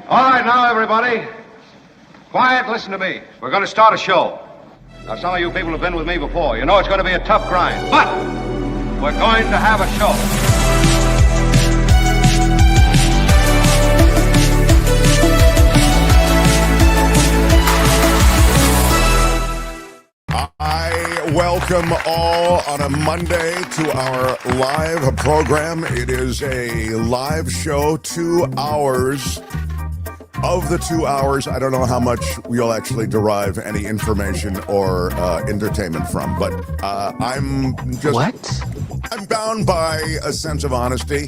All right, now, everybody. Quiet, listen to me. We're going to start a show. Now, some of you people have been with me before. You know it's going to be a tough grind, but we're going to have a show. I welcome all on a Monday to our live program. It is a live show, 2 hours. Of the 2 hours, I don't know how much we'll actually derive any information or entertainment from, but I'm just... What? I'm bound by a sense of honesty.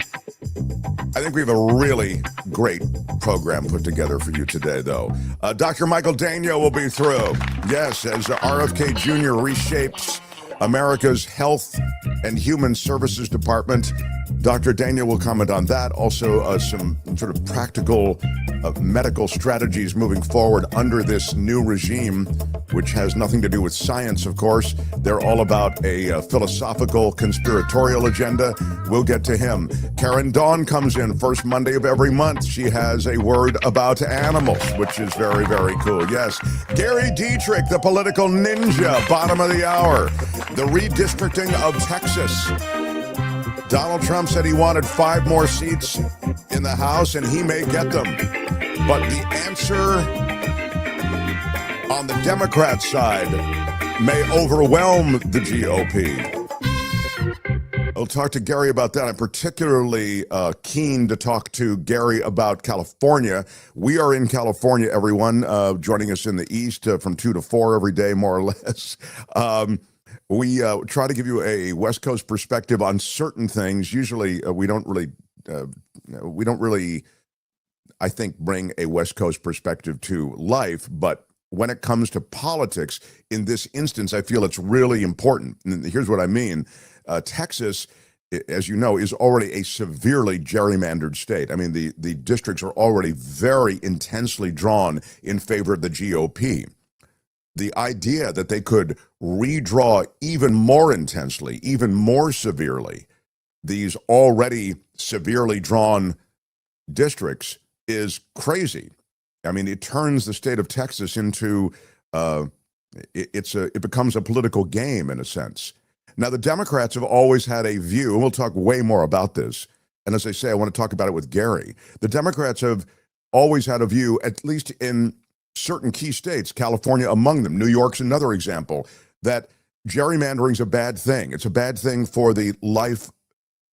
I think we have a really great program put together for you today, though. Dr. Michael Daignault will be through. Yes, as RFK Jr. reshapes America's Health and Human Services Department. Dr. Daignault will comment on that. Also, some sort of practical medical strategies moving forward under this new regime, which has nothing to do with science, of course. They're all about a philosophical, conspiratorial agenda. We'll get to him. Karen Dawn comes in first Monday of every month. She has a word about animals, which is very, very cool. Yes. Gary Dietrich, the political ninja, bottom of the hour. The redistricting of Texas. Donald Trump said he wanted 5 more seats in the House, and he may get them. But the answer on the Democrat side may overwhelm the GOP. I'll talk to Gary about that. I'm particularly keen to talk to Gary about California. We are in California, everyone, joining us in the East from 2 to 4 every day, more or less. We try to give you a West Coast perspective on certain things. Usually, we don't really, I think, bring a West Coast perspective to life. But when it comes to politics, in this instance, I feel it's really important. And here's what I mean. Texas, as you know, is already a severely gerrymandered state. I mean, the districts are already very intensely drawn in favor of the GOP. The idea that they could redraw even more intensely, even more severely, these already severely drawn districts is crazy. I mean, it turns the state of Texas into, it becomes a political game in a sense. Now, the Democrats have always had a view, and we'll talk way more about this. And as I say, I want to talk about it with Gary. The Democrats have always had a view, at least in certain key states, California among them, New York's another example, that gerrymandering's a bad thing. It's a bad thing for the life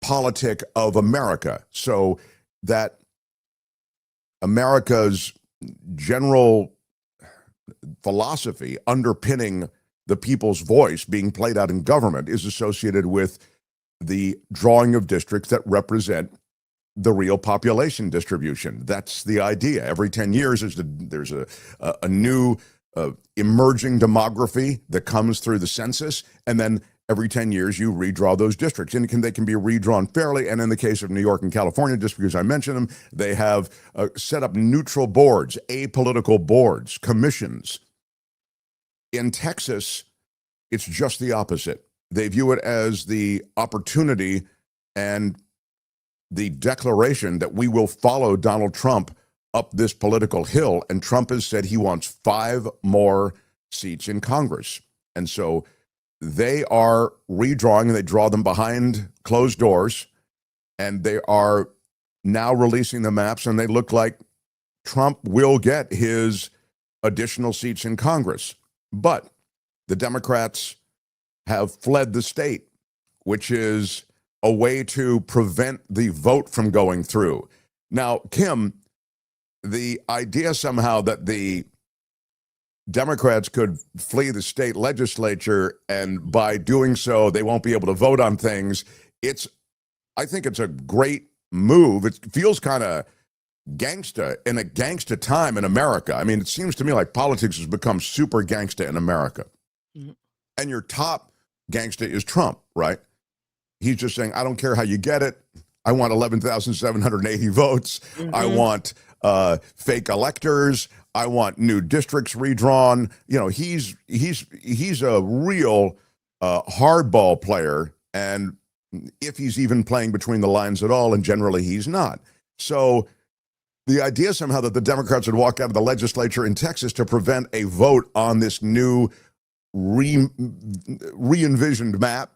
politic of America. So that America's general philosophy underpinning the people's voice being played out in government is associated with the drawing of districts that represent the real population distribution. That's the idea. Every 10 years, there's a new emerging demography that comes through the census, and then every 10 years you redraw those districts, and they can be redrawn fairly. And in the case of New York and California, just because I mentioned them, they have set up neutral boards, apolitical boards, commissions. In Texas, it's just the opposite. They view it as the opportunity and the declaration that we will follow Donald Trump up this political hill. And Trump has said he wants 5 more seats in Congress. And so they are redrawing, and they draw them behind closed doors, and they are now releasing the maps, and they look like Trump will get his additional seats in Congress. But the Democrats have fled the state, which is a way to prevent the vote from going through. Now, Kim, the idea somehow that the Democrats could flee the state legislature, and by doing so, they won't be able to vote on things. I think it's a great move. It feels kind of gangsta in a gangsta time in America. I mean, it seems to me like politics has become super gangsta in America. Mm-hmm. And your top gangsta is Trump, right? He's just saying, I don't care how you get it. I want 11,780 votes. Mm-hmm. I want fake electors. I want new districts redrawn. You know, he's a real hardball player, and if he's even playing between the lines at all, and generally he's not. So the idea somehow that the Democrats would walk out of the legislature in Texas to prevent a vote on this new re-envisioned map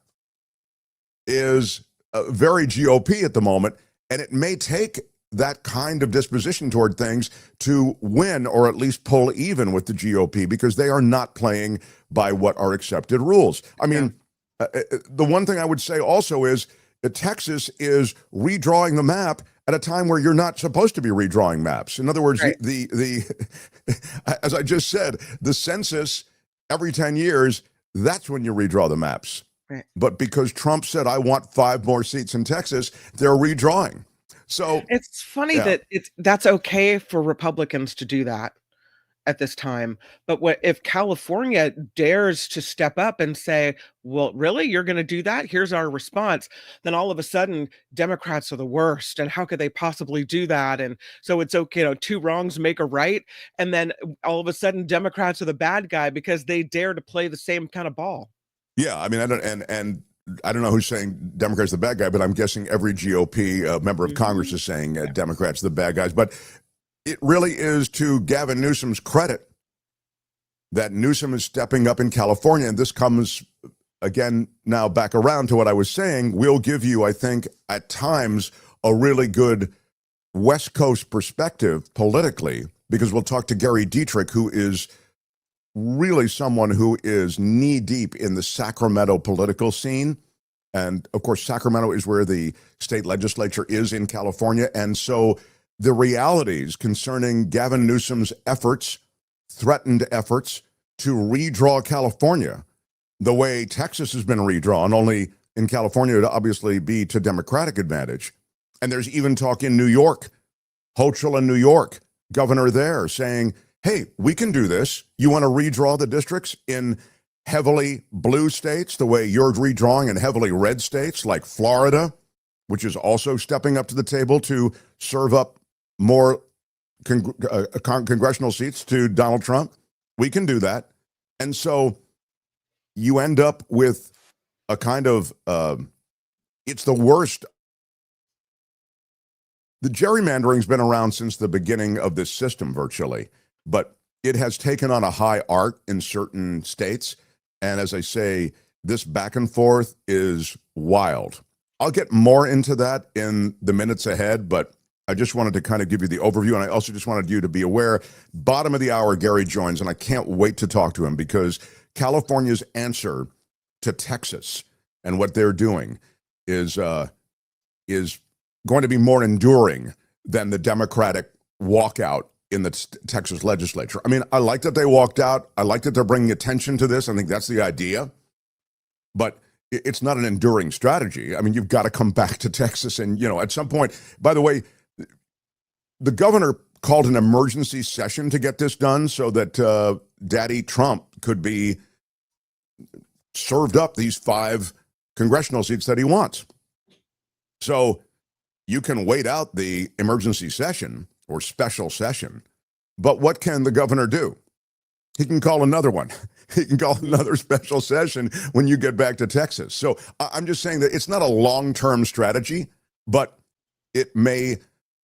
is very GOP at the moment, and it may take that kind of disposition toward things to win or at least pull even with the GOP, because they are not playing by what are accepted rules. I mean, the one thing I would say also is that Texas is redrawing the map at a time where you're not supposed to be redrawing maps. In other words, Right. the as I just said, the census every 10 years, that's when you redraw the maps. Right. But because Trump said, I want 5 more seats in Texas, they're redrawing. So It's funny Yeah. that that's okay for Republicans to do that at this time. But if California dares to step up and say, well, really, you're going to do that? Here's our response. Then all of a sudden, Democrats are the worst. And how could they possibly do that? And so it's okay, 2 wrongs make a right. And then all of a sudden, Democrats are the bad guy because they dare to play the same kind of ball. yeah, I mean, I don't know who's saying Democrats the bad guy, but I'm guessing every GOP member of Congress is saying Democrats the bad guys. But it really is to Gavin Newsom's credit that Newsom is stepping up in California. And this comes, again, now back around to what I was saying. We'll give you, I think, at times, a really good West Coast perspective politically, because we'll talk to Gary Dietrich, who is really someone who is knee-deep in the Sacramento political scene. And, of course, Sacramento is where the state legislature is in California. And so the realities concerning Gavin Newsom's efforts, threatened efforts, to redraw California the way Texas has been redrawn, only in California to obviously be to Democratic advantage. And there's even talk in New York, Hochul in New York, governor there, saying, hey, we can do this. You want to redraw the districts in heavily blue states the way you're redrawing in heavily red states like Florida, which is also stepping up to the table to serve up more congressional seats to Donald Trump? We can do that. And so you end up with a kind of, it's the worst. The gerrymandering's been around since the beginning of this system virtually, but it has taken on a high art in certain states. And as I say, this back and forth is wild. I'll get more into that in the minutes ahead, but I just wanted to kind of give you the overview. And I also just wanted you to be aware, bottom of the hour, Gary joins, and I can't wait to talk to him, because California's answer to Texas and what they're doing is going to be more enduring than the Democratic walkout in the Texas legislature. I mean, I like that they walked out. I like that they're bringing attention to this. I think that's the idea. But it's not an enduring strategy. I mean, you've got to come back to Texas. And, at some point, by the way, the governor called an emergency session to get this done so that Daddy Trump could be served up these 5 congressional seats that he wants. So you can wait out the emergency session or special session, but what can the governor do? He can call another one. He can call another special session when you get back to Texas. So I'm just saying that it's not a long-term strategy, but it may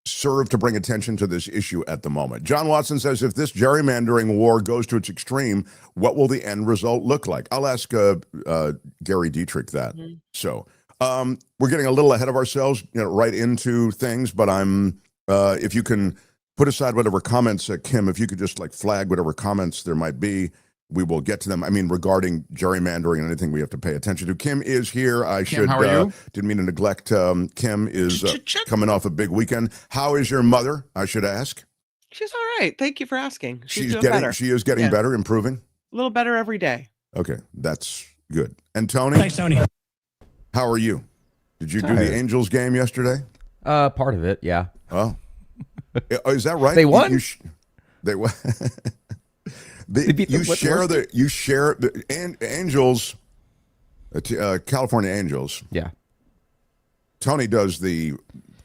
serve to bring attention to this issue at the moment. John Watson says, if this gerrymandering war goes to its extreme, what will the end result look like? I'll ask Gary Dietrich that. So we're getting a little ahead of ourselves, right into things, but if you can put aside whatever comments, Kim, if you could just flag whatever comments there might be, we will get to them. I mean, regarding gerrymandering and anything we have to pay attention to. Kim is here. Kim, how are you? Didn't mean to neglect. Kim is coming off a big weekend. How is your mother, I should ask? She's all right. Thank you for asking. She's doing getting better. She is getting better, improving? A little better every day. Okay, that's good. And Tony? Thanks, Tony. How are you? Did you do the Angels game yesterday? Part of it, yeah. Oh. Is that right? They won? They won. Angels, California Angels. Yeah. Tony does the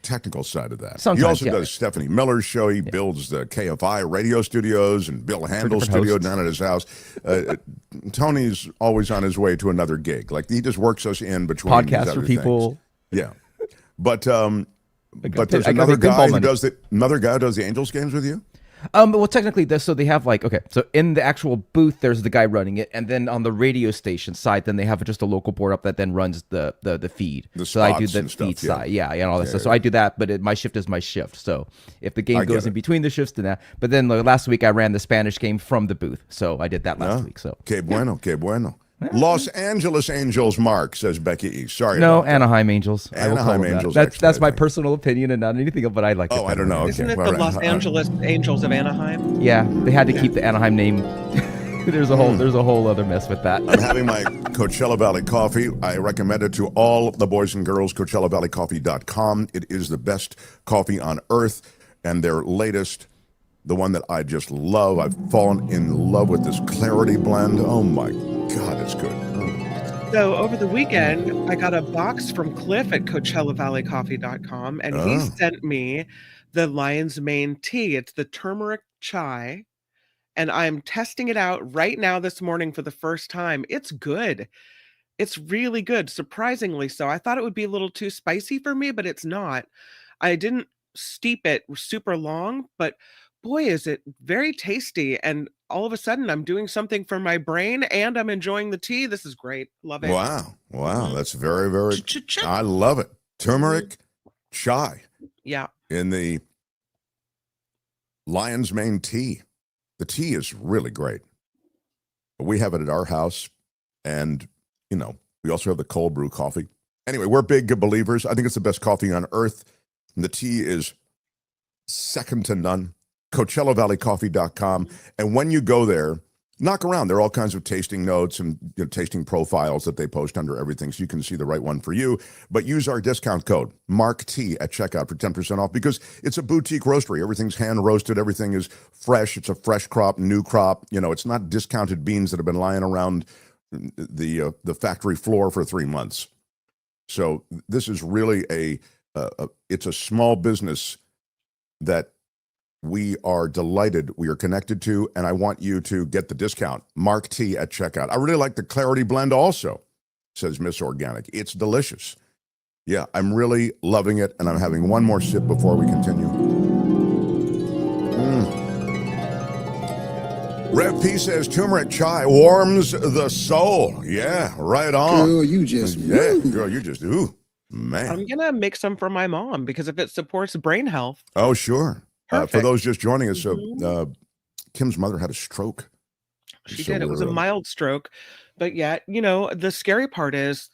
technical side of that. Sometimes, he also does Stephanie Miller's show. He builds the KFI radio studios and Bill Handel's studio down at his house. Tony's always on his way to another gig. He just works us in between podcasts for people. Things. Yeah. But But there's another guy who does the Angels games with you? Well, technically, so they have so in the actual booth, there's the guy running it, and then on the radio station side, then they have just a local board up that then runs the feed. So I do the feed stuff, side, and all that stuff. So I do that, but my shift is my shift. So if the game goes in between the shifts, then that. But then last week I ran the Spanish game from the booth, so I did that last week. So que bueno. Los Angeles Angels, Mark, says Becky E. Sorry. No, Anaheim Angels. Anaheim Angels. That's my personal opinion and not anything, but I like it. Oh, I don't know. Isn't it the Los Angeles Angels of Anaheim? Yeah, they had to keep the Anaheim name. There's a whole other mess with that. I'm having my Coachella Valley coffee. I recommend it to all the boys and girls, CoachellaValleyCoffee.com. It is the best coffee on earth, and their latest, the one that I just love. I've fallen in love with this Clarity blend. Oh my God, it's good. So over the weekend, I got a box from Cliff at CoachellaValleyCoffee.com, and he sent me the Lion's Mane tea. It's the turmeric chai, and I'm testing it out right now this morning for the first time. It's good. It's really good, surprisingly so. I thought it would be a little too spicy for me, but it's not. I didn't steep it super long, but boy, is it very tasty. And all of a sudden, I'm doing something for my brain and I'm enjoying the tea. This is great. Love it. Wow. That's very, very, I love it. Turmeric chai. Yeah. In the Lion's Mane tea. The tea is really great. We have it at our house. And, we also have the cold brew coffee. Anyway, we're big believers. I think it's the best coffee on earth. And the tea is second to none. CoachellaValleyCoffee.com. And when you go there, knock around. There are all kinds of tasting notes and tasting profiles that they post under everything, so you can see the right one for you. But use our discount code, MARKT, at checkout for 10% off, because it's a boutique roastery. Everything's hand-roasted. Everything is fresh. It's a fresh crop, new crop. It's not discounted beans that have been lying around the factory floor for 3 months. So this is really it's a small business that we are delighted we are connected to, and I want you to get the discount. Mark T at checkout. I really like the Clarity blend also, says Miss Organic. It's delicious. Yeah, I'm really loving it, and I'm having one more sip before we continue. Rev P says turmeric chai warms the soul. Yeah, right on. Girl, you just ooh, man. I'm going to make some for my mom because if it supports brain health. Oh, sure. For those just joining us, Kim's mother had a stroke. She did. It was a mild stroke. But yet, the scary part is,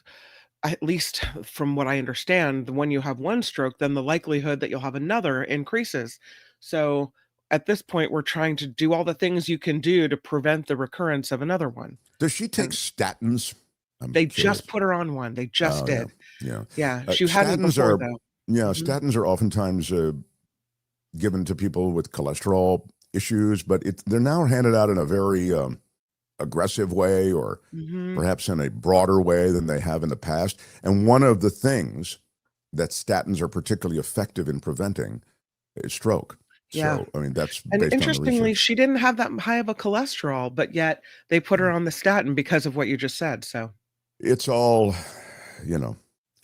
at least from what I understand, when you have one stroke, then the likelihood that you'll have another increases. So at this point, we're trying to do all the things you can do to prevent the recurrence of another one. Does she take statins? They just put her on one. They just did. Yeah. She hadn't before, though. Yeah, statins are oftentimes given to people with cholesterol issues, but they're now handed out in a very aggressive way, or perhaps in a broader way than they have in the past. And one of the things that statins are particularly effective in preventing is stroke. Yeah. So, I mean, that's and based interestingly, on the research. she didn't have that high of a cholesterol, but yet they put her on the statin because of what you just said. So it's all,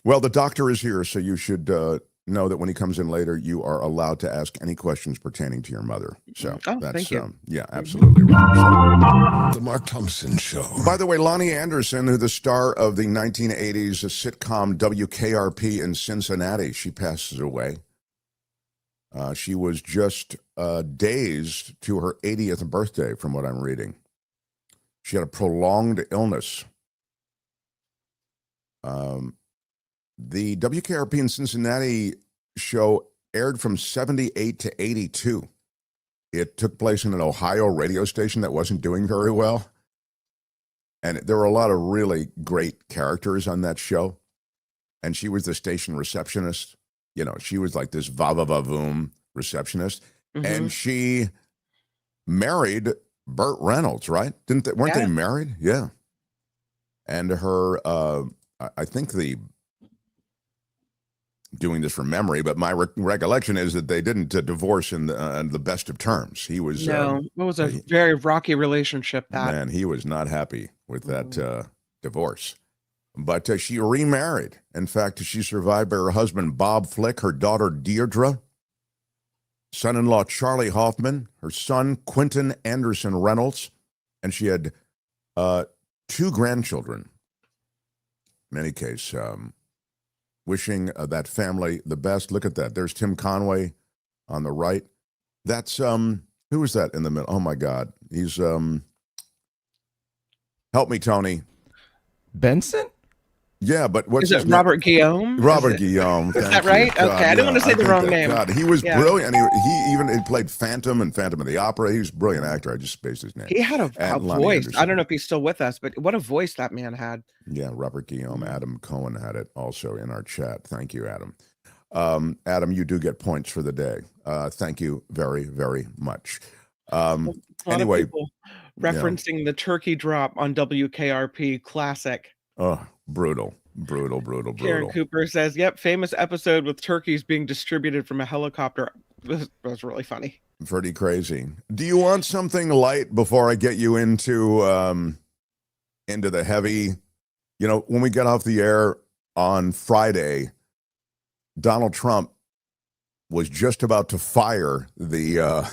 Well, the doctor is here, so you should know that when he comes in later, you are allowed to ask any questions pertaining to your mother. So that's, thank you. Yeah, absolutely right. The Mark Thompson Show. By the way, Loni Anderson, who's the star of the 1980s sitcom WKRP in Cincinnati, she passes away. She was just days to her 80th birthday, from what I'm reading. She had a prolonged illness. The WKRP in Cincinnati show aired from 78 to 82. It took place in an Ohio radio station that wasn't doing very well. And there were a lot of really great characters on that show. And she was the station receptionist. She was like this va-va-va-voom receptionist. And she married Burt Reynolds, right? Weren't they married? Yeah. And her, I think doing this from memory, but my recollection is that they didn't divorce in the best of terms. He was it was a very rocky relationship. Man, he was not happy with that divorce. But she remarried. In fact, she's survived by her husband, Bob Flick, her daughter, Deirdre, son-in-law, Charlie Hoffman, her son, Quentin Anderson Reynolds, and she had 2 grandchildren. In any case, wishing that family the best. Look at that. There's Tim Conway on the right. That's, who is that in the middle? Oh, my God. He's, help me, Tony. Benson? Yeah, but what's Is his it name? Robert Guillaume? Robert Guillaume. Is that right? God, Okay, I didn't want to say the think wrong that- name. God, he was Yeah. brilliant. He played Phantom and Phantom of the Opera. He was a brilliant actor. I just spaced his name. He had a And Loni voice. Anderson. I don't know if he's still with us, but what a voice that man had. Yeah, Robert Guillaume. Adam Cohen had it also in our chat. Thank you, Adam. Adam, you do get points for the day. Thank you very, very much. A lot Anyway, of people referencing the turkey drop on WKRP classic. oh, brutal. Karen Cooper says, "Yep, famous episode with turkeys being distributed from a helicopter." This was really funny. Pretty crazy. Do you want something light before I get you into the heavy? You know, when we get off the air on Friday, Donald Trump was just about to fire the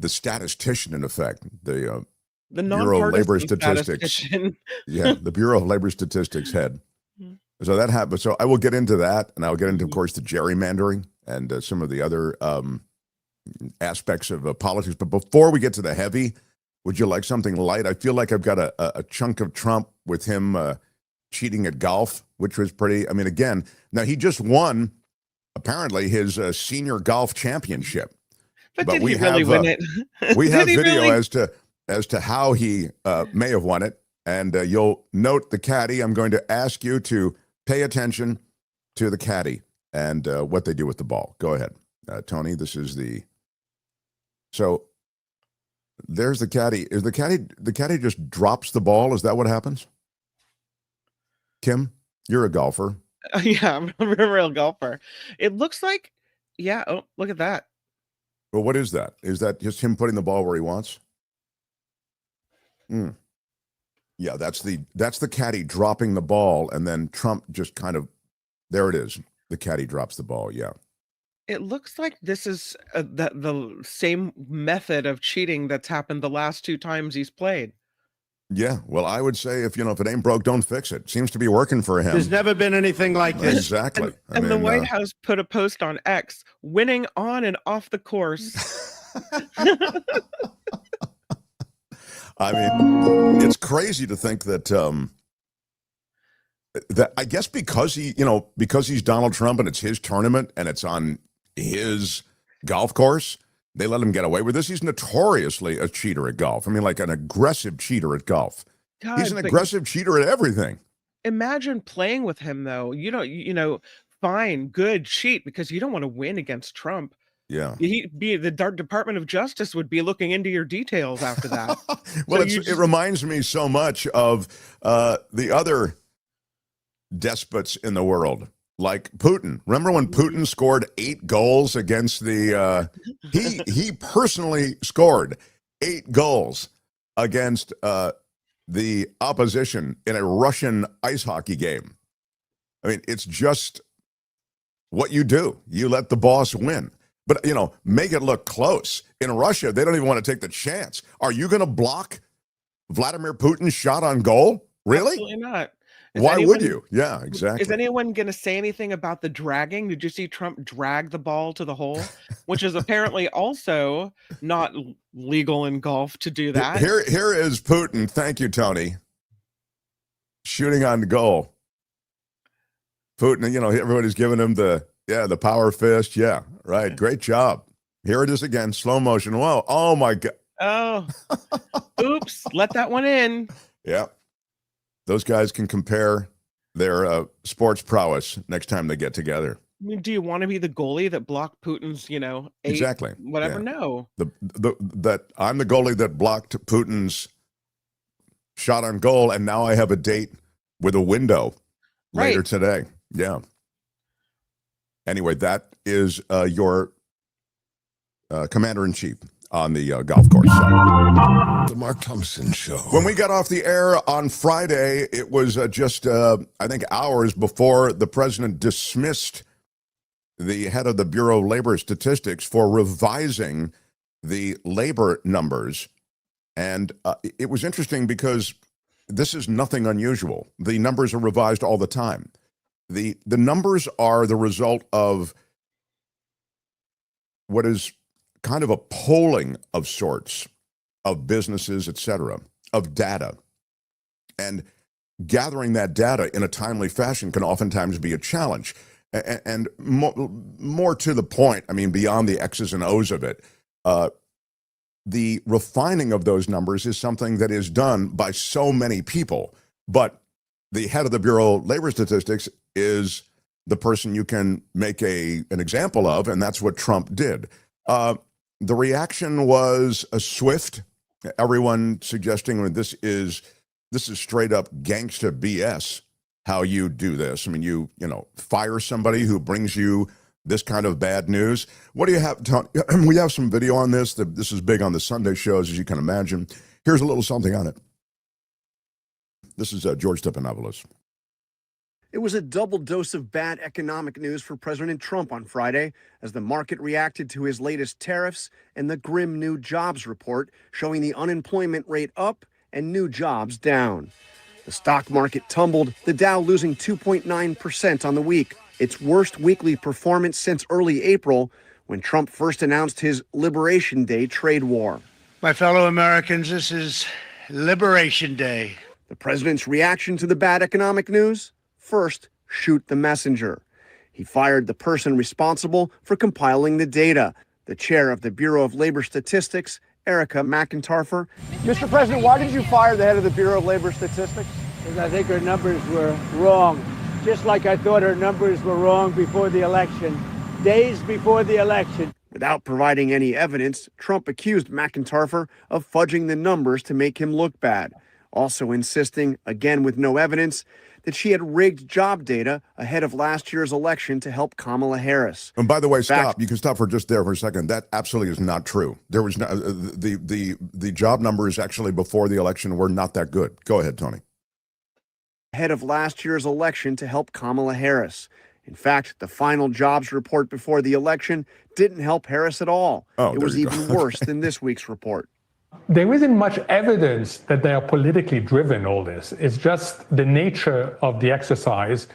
statistician, in effect, the Bureau of Labor Statistics. statistician. Yeah, the Bureau of Labor Statistics head. So that happened. So I will get into that, and I'll get into, of course, the gerrymandering and some of the other aspects of politics. But before we get to the heavy, would you like something light? I feel like I've got a chunk of Trump with him cheating at golf, which was pretty. I mean, again, now he just won, apparently, his senior golf championship. But did he really win it? We have Did he video really? as to how he may have won it. And you'll note the caddy. I'm going to ask you to pay attention to the caddy and what they do with the ball. Go ahead, Tony. This is so there's the caddy. Is the caddy just drops the ball? Is that what happens? Kim, you're a golfer. Yeah, I'm a real golfer. It looks like, yeah. Oh, look at that. Well, what is that? Is that just him putting the ball where he wants? Yeah, that's the caddy dropping the ball, and then Trump just kind of, there it is. The caddy drops the ball. Yeah. It looks like this is the same method of cheating that's happened the last 2 times he's played. Yeah. Well, I would say if it ain't broke, don't fix it. Seems to be working for him. There's never been anything like this. Exactly. And the White House put a post on X, winning on and off the course. I mean, it's crazy to think that that I guess because he's Donald Trump and it's his tournament and it's on his golf course, they let him get away with this. He's notoriously a cheater at golf. I mean, like an aggressive cheater at golf. God, He's an aggressive cheater at everything. Imagine playing with him though. Fine, good, cheat because you don't want to win against Trump. Yeah. The Department of Justice would be looking into your details after that. Well, it reminds me so much of the other despots in the world, like Putin. Remember when Putin scored 8 goals against the he personally scored 8 goals against the opposition in a Russian ice hockey game. I mean, it's just what you do. You let the boss win. But, make it look close. In Russia, they don't even want to take the chance. Are you going to block Vladimir Putin's shot on goal? Really? Absolutely not. Why would you? Yeah, exactly. Is anyone going to say anything about the dragging? Did you see Trump drag the ball to the hole? Which is apparently also not legal in golf to do that. Here is Putin. Thank you, Tony. Shooting on goal. Putin, everybody's giving him the power fist. Yeah, right. Great job. Here it is again, slow motion. Whoa. Oh, my God. Oh, oops. Let that one in. Yeah. Those guys can compare their sports prowess next time they get together. I mean, do you want to be the goalie that blocked Putin's, 8, exactly. whatever? Yeah. No. That I'm the goalie that blocked Putin's shot on goal, and now I have a date with a window later today. Yeah. Anyway, that is your commander-in-chief on the golf course. So. The Mark Thompson Show. When we got off the air on Friday, it was just, I think, hours before the president dismissed the head of the Bureau of Labor Statistics for revising the labor numbers. And it was interesting because this is nothing unusual. The numbers are revised all the time. The numbers are the result of what is kind of a polling of sorts of businesses, et cetera, of data. And gathering that data in a timely fashion can oftentimes be a challenge. And more to the point, I mean, beyond the X's and O's of it, the refining of those numbers is something that is done by so many people. But the head of the Bureau of Labor Statistics is the person you can make an example of, and that's what Trump did. The reaction was swift. Everyone suggesting that this is straight up gangsta BS. How you do this? I mean, you fire somebody who brings you this kind of bad news. What do you have? We have some video on this. This is big on the Sunday shows, as you can imagine. Here's a little something on it. This is George Stephanopoulos. It was a double dose of bad economic news for President Trump on Friday as the market reacted to his latest tariffs and the grim new jobs report showing the unemployment rate up and new jobs down. The stock market tumbled, the Dow losing 2.9% on the week, its worst weekly performance since early April when Trump first announced his Liberation Day trade war. My fellow Americans, this is Liberation Day. The president's reaction to the bad economic news? First, shoot the messenger. He fired the person responsible for compiling the data, the chair of the Bureau of Labor Statistics, Erica McIntarfer. Mr. President, why did you fire the head of the Bureau of Labor Statistics? Because I think her numbers were wrong, just like I thought her numbers were wrong before the election, days before the election. Without providing any evidence, Trump accused McIntarfer of fudging the numbers to make him look bad, also insisting, again with no evidence, that she had rigged job data ahead of last year's election to help Kamala Harris. And by the way, stop. You can stop for just there for a second. That absolutely is not true. There was no, the job numbers actually before the election were not that good. Go ahead, Tony. Ahead of last year's election to help Kamala Harris. In fact, the final jobs report before the election didn't help Harris at all. It was even worse than this week's report. There isn't much evidence that they are politically driven, all this. It's just the nature of the exercise.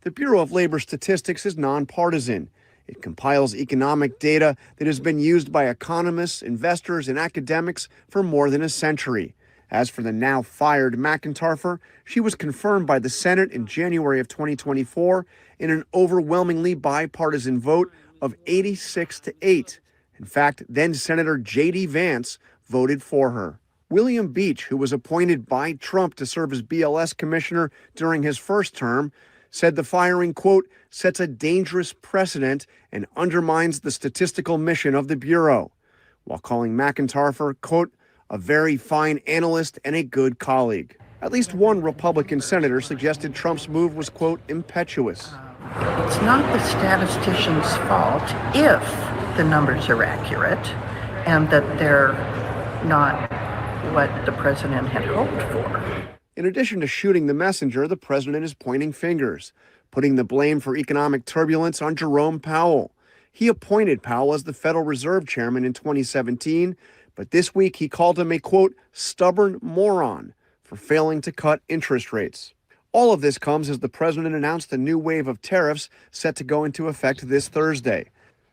The Bureau of Labor Statistics is nonpartisan. It compiles economic data that has been used by economists, investors, and academics for more than a century. As for the now fired McIntarfer, she was confirmed by the Senate in January of 2024 in an overwhelmingly bipartisan vote of 86-8. In fact, then Senator J.D. Vance voted for her. William Beach, who was appointed by Trump to serve as BLS commissioner during his first term, said the firing, quote, sets a dangerous precedent and undermines the statistical mission of the Bureau, while calling McIntarfer, quote, a very fine analyst and a good colleague. At least one Republican senator suggested Trump's move was, quote, impetuous. It's not the statistician's fault if the numbers are accurate and that they're not what the president had hoped for. In addition to shooting the messenger, the president is pointing fingers, putting the blame for economic turbulence on Jerome Powell. He appointed Powell as the Federal Reserve chairman in 2017, but this week he called him a, quote, stubborn moron for failing to cut interest rates. All of this comes as the president announced a new wave of tariffs set to go into effect this Thursday.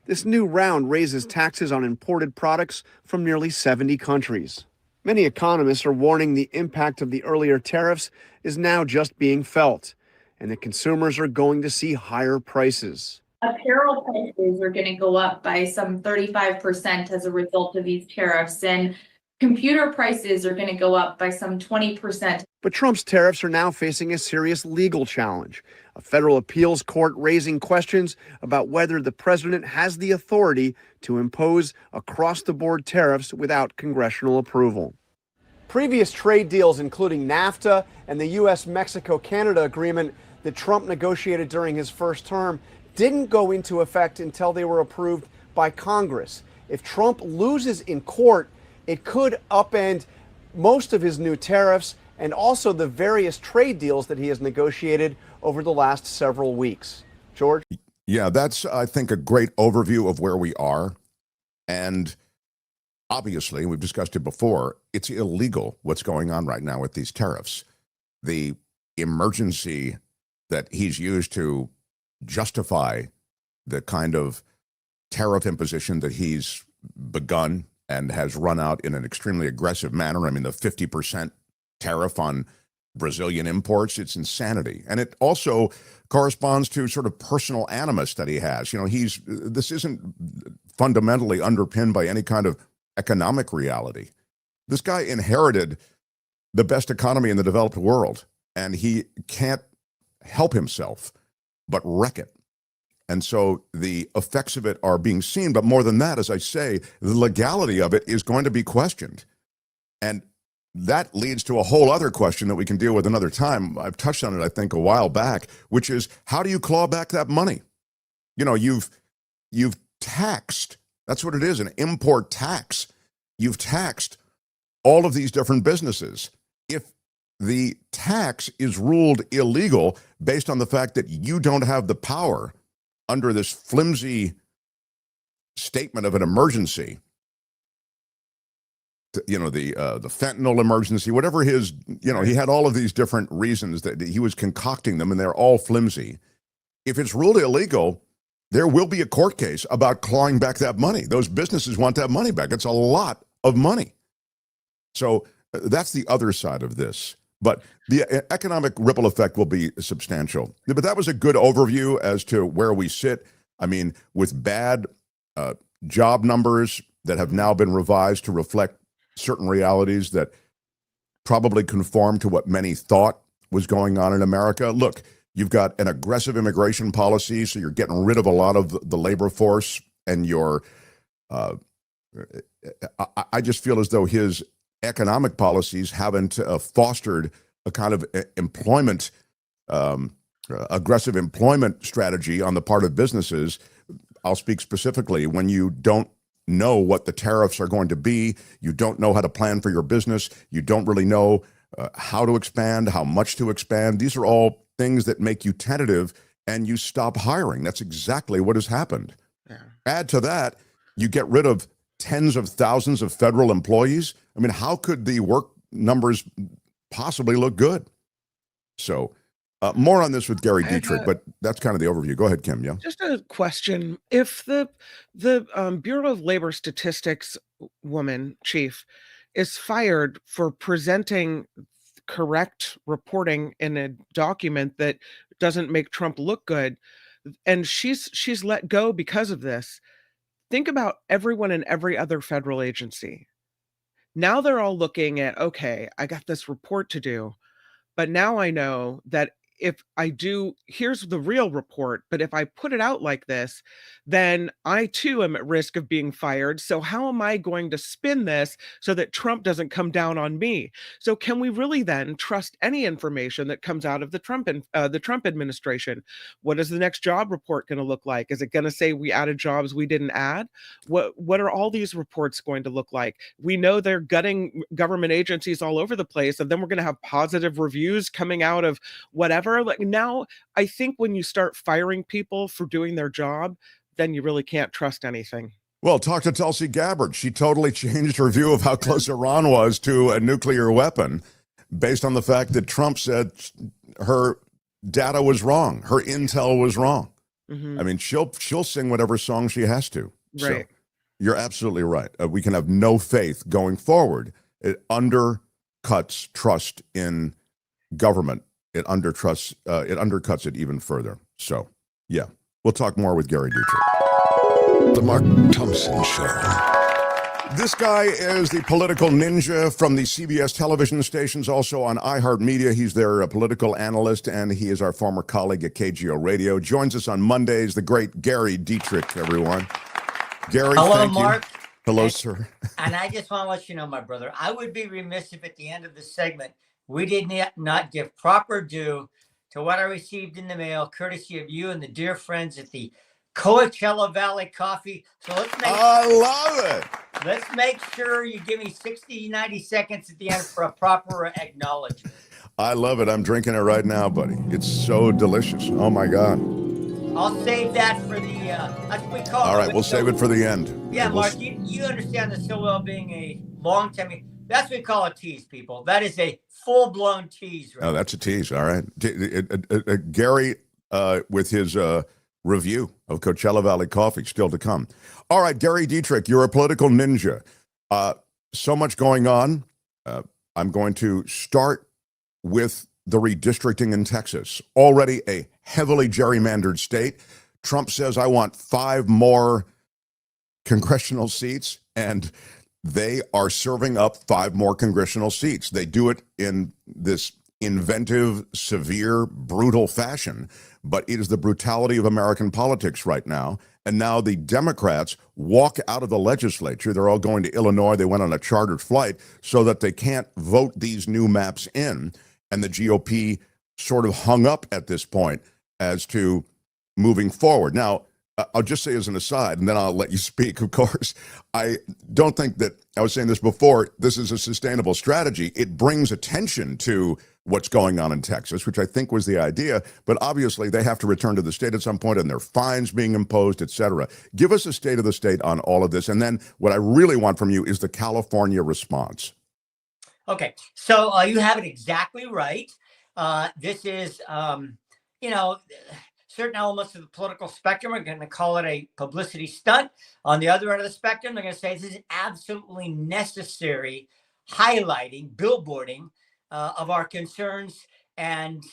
This new round raises taxes on imported products from nearly 70 countries. Many economists are warning the impact of the earlier tariffs is now just being felt, and that consumers are going to see higher prices. Apparel prices are going to go up by some 35% as a result of these tariffs, and computer prices are going to go up by some 20%. But Trump's tariffs are now facing a serious legal challenge. A federal appeals court raising questions about whether the president has the authority to impose across-the-board tariffs without congressional approval. Previous trade deals, including NAFTA and the U.S.-Mexico-Canada agreement that Trump negotiated during his first term, didn't go into effect until they were approved by Congress. If Trump loses in court, it could upend most of his new tariffs and also the various trade deals that he has negotiated over the last several weeks. George? Yeah, that's, I think, a great overview of where we are. And obviously, we've discussed it before, it's illegal what's going on right now with these tariffs. The emergency that he's used to justify the kind of tariff imposition that he's begun and has run out in an extremely aggressive manner. I mean, the 50% tariff on Brazilian imports, it's insanity. And it also corresponds to sort of personal animus that he has. You know, this isn't fundamentally underpinned by any kind of economic reality. This guy inherited the best economy in the developed world, and he can't help himself but wreck it. And so the effects of it are being seen. But more than that, as I say, the legality of it is going to be questioned. And that leads to a whole other question that we can deal with another time. I've touched on it, I think, a while back, which is, how do you claw back that money? You know, you've taxed. That's what it is, an import tax. You've taxed all of these different businesses. If the tax is ruled illegal based on the fact that you don't have the power under this flimsy statement of an emergency, you know, the fentanyl emergency, whatever his, you know, he had all of these different reasons that he was concocting them, and they're all flimsy. If it's ruled illegal, there will be a court case about clawing back that money. Those businesses want that money back. It's a lot of money. So that's the other side of this. But the economic ripple effect will be substantial. But that was a good overview as to where we sit. I mean, with bad job numbers that have now been revised to reflect certain realities that probably conform to what many thought was going on in America. Look, you've got an aggressive immigration policy, so you're getting rid of a lot of the labor force, and I just feel as though his economic policies haven't fostered a kind of aggressive employment strategy on the part of businesses. I'll speak specifically when you don't know what the tariffs are going to be, you don't know how to plan for your business, you don't really know how to expand, how much to expand. These are all things that make you tentative, and you stop hiring. That's exactly what has happened. Yeah. Add to that, you get rid of tens of thousands of federal employees. I mean, how could the work numbers possibly look good? So more on this with Gary Dietrich, but that's kind of the overview. Go ahead, Kim. Yeah. Just a question. If the Bureau of Labor Statistics woman chief is fired for presenting correct reporting in a document that doesn't make Trump look good, and she's let go because of this, think about everyone in every other federal agency. Now they're all looking at, okay, I got this report to do, but now I know that if I do, here's the real report, but if I put it out like this, then I too am at risk of being fired. So how am I going to spin this so that Trump doesn't come down on me? So can we really then trust any information that comes out of the Trump administration? What is the next job report going to look like? Is it going to say we added jobs we didn't add? What are all these reports going to look like? We know they're gutting government agencies all over the place, and then we're going to have positive reviews coming out of whatever. Like now, I think when you start firing people for doing their job, then you really can't trust anything. Well, talk to Tulsi Gabbard. She totally changed her view of how close Iran was to a nuclear weapon based on the fact that Trump said her data was wrong, her intel was wrong. Mm-hmm. I mean, she'll sing whatever song she has to. Right. So you're absolutely right. We can have no faith going forward. It undercuts trust in government. It undercuts it even further. So, yeah, we'll talk more with Gary Dietrich. The Mark Thompson Show. This guy is the political ninja from the CBS television stations, also on iHeart Media. He's their political analyst, and he is our former colleague at KGO Radio. Joins us on Mondays, the great Gary Dietrich, everyone. Gary, hello, thank Mark. You. Hello, sir. And I just want to let you know, my brother, I would be remiss if at the end of this segment, we did not give proper due to what I received in the mail, courtesy of you and the dear friends at the Coachella Valley coffee. So let's make sure you give me 60, 90 seconds at the end for a proper acknowledgement. I love it. I'm drinking it right now, buddy. It's so delicious. Oh my God. I'll save that for the, that's what we call it. All right, we'll save it for the end. Yeah, Mark, you understand this so well, being a long time. That's what we call a tease, people. That is a full-blown tease. Right? Oh, that's a tease. All right. Gary, with his review of Coachella Valley coffee, still to come. All right, Gary Dietrich, you're a political ninja. So much going on. I'm going to start with the redistricting in Texas, already a heavily gerrymandered state. Trump says, I want 5 more congressional seats, and they are serving up 5 more congressional seats. They do it in this inventive, severe, brutal fashion, but it is the brutality of American politics right now. And now the Democrats walk out of the legislature. They're all going to Illinois. They went on a chartered flight so that they can't vote these new maps in. And the GOP sort of hung up at this point as to moving forward. Now, I'll just say as an aside, and then I'll let you speak, of course. I don't think that, I was saying this before, this is a sustainable strategy. It brings attention to what's going on in Texas, which I think was the idea. But obviously, they have to return to the state at some point, and there are fines being imposed, et cetera. Give us a state of the state on all of this. And then what I really want from you is the California response. Okay, so you have it exactly right. This is, certain elements of the political spectrum are going to call it a publicity stunt. On the other end of the spectrum, they're going to say this is absolutely necessary highlighting, billboarding of our concerns. And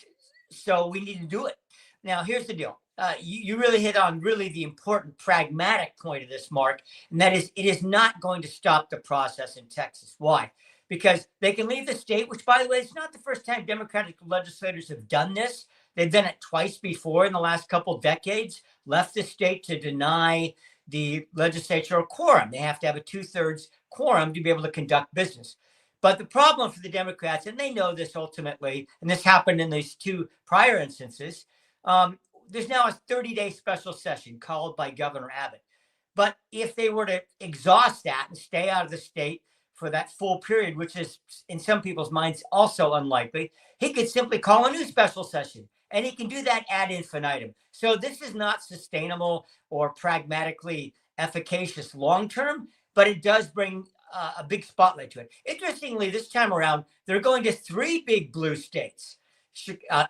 so we need to do it. Now, here's the deal. You really hit on really the important pragmatic point of this, Mark, and that is it is not going to stop the process in Texas. Why? Because they can leave the state, which, by the way, it's not the first time Democratic legislators have done this. They've done it twice before in the last couple of decades, left the state to deny the legislature a quorum. They have to have a 2/3 quorum to be able to conduct business. But the problem for the Democrats, and they know this ultimately, and this happened in these 2 prior instances, there's now a 30-day special session called by Governor Abbott. But if they were to exhaust that and stay out of the state for that full period, which is in some people's minds also unlikely, he could simply call a new special session, and he can do that ad infinitum. So this is not sustainable or pragmatically efficacious long-term, but it does bring a big spotlight to it. Interestingly, this time around, they're going to 3 big blue states,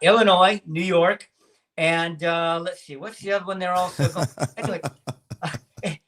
Illinois, New York, and let's see, what's the other one they're also going? Anyway,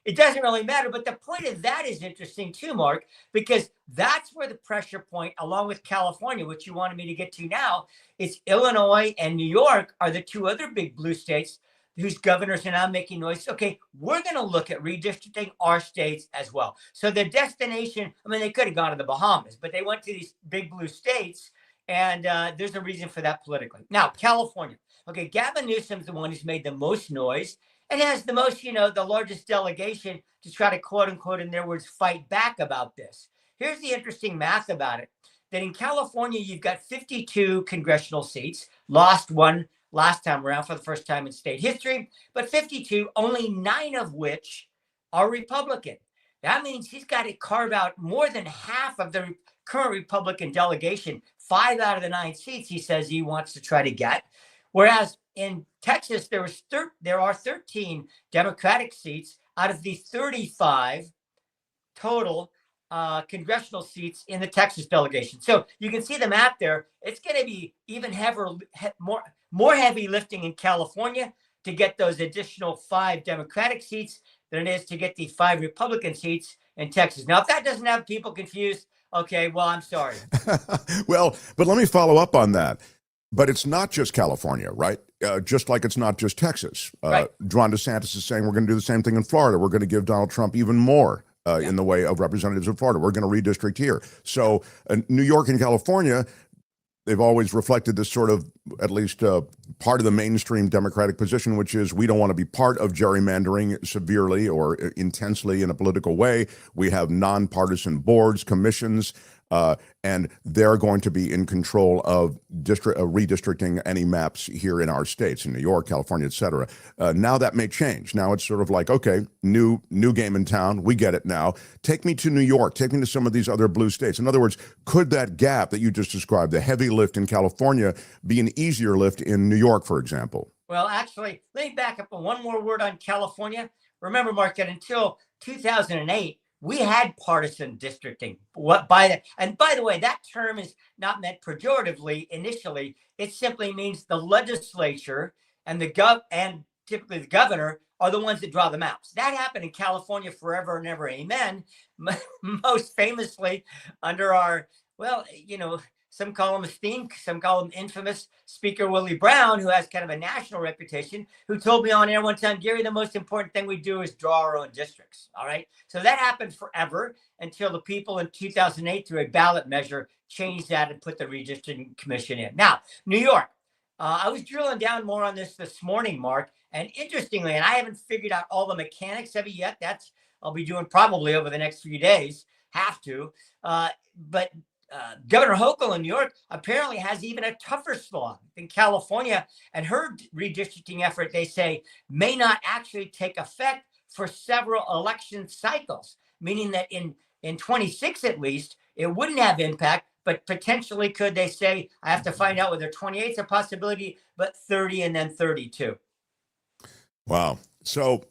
it doesn't really matter, but the point of that is interesting too, Mark, because that's where the pressure point, along with California, which you wanted me to get to now, is Illinois and New York are the 2 other big blue states whose governors are now making noise. Okay, we're going to look at redistricting our states as well. So the destination, I mean, they could have gone to the Bahamas, but they went to these big blue states, and there's a reason for that politically. Now, California. Okay, Gavin Newsom's the one who's made the most noise and has the most, the largest delegation to try to, quote unquote, in their words, fight back about this. Here's the interesting math about it, that in California, you've got 52 congressional seats, lost 1 last time around for the first time in state history, but 52, only 9 of which are Republican. That means he's got to carve out more than half of the current Republican delegation, 5 out of the 9 seats he says he wants to try to get. Whereas in Texas, there are 13 Democratic seats out of the 35 total congressional seats in the Texas delegation. So you can see the map there. It's going to be even more heavy lifting in California to get those additional 5 Democratic seats than it is to get the 5 Republican seats in Texas. Now, if that doesn't have people confused, okay, well, I'm sorry. Well, but let me follow up on that. But it's not just California, right? Just like it's not just Texas. Right. Ron DeSantis is saying we're going to do the same thing in Florida. We're going to give Donald Trump even more in the way of representatives in Florida. We're going to redistrict here. So New York and California, they've always reflected this sort of, at least part of the mainstream Democratic position, which is we don't want to be part of gerrymandering severely or intensely in a political way. We have nonpartisan boards, commissions. and they're going to be in control of redistricting any maps here in our states, in New York, California, et cetera. Now that may change. Now it's sort of like, okay, new game in town. We get it now. Take me to New York. Take me to some of these other blue states. In other words, could that gap that you just described, the heavy lift in California, be an easier lift in New York, for example? Well, actually, let me back up one more word on California. Remember, Mark, that until 2008, we had partisan districting. And by the way, that term is not meant pejoratively initially. It simply means the legislature and and typically the governor are the ones that draw the maps. That happened in California forever and ever. Amen. Most famously under our, some call him esteemed, some call him infamous Speaker Willie Brown, who has kind of a national reputation, who told me on air one time, Gary, the most important thing we do is draw our own districts. All right. So that happened forever until the people in 2008, through a ballot measure, changed that and put the redistricting commission in. Now, New York, I was drilling down more on this morning, Mark. And interestingly, and I haven't figured out all the mechanics of it yet. I'll be doing probably over the next few days. Have to. But Governor Hochul in New York apparently has even a tougher slog than California, and her redistricting effort, they say, may not actually take effect for several election cycles, meaning that in 26 at least, it wouldn't have impact, but potentially could, they say, I have to find out whether 28 is a possibility, but 30 and then 32. Wow. So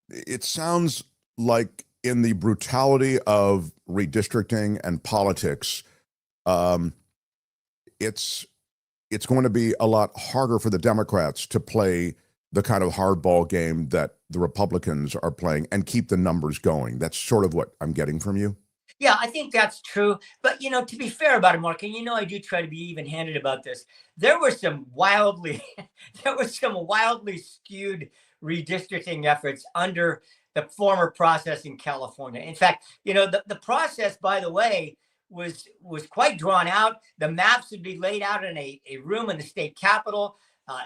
it sounds like in the brutality of redistricting and politics, it's going to be a lot harder for the Democrats to play the kind of hardball game that the Republicans are playing and keep the numbers going. That's sort of what I'm getting from you. Yeah, I think that's true. But, to be fair about it, Mark, and I do try to be even-handed about this. There were some wildly skewed redistricting efforts under the former process in California. In fact, the process, by the way, was quite drawn out. The maps would be laid out in a room in the state capitol.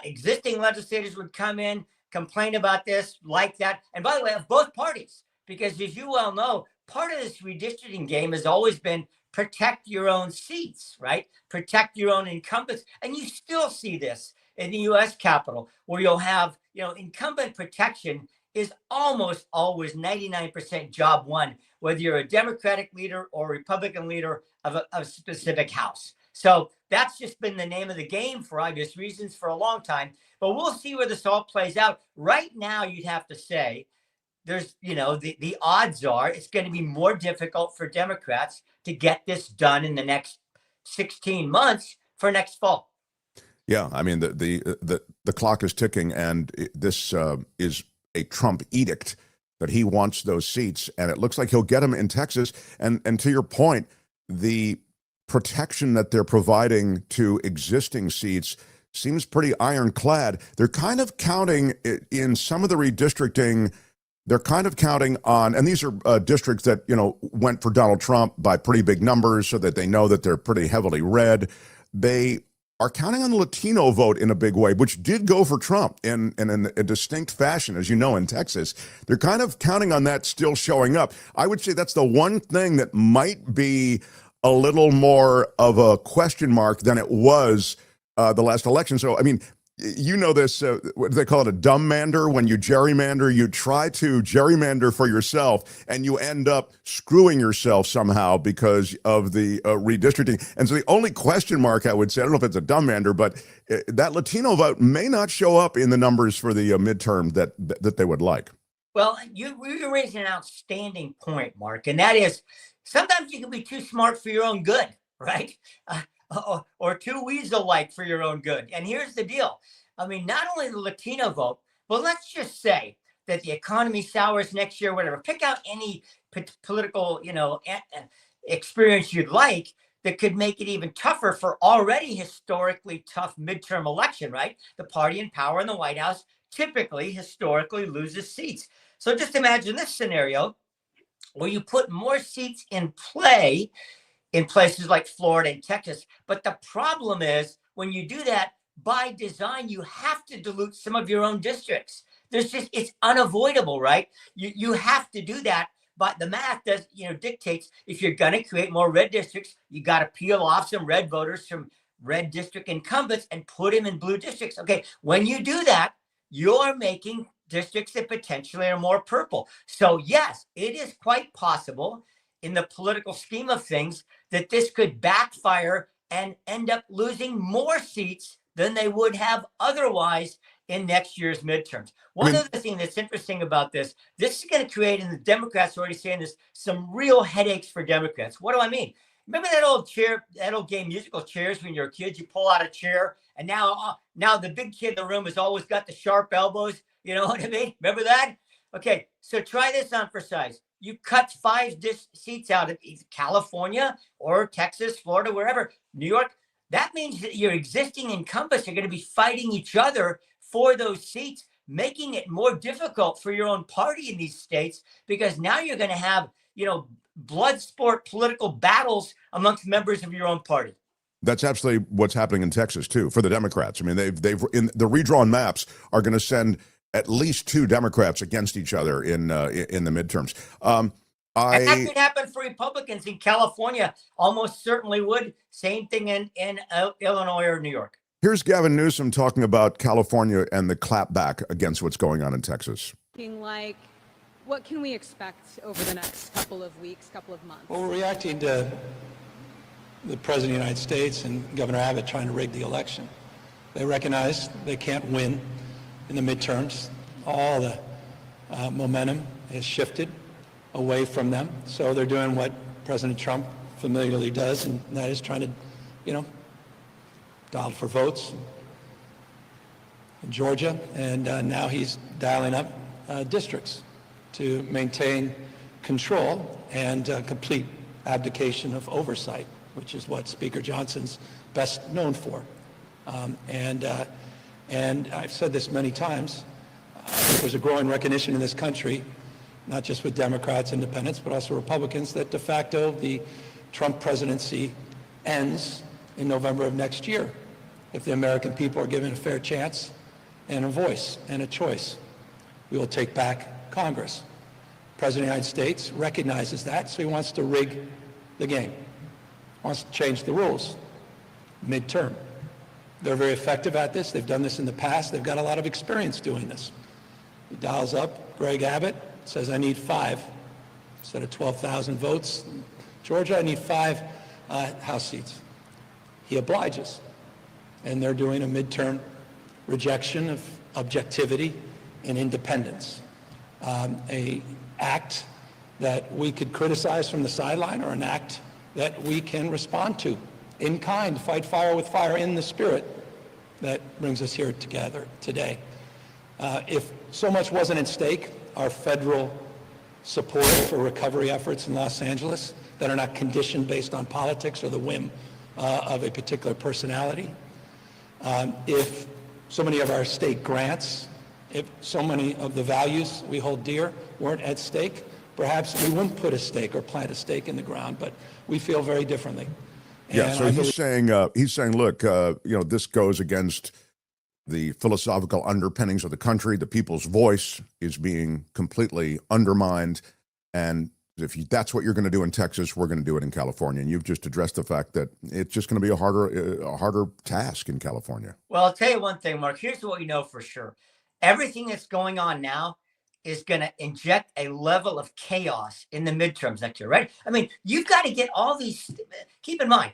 Existing legislators would come in, complain about this, like that. And by the way, of both parties, because as you well know, part of this redistricting game has always been protect your own seats, right? Protect your own incumbents. And you still see this in the U.S. Capitol, where you'll have, incumbent protection is almost always 99% job one, whether you're a Democratic leader or Republican leader of a specific house. So that's just been the name of the game for obvious reasons for a long time. But we'll see where this all plays out. Right now, you'd have to say there's, the odds are it's going to be more difficult for Democrats to get this done in the next 16 months for next fall. Yeah, I mean, the clock is ticking, and this is a Trump edict that he wants those seats, and it looks like he'll get them in Texas. And to your point, the protection that they're providing to existing seats seems pretty ironclad. They're kind of counting in some of the redistricting. They're kind of counting on, and these are districts that, went for Donald Trump by pretty big numbers, so that they know that they're pretty heavily red. They are counting on the Latino vote in a big way, which did go for Trump in a distinct fashion, as you know, in Texas. They're kind of counting on that still showing up. I would say that's the one thing that might be a little more of a question mark than it was the last election. So, I mean, this, what do they call it, a dumbmander? When you gerrymander, you try to gerrymander for yourself, and you end up screwing yourself somehow because of the redistricting. And so the only question mark, I would say, I don't know if it's a dumbmander, but that Latino vote may not show up in the numbers for the midterm that they would like. Well, you're raising an outstanding point, Mark, and that is sometimes you can be too smart for your own good, right? Or too weasel-like for your own good. And here's the deal. I mean, not only the Latino vote, but let's just say that the economy sours next year, whatever. Pick out any political, experience you'd like that could make it even tougher for already historically tough midterm election, right? The party in power in the White House typically, historically loses seats. So just imagine this scenario where you put more seats in play in places like Florida and Texas. But the problem is when you do that, by design, you have to dilute some of your own districts. It's unavoidable, right? You have to do that but the math does, dictates if you're going to create more red districts, you got to peel off some red voters from red district incumbents and put them in blue districts. Okay, when you do that, you're making districts that potentially are more purple. So yes, it is quite possible in the political scheme of things that this could backfire and end up losing more seats than they would have otherwise in next year's midterms. One other thing that's interesting about this is going to create, and the Democrats are already saying this, some real headaches for Democrats. What do I mean? Remember that old game, musical chairs, when you're a kid, you pull out a chair, and now the big kid in the room has always got the sharp elbows. You know what I mean? Remember that? Okay, so try this on for size. You cut 5 seats out of California or Texas, Florida, wherever, New York. That means that your existing incumbents are going to be fighting each other for those seats, making it more difficult for your own party in these states, because now you're going to have, blood sport political battles amongst members of your own party. That's absolutely what's happening in Texas too for the Democrats. I mean, they've in the redrawn maps are going to send at least 2 Democrats against each other in the midterms. And that could happen for Republicans in California. Almost certainly would. Same thing in Illinois or New York. Here's Gavin Newsom talking about California and the clapback against what's going on in Texas. Like, what can we expect over the next couple of weeks, couple of months? Well, we're reacting to the President of the United States and Governor Abbott trying to rig the election. They recognize they can't win in the midterms. All the momentum has shifted away from them. So they're doing what President Trump familiarly does, and that is trying to, dial for votes in Georgia. And now he's dialing up districts to maintain control and complete abdication of oversight, which is what Speaker Johnson's best known for. And I've said this many times, there's a growing recognition in this country, not just with Democrats, independents, but also Republicans, that de facto the Trump presidency ends in November of next year if the American people are given a fair chance and a voice and a choice. We will take back Congress. The President of the United States recognizes that, so he wants to rig the game, wants to change the rules midterm. They're very effective at this. They've done this in the past. They've got a lot of experience doing this. He dials up Greg Abbott, says, I need 5. Instead of 12,000 votes, Georgia, I need 5 House seats. He obliges. And they're doing a midterm rejection of objectivity and independence. A act that we could criticize from the sideline, or an act that we can respond to in kind, fight fire with fire in the spirit that brings us here together today. If so much wasn't at stake, our federal support for recovery efforts in Los Angeles that are not conditioned based on politics or the whim of a particular personality. If so many of our state grants, if so many of the values we hold dear weren't at stake, perhaps we wouldn't put a stake or plant a stake in the ground, but we feel very differently. Yeah, so he's saying, look, this goes against the philosophical underpinnings of the country. The people's voice is being completely undermined. And if that's what you're going to do in Texas, we're going to do it in California. And you've just addressed the fact that it's just going to be a harder task in California. Well, I'll tell you one thing, Mark. Here's what we know for sure. Everything that's going on now is going to inject a level of chaos in the midterms next year, right? I mean, you've got to get all these, keep in mind,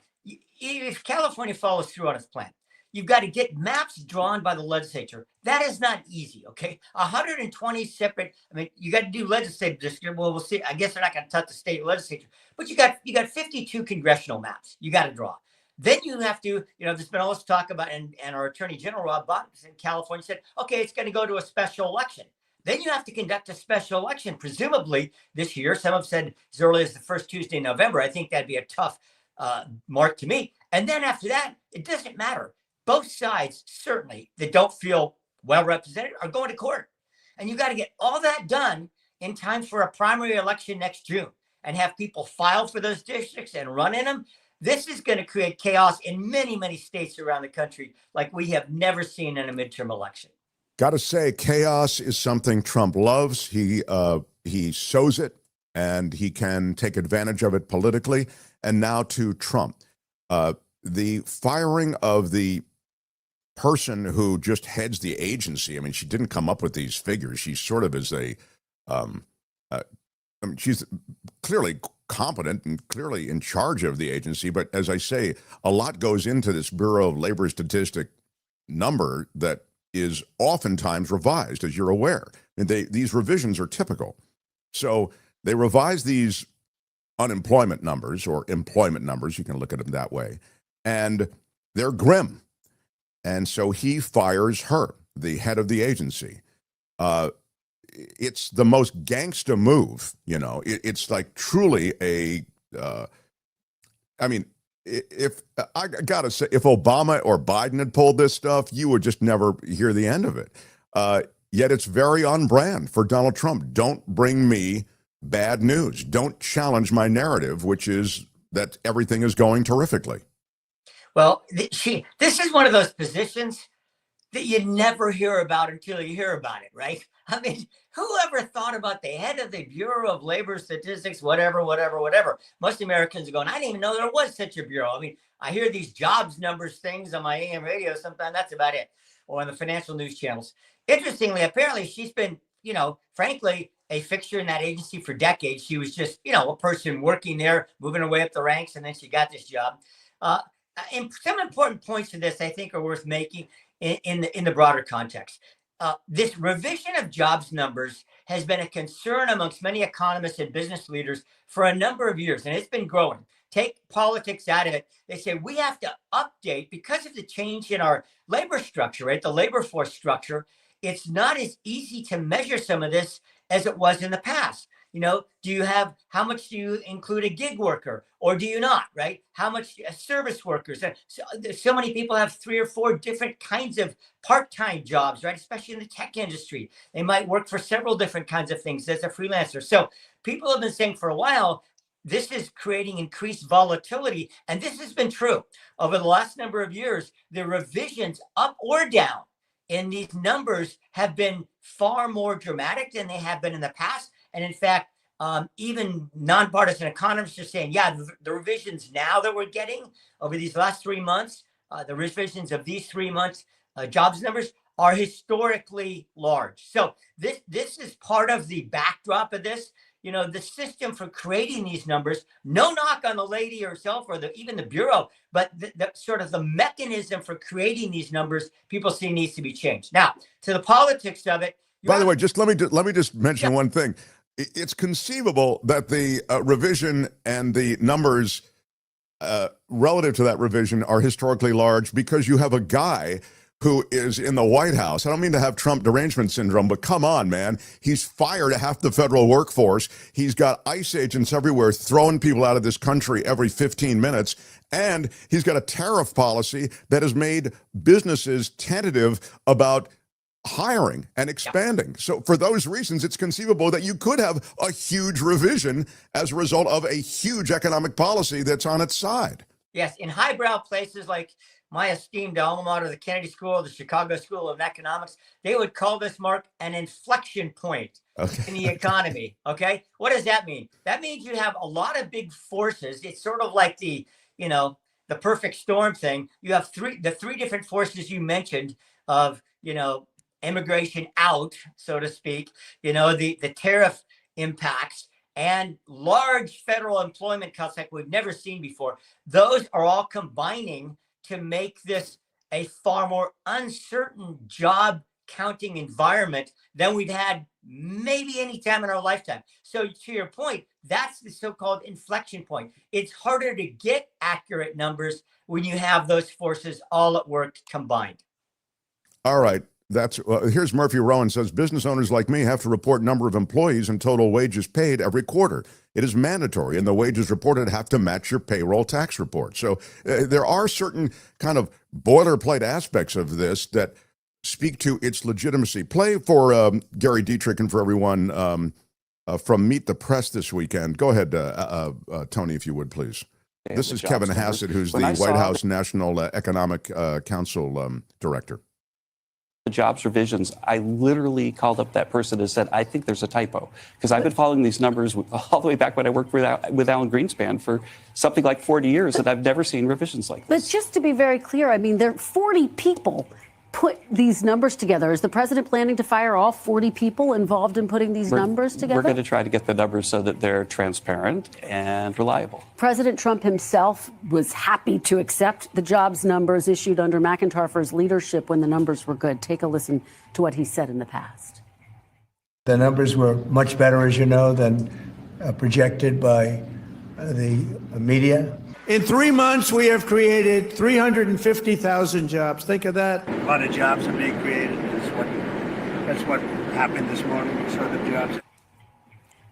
if California follows through on its plan, you've got to get maps drawn by the legislature. That is not easy, okay? 120 separate, I mean, you got to do legislative district. Well, we'll see. I guess they're not going to touch the state legislature, but you got 52 congressional maps you got to draw. Then you have to, there's been all this talk about, and our Attorney General, Rob Bottoms in California said, okay, it's going to go to a special election. Then you have to conduct a special election, presumably this year. Some have said as early as the first Tuesday in November. I think that'd be a tough mark to meet. And then after that, it doesn't matter. Both sides, certainly, that don't feel well represented are going to court. And you got to get all that done in time for a primary election next June and have people file for those districts and run in them. This is going to create chaos in many, many states around the country like we have never seen in a midterm election. Got to say, chaos is something Trump loves. He sows it and he can take advantage of it politically. And now to Trump. The firing of the person who just heads the agency, I mean, she didn't come up with these figures. She sort of is she's clearly competent and clearly in charge of the agency. But as I say, a lot goes into this Bureau of Labor Statistic number that is oftentimes revised, as you're aware. And these revisions are typical. So they revise these unemployment numbers or employment numbers, you can look at them that way, and they're grim. And so he fires her, the head of the agency. It's the most gangsta move, you know. It's like truly a, I mean, if I gotta say, if Obama or Biden had pulled this stuff, you would just never hear the end of it. Yet it's very on brand for Donald Trump. Don't bring me bad news. Don't challenge my narrative, which is that everything is going terrifically. Well, this is one of those positions that you never hear about until you hear about it, right? I mean, whoever thought about the head of the Bureau of Labor Statistics, whatever. Most Americans are going, I didn't even know there was such a bureau. I mean, I hear these jobs numbers things on my AM radio. Sometimes that's about it, or on the financial news channels. Interestingly, apparently she's been, you know, frankly, a fixture in that agency for decades. She was just, you know, a person working there, moving her way up the ranks, and then she got this job. And some important points to this, I think, are worth making in the broader context. This revision of jobs numbers has been a concern amongst many economists and business leaders for a number of years, and it's been growing. Take politics out of it. They say we have to update because of the change in our labor structure, right? The labor force structure. It's not as easy to measure some of this as it was in the past. You know, how much do you include a gig worker or do you not, right? How much service workers? So many people have 3 or 4 different kinds of part-time jobs, right? Especially in the tech industry. They might work for several different kinds of things as a freelancer. So people have been saying for a while, this is creating increased volatility. And this has been true over the last number of years. The revisions up or down in these numbers have been far more dramatic than they have been in the past. And in fact, even nonpartisan economists are saying, yeah, the revisions now that we're getting over these last 3 months, the revisions of these 3 months jobs numbers are historically large. So this is part of the backdrop of this. You know, the system for creating these numbers, no knock on the lady herself or even the Bureau, but the sort of the mechanism for creating these numbers, people see needs to be changed. Now, to the politics of it. By the way, just let me just mention one thing. It's conceivable that the revision and the numbers relative to that revision are historically large because you have a guy who is in the White House. I don't mean to have Trump derangement syndrome, but come on, man. He's fired half the federal workforce. He's got ICE agents everywhere throwing people out of this country every 15 minutes. And he's got a tariff policy that has made businesses tentative about hiring and expanding. So for those reasons, it's conceivable that you could have a huge revision as a result of a huge economic policy that's on its side. Yes, in highbrow places like my esteemed alma mater, the Kennedy School, the Chicago School of Economics, they would call this, Mark, an inflection point in the economy. Okay, what does that mean? That means you have a lot of big forces. It's sort of like the perfect storm thing. You have the three different forces you mentioned of, immigration out, so to speak, the tariff impacts and large federal employment cuts like we've never seen before. Those are all combining to make this a far more uncertain job counting environment than we've had maybe any time in our lifetime. So to your point, that's the so-called inflection point. It's harder to get accurate numbers when you have those forces all at work combined. All right. Here's Murphy Rowan says, business owners like me have to report number of employees and total wages paid every quarter. It is mandatory, and the wages reported have to match your payroll tax report. So there are certain kind of boilerplate aspects of this that speak to its legitimacy. Play for Gary Dietrich and for everyone from Meet the Press this weekend. Go ahead, Tony, if you would, please. This is Kevin Hassett, who's the White House National Economic Council Director. the jobs revisions, I literally called up that person and said, I think there's a typo, because I've been following these numbers all the way back when I worked with Alan Greenspan for something like 40 years, and I've never seen revisions like this. But just to be very clear, I mean, there are 40 people put these numbers together. Is the president planning to fire all 40 people involved in putting these numbers together? We're going to try to get the numbers so that they're transparent and reliable. President Trump himself was happy to accept the jobs numbers issued under McIntyre's leadership when the numbers were good. Take a listen to what he said in the past. The numbers were much better, as you know, than projected by the media. In 3 months, we have created 350,000 jobs. Think of that. A lot of jobs are being created. That's what happened this morning. We saw the jobs.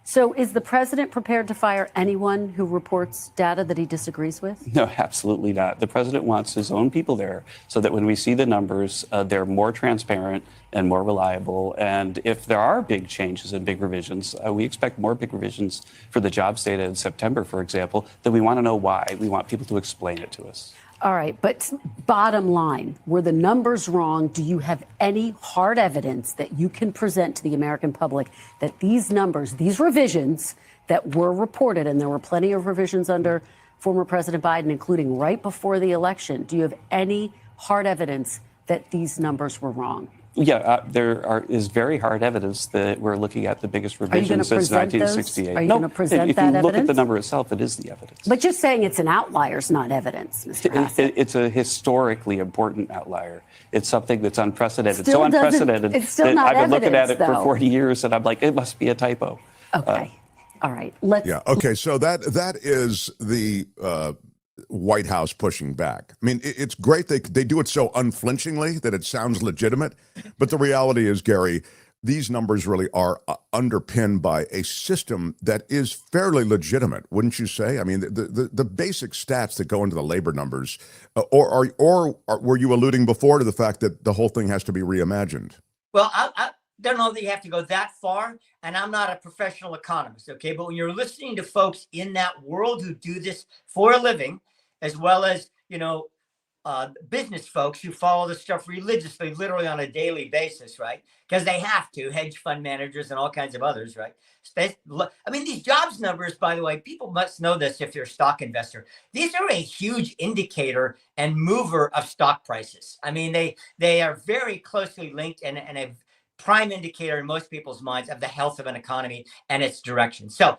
So is the president prepared to fire anyone who reports data that he disagrees with? No, absolutely not. The president wants his own people there so that when we see the numbers, they're more transparent and more reliable. And if there are big changes and big revisions, we expect more big revisions for the jobs data in September, for example, then we want to know why. We want people to explain it to us. All right, but bottom line, were the numbers wrong? Do you have any hard evidence that you can present to the American public that these numbers, these revisions that were reported, and there were plenty of revisions under former President Biden, including right before the election, do you have any hard evidence that these numbers were wrong? Yeah, there is very hard evidence that we're looking at the biggest revisions since 1968. Are you going to present if that you look evidence? at the number itself, it is the evidence. But just saying it's an outlier is not evidence, Mr. Hassett. It's a historically important outlier. It's something that's unprecedented. Still so unprecedented it's still that not I've been looking at it evidence, for 40 years, and I'm like, it must be a typo. Okay. All right. Let's. Yeah. Okay. So that is the White House pushing back. I mean, it's great they do it so unflinchingly that it sounds legitimate, but the reality is, Gary, these numbers really are underpinned by a system that is fairly legitimate, wouldn't you say? I mean, the basic stats that go into the labor numbers, or were you alluding before to the fact that the whole thing has to be reimagined? Well, I don't know that you have to go that far, and I'm not a professional economist, okay? But when you're listening to folks in that world who do this for a living, as well as, business folks who follow this stuff religiously, literally on a daily basis, right? Because they have to, hedge fund managers and all kinds of others, right? I mean, these jobs numbers, by the way, people must know this if you're a stock investor. These are a huge indicator and mover of stock prices. I mean, they are very closely linked and a prime indicator in most people's minds of the health of an economy and its direction. So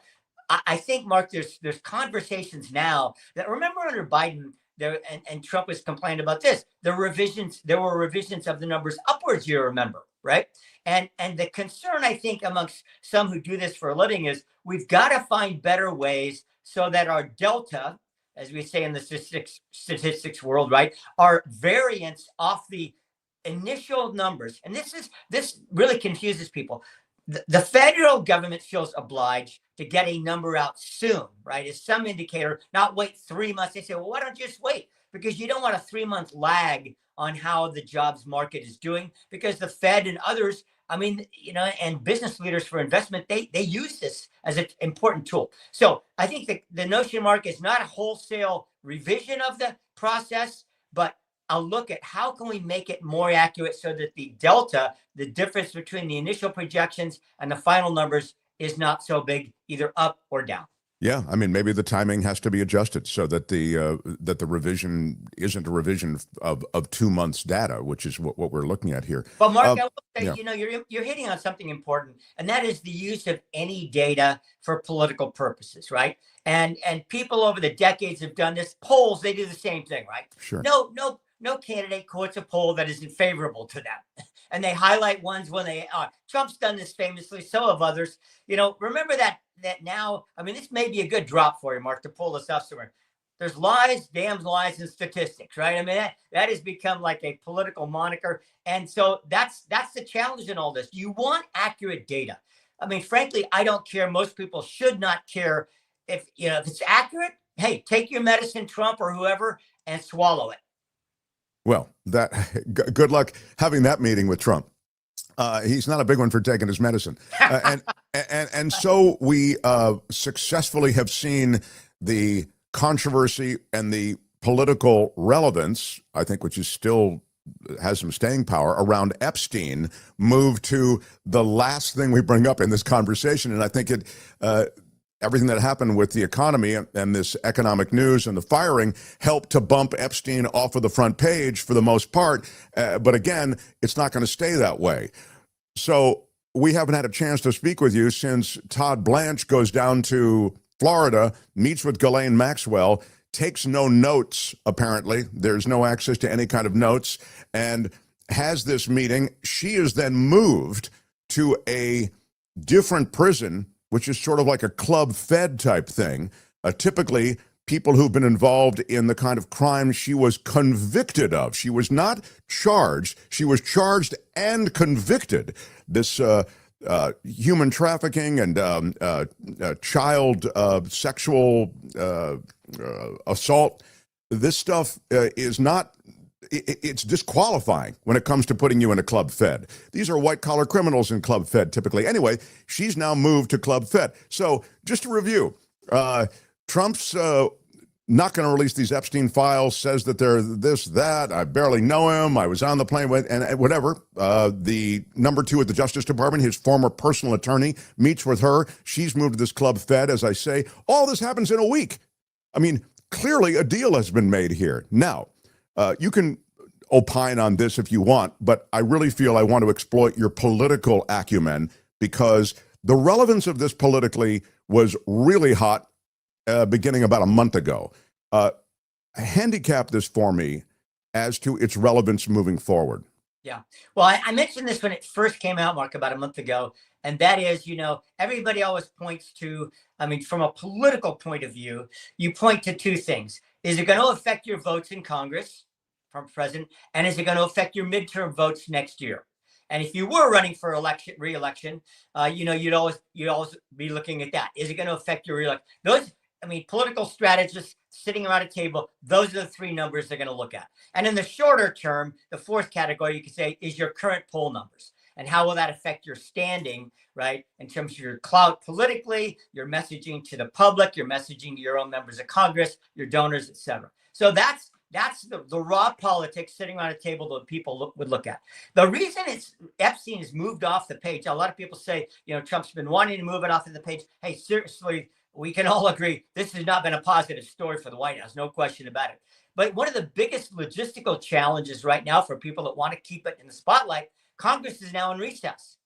I think, Mark, there's conversations now that, remember, under Biden, and Trump was complaining about this. There were revisions of the numbers upwards, you remember, right? And the concern, I think, amongst some who do this for a living is we've got to find better ways so that our delta, as we say in the statistics world, right, our variance off the initial numbers, and this really confuses people. The federal government feels obliged to get a number out soon, right? As some indicator, not wait 3 months. They say, well, why don't you just wait? Because you don't want a 3-month lag on how the jobs market is doing, because the Fed and others, I mean, and business leaders for investment, they use this as an important tool. So I think the notion, Mark, is not a wholesale revision of the process, but a look at how can we make it more accurate so that the delta, the difference between the initial projections and the final numbers, is not so big, either up or down. Yeah, I mean, maybe the timing has to be adjusted so that the revision isn't a revision of 2 months data, which is what we're looking at here. But Mark, I will say, you're hitting on something important, and that is the use of any data for political purposes, right? And people over the decades have done this. Polls, they do the same thing, right? Sure. No candidate quotes a poll that isn't favorable to them. And they highlight ones when they are. Trump's done this famously, so have others. Remember that now, I mean, this may be a good drop for you, Mark, to pull this up somewhere. There's lies, damn lies, and statistics, right? I mean, that has become like a political moniker. And so that's the challenge in all this. You want accurate data. I mean, frankly, I don't care. Most people should not care if it's accurate. Hey, take your medicine, Trump or whoever, and swallow it. Well, good luck having that meeting with Trump. He's not a big one for taking his medicine. And so we successfully have seen the controversy and the political relevance, I think, which is still has some staying power around Epstein move to the last thing we bring up in this conversation. And I think everything that happened with the economy and this economic news and the firing helped to bump Epstein off of the front page for the most part. But again, it's not going to stay that way. So we haven't had a chance to speak with you since Todd Blanche goes down to Florida, meets with Ghislaine Maxwell, takes no notes, apparently. There's no access to any kind of notes, and has this meeting. She is then moved to a different prison, which is sort of like a Club Fed type thing. Typically, people who've been involved in the kind of crime she was convicted of. She was not charged. She was charged and convicted. This human trafficking and child sexual assault. This stuff is not, it's disqualifying when it comes to putting you in a Club Fed. These are white-collar criminals in Club Fed typically. Anyway, she's now moved to Club Fed. So just to review, Trump's not going to release these Epstein files, says that they're this, that. I barely know him. I was on the plane with, and whatever. The number 2 at the Justice Department, his former personal attorney, meets with her. She's moved to this Club Fed, as I say. All this happens in a week. I mean, clearly a deal has been made here. Now, you can opine on this if you want, but I really feel I want to exploit your political acumen, because the relevance of this politically was really hot beginning about a month ago. Handicap this for me as to its relevance moving forward. Yeah. Well, I mentioned this when it first came out, Mark, about a month ago. And that is, everybody always points to, from a political point of view, you point to 2 things. Is it going to affect your votes in Congress from president? And is it going to affect your midterm votes next year? And if you were running for re-election, you'd always be looking at that. Is it going to affect your re-election? Political strategists sitting around a table, those are the 3 numbers they're going to look at. And in the shorter term, the 4th category, you could say, is your current poll numbers. And how will that affect your standing, right? In terms of your clout politically, your messaging to the public, your messaging to your own members of Congress, your donors, et cetera. So that's the raw politics sitting around a table that people would look at. The reason Epstein has moved off the page, a lot of people say, Trump's been wanting to move it off of the page. Hey, seriously, we can all agree this has not been a positive story for the White House, no question about it. But one of the biggest logistical challenges right now for people that want to keep it in the spotlight, Congress is now in recess.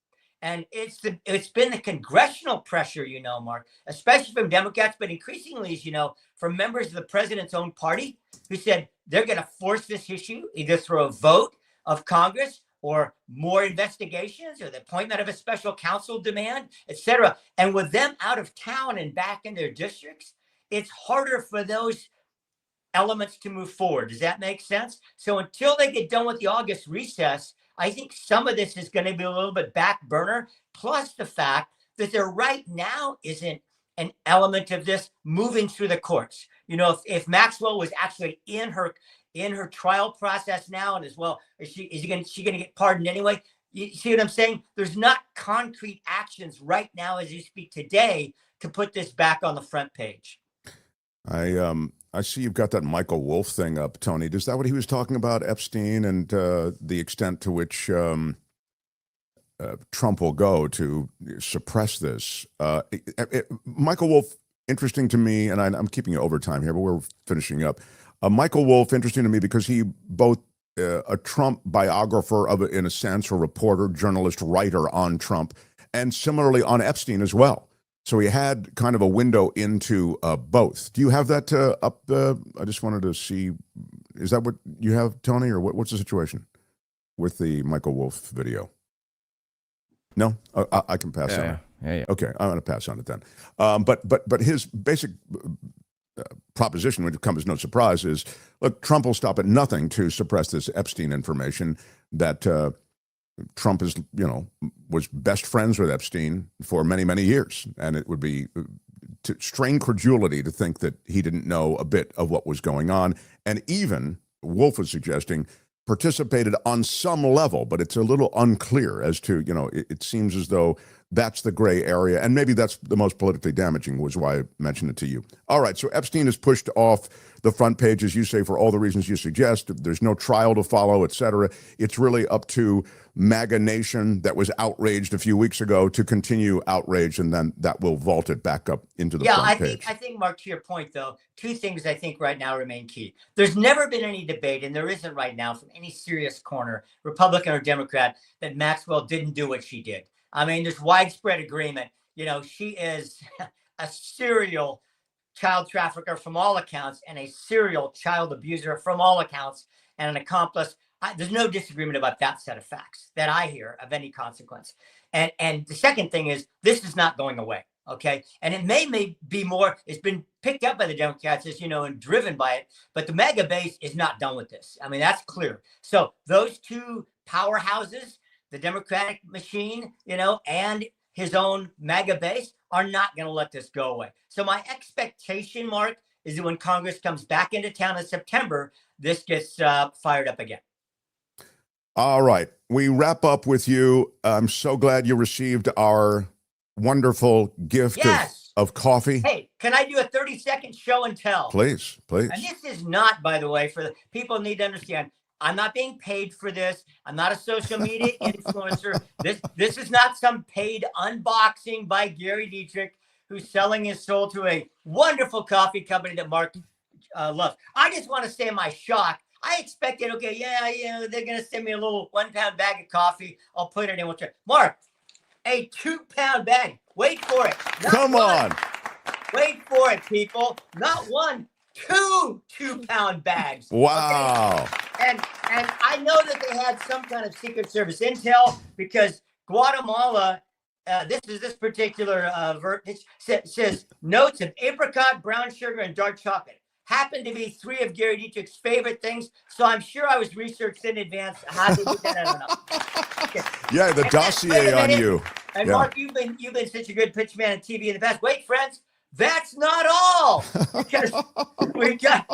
And it's been the congressional pressure, Mark, especially from Democrats, but increasingly, as from members of the president's own party who said they're going to force this issue either through a vote of Congress or more investigations or the appointment of a special counsel demand, et cetera. And with them out of town and back in their districts, it's harder for those elements to move forward. Does that make sense? So until they get done with the August recess, I think some of this is going to be a little bit back burner, plus the fact that there right now isn't an element of this moving through the courts. If Maxwell was actually in her trial process now, and as well, is she going to get pardoned anyway? You see what I'm saying? There's not concrete actions right now as you speak today to put this back on the front page. I see you've got that Michael Wolff thing up, Tony. Is that what he was talking about, Epstein, and the extent to which Trump will go to suppress this? Michael Wolff, interesting to me, and I'm keeping you over time here, but we're finishing up. Michael Wolff, interesting to me because he both a Trump biographer in a sense, a reporter, journalist, writer on Trump, and similarly on Epstein as well. So he had kind of a window into both. Do you have that up? I just wanted to see. Is that what you have, Tony, or what's the situation with the Michael Wolff video? No, I can pass on it. Yeah. Okay, I'm going to pass on it then. But his basic proposition, which comes as no surprise, is look, Trump will stop at nothing to suppress this Epstein information. That Trump is, was best friends with Epstein for many, many years, and it would be to strain credulity to think that he didn't know a bit of what was going on, and even Wolff was suggesting participated on some level, but it's a little unclear as to, it seems as though That's the gray area. And maybe that's the most politically damaging, was why I mentioned it to you. All right, so Epstein is pushed off the front page, as you say, for all the reasons you suggest. There's no trial to follow, et cetera. It's really up to MAGA Nation, that was outraged a few weeks ago, to continue outrage, and then that will vault it back up into the front page. I think, Mark, to your point, though, two things I think right now remain key. There's never been any debate, and there isn't right now from any serious corner, Republican or Democrat, that Maxwell didn't do what she did. I mean, there's widespread agreement. You know, she is a serial child trafficker from all accounts, and a serial child abuser from all accounts, and an accomplice. There's no disagreement about that set of facts that I hear of any consequence. And the second thing is, this is not going away. Okay. And it may be more, it's been picked up by the Democrats, as you know, and driven by it, but the MAGA base is not done with this. I mean, that's clear. So those two powerhouses, the Democratic machine, you know, and his own MAGA base, are not going to let this go away. So my expectation, Mark, is that when Congress comes back into town in September, this gets fired up again. All right. We wrap up with you. I'm so glad you received our wonderful gift of coffee. Hey, can I do a 30-second show and tell? Please, please. And this is not, by the way, for the people need to understand, I'm not being paid for this. I'm not a social media influencer. This is not some paid unboxing by Gary Dietrich, who's selling his soul to a wonderful coffee company that Mark loves. I just want to say my shock. I expected, okay, they're going to send me a little 1-pound bag of coffee. I'll put it in. Mark, a 2-pound bag. Wait for it. Come on. Wait for it, people. Not one, 2 2-pound bags. Wow. Okay? And I know that they had some kind of Secret Service intel, because Guatemala, this particular says notes of apricot, brown sugar, and dark chocolate happen to be 3 of Gary Dietrich's favorite things. So I'm sure I was researched in advance. How to do that, I don't know. Okay. Yeah, the dossier on you. And Mark, you've been such a good pitch man on TV in the past. Wait, friends, that's not all. Because we got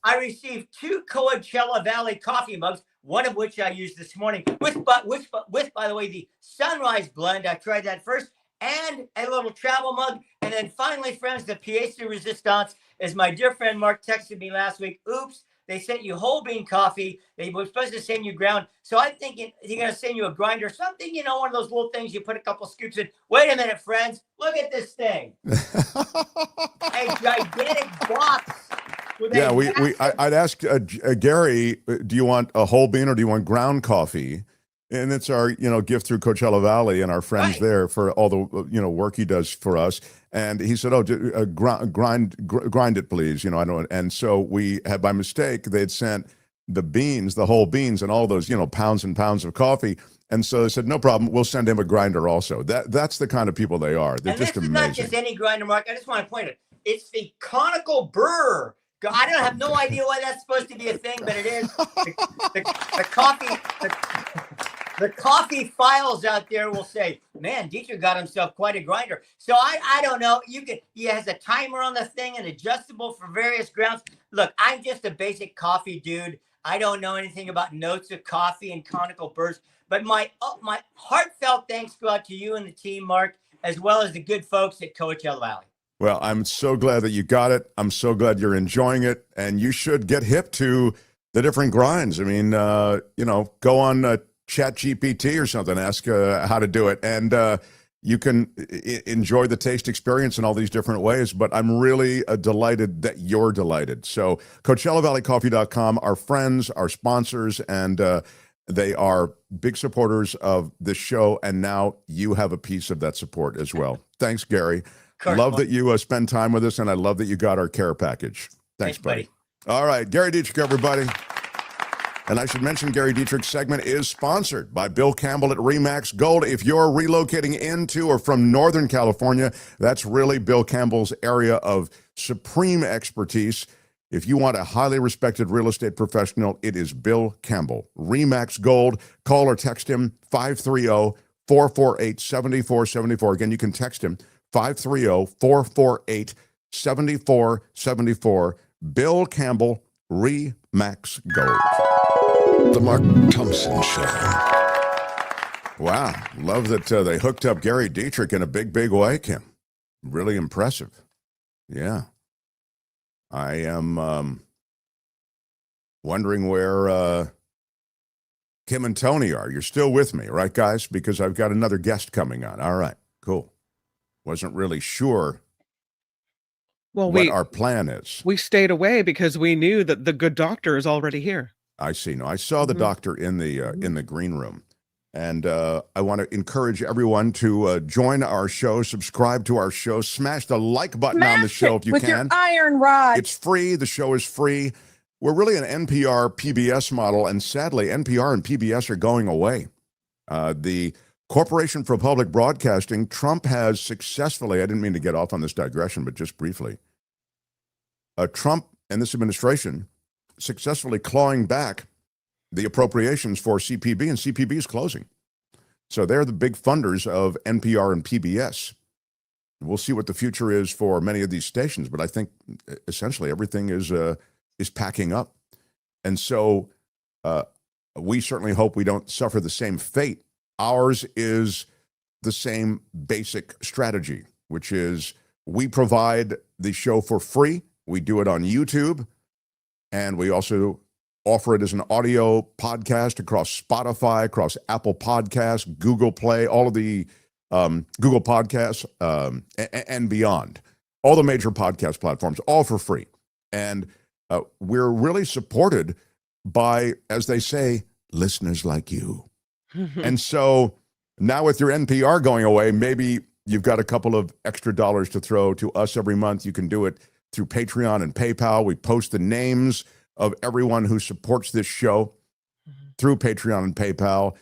I received 2 Coachella Valley coffee mugs, one of which I used this morning, with by the way, the Sunrise blend. I tried that first, and a little travel mug. And then finally, friends, the pièce de résistance, as my dear friend Mark texted me last week. Oops, they sent you whole bean coffee. They were supposed to send you ground. So I'm thinking they're going to send you a grinder, something, you know, one of those little things you put a couple scoops in. Wait a minute, friends. Look at this thing. A gigantic box. Yeah, I'd ask Gary, do you want a whole bean or do you want ground coffee? And it's our, gift through Coachella Valley and our friends there for all the, work he does for us. And he said, grind it, please. I don't. And so we had, by mistake, they'd sent the beans, the whole beans, and all those, pounds and pounds of coffee. And so they said, no problem, we'll send him a grinder also. That's the kind of people they are. They're just amazing. Not just any grinder, Mark. I just want to point it. It's the conical burr. I don't have no idea why that's supposed to be a thing, but it is. The coffee files out there will say, man, Dietrich got himself quite a grinder. So I don't know. He has a timer on the thing and adjustable for various grounds. Look, I'm just a basic coffee dude. I don't know anything about notes of coffee and conical burrs. But my heartfelt thanks go out to you and the team, Mark, as well as the good folks at Coachella Valley. Well, I'm so glad that you got it. I'm so glad you're enjoying it. And you should get hip to the different grinds. I mean, go on ChatGPT or something, ask how to do it. And you can enjoy the taste experience in all these different ways. But I'm really delighted that you're delighted. So CoachellaValleyCoffee.com, our friends, our sponsors, and they are big supporters of this show. And now you have a piece of that support as well. Thanks, Gary. Love that you spend time with us, and I love that you got our care package. Thanks, buddy. All right, Gary Dietrich, everybody. And I should mention Gary Dietrich's segment is sponsored by Bill Campbell at RE/MAX Gold. If you're relocating into or from Northern California, that's really Bill Campbell's area of supreme expertise. If you want a highly respected real estate professional, it is Bill Campbell. RE/MAX Gold. Call or text him 530-448-7474. Again, you can text him 530-448-7474. Bill Campbell, RE/MAX Gold. The Mark Thompson Show. Wow. Love that they hooked up Gary Dietrich in a big, big way, Kim. Really impressive. Yeah. I am wondering where Kim and Tony are. You're still with me, right, guys? Because I've got another guest coming on. All right, cool. Wasn't really sure what our plan is. We stayed away because we knew that the good doctor is already here. I see. No, I saw the doctor in the green room. And I want to encourage everyone to join our show, subscribe to our show, smash the like button on the show if you with can. your iron rod. It's free. The show is free. We're really an NPR PBS model, and sadly, NPR and PBS are going away. The Corporation for Public Broadcasting, Trump has successfully, I didn't mean to get off on this digression, but just briefly, Trump and this administration successfully clawing back the appropriations for CPB, and CPB is closing. So they're the big funders of NPR and PBS. We'll see what the future is for many of these stations, but I think essentially everything is packing up. And so we certainly hope we don't suffer the same fate. Ours is the same basic strategy, which is we provide the show for free. We do it on YouTube, and we also offer it as an audio podcast across Spotify, across Apple Podcasts, Google Play, all of the Google Podcasts, and beyond. All the major podcast platforms, all for free. And we're really supported by, as they say, listeners like you. And so now with your NPR going away, maybe you've got a couple of extra dollars to throw to us every month. You can do it through Patreon and PayPal. We post the names of everyone who supports this show through Patreon and PayPal.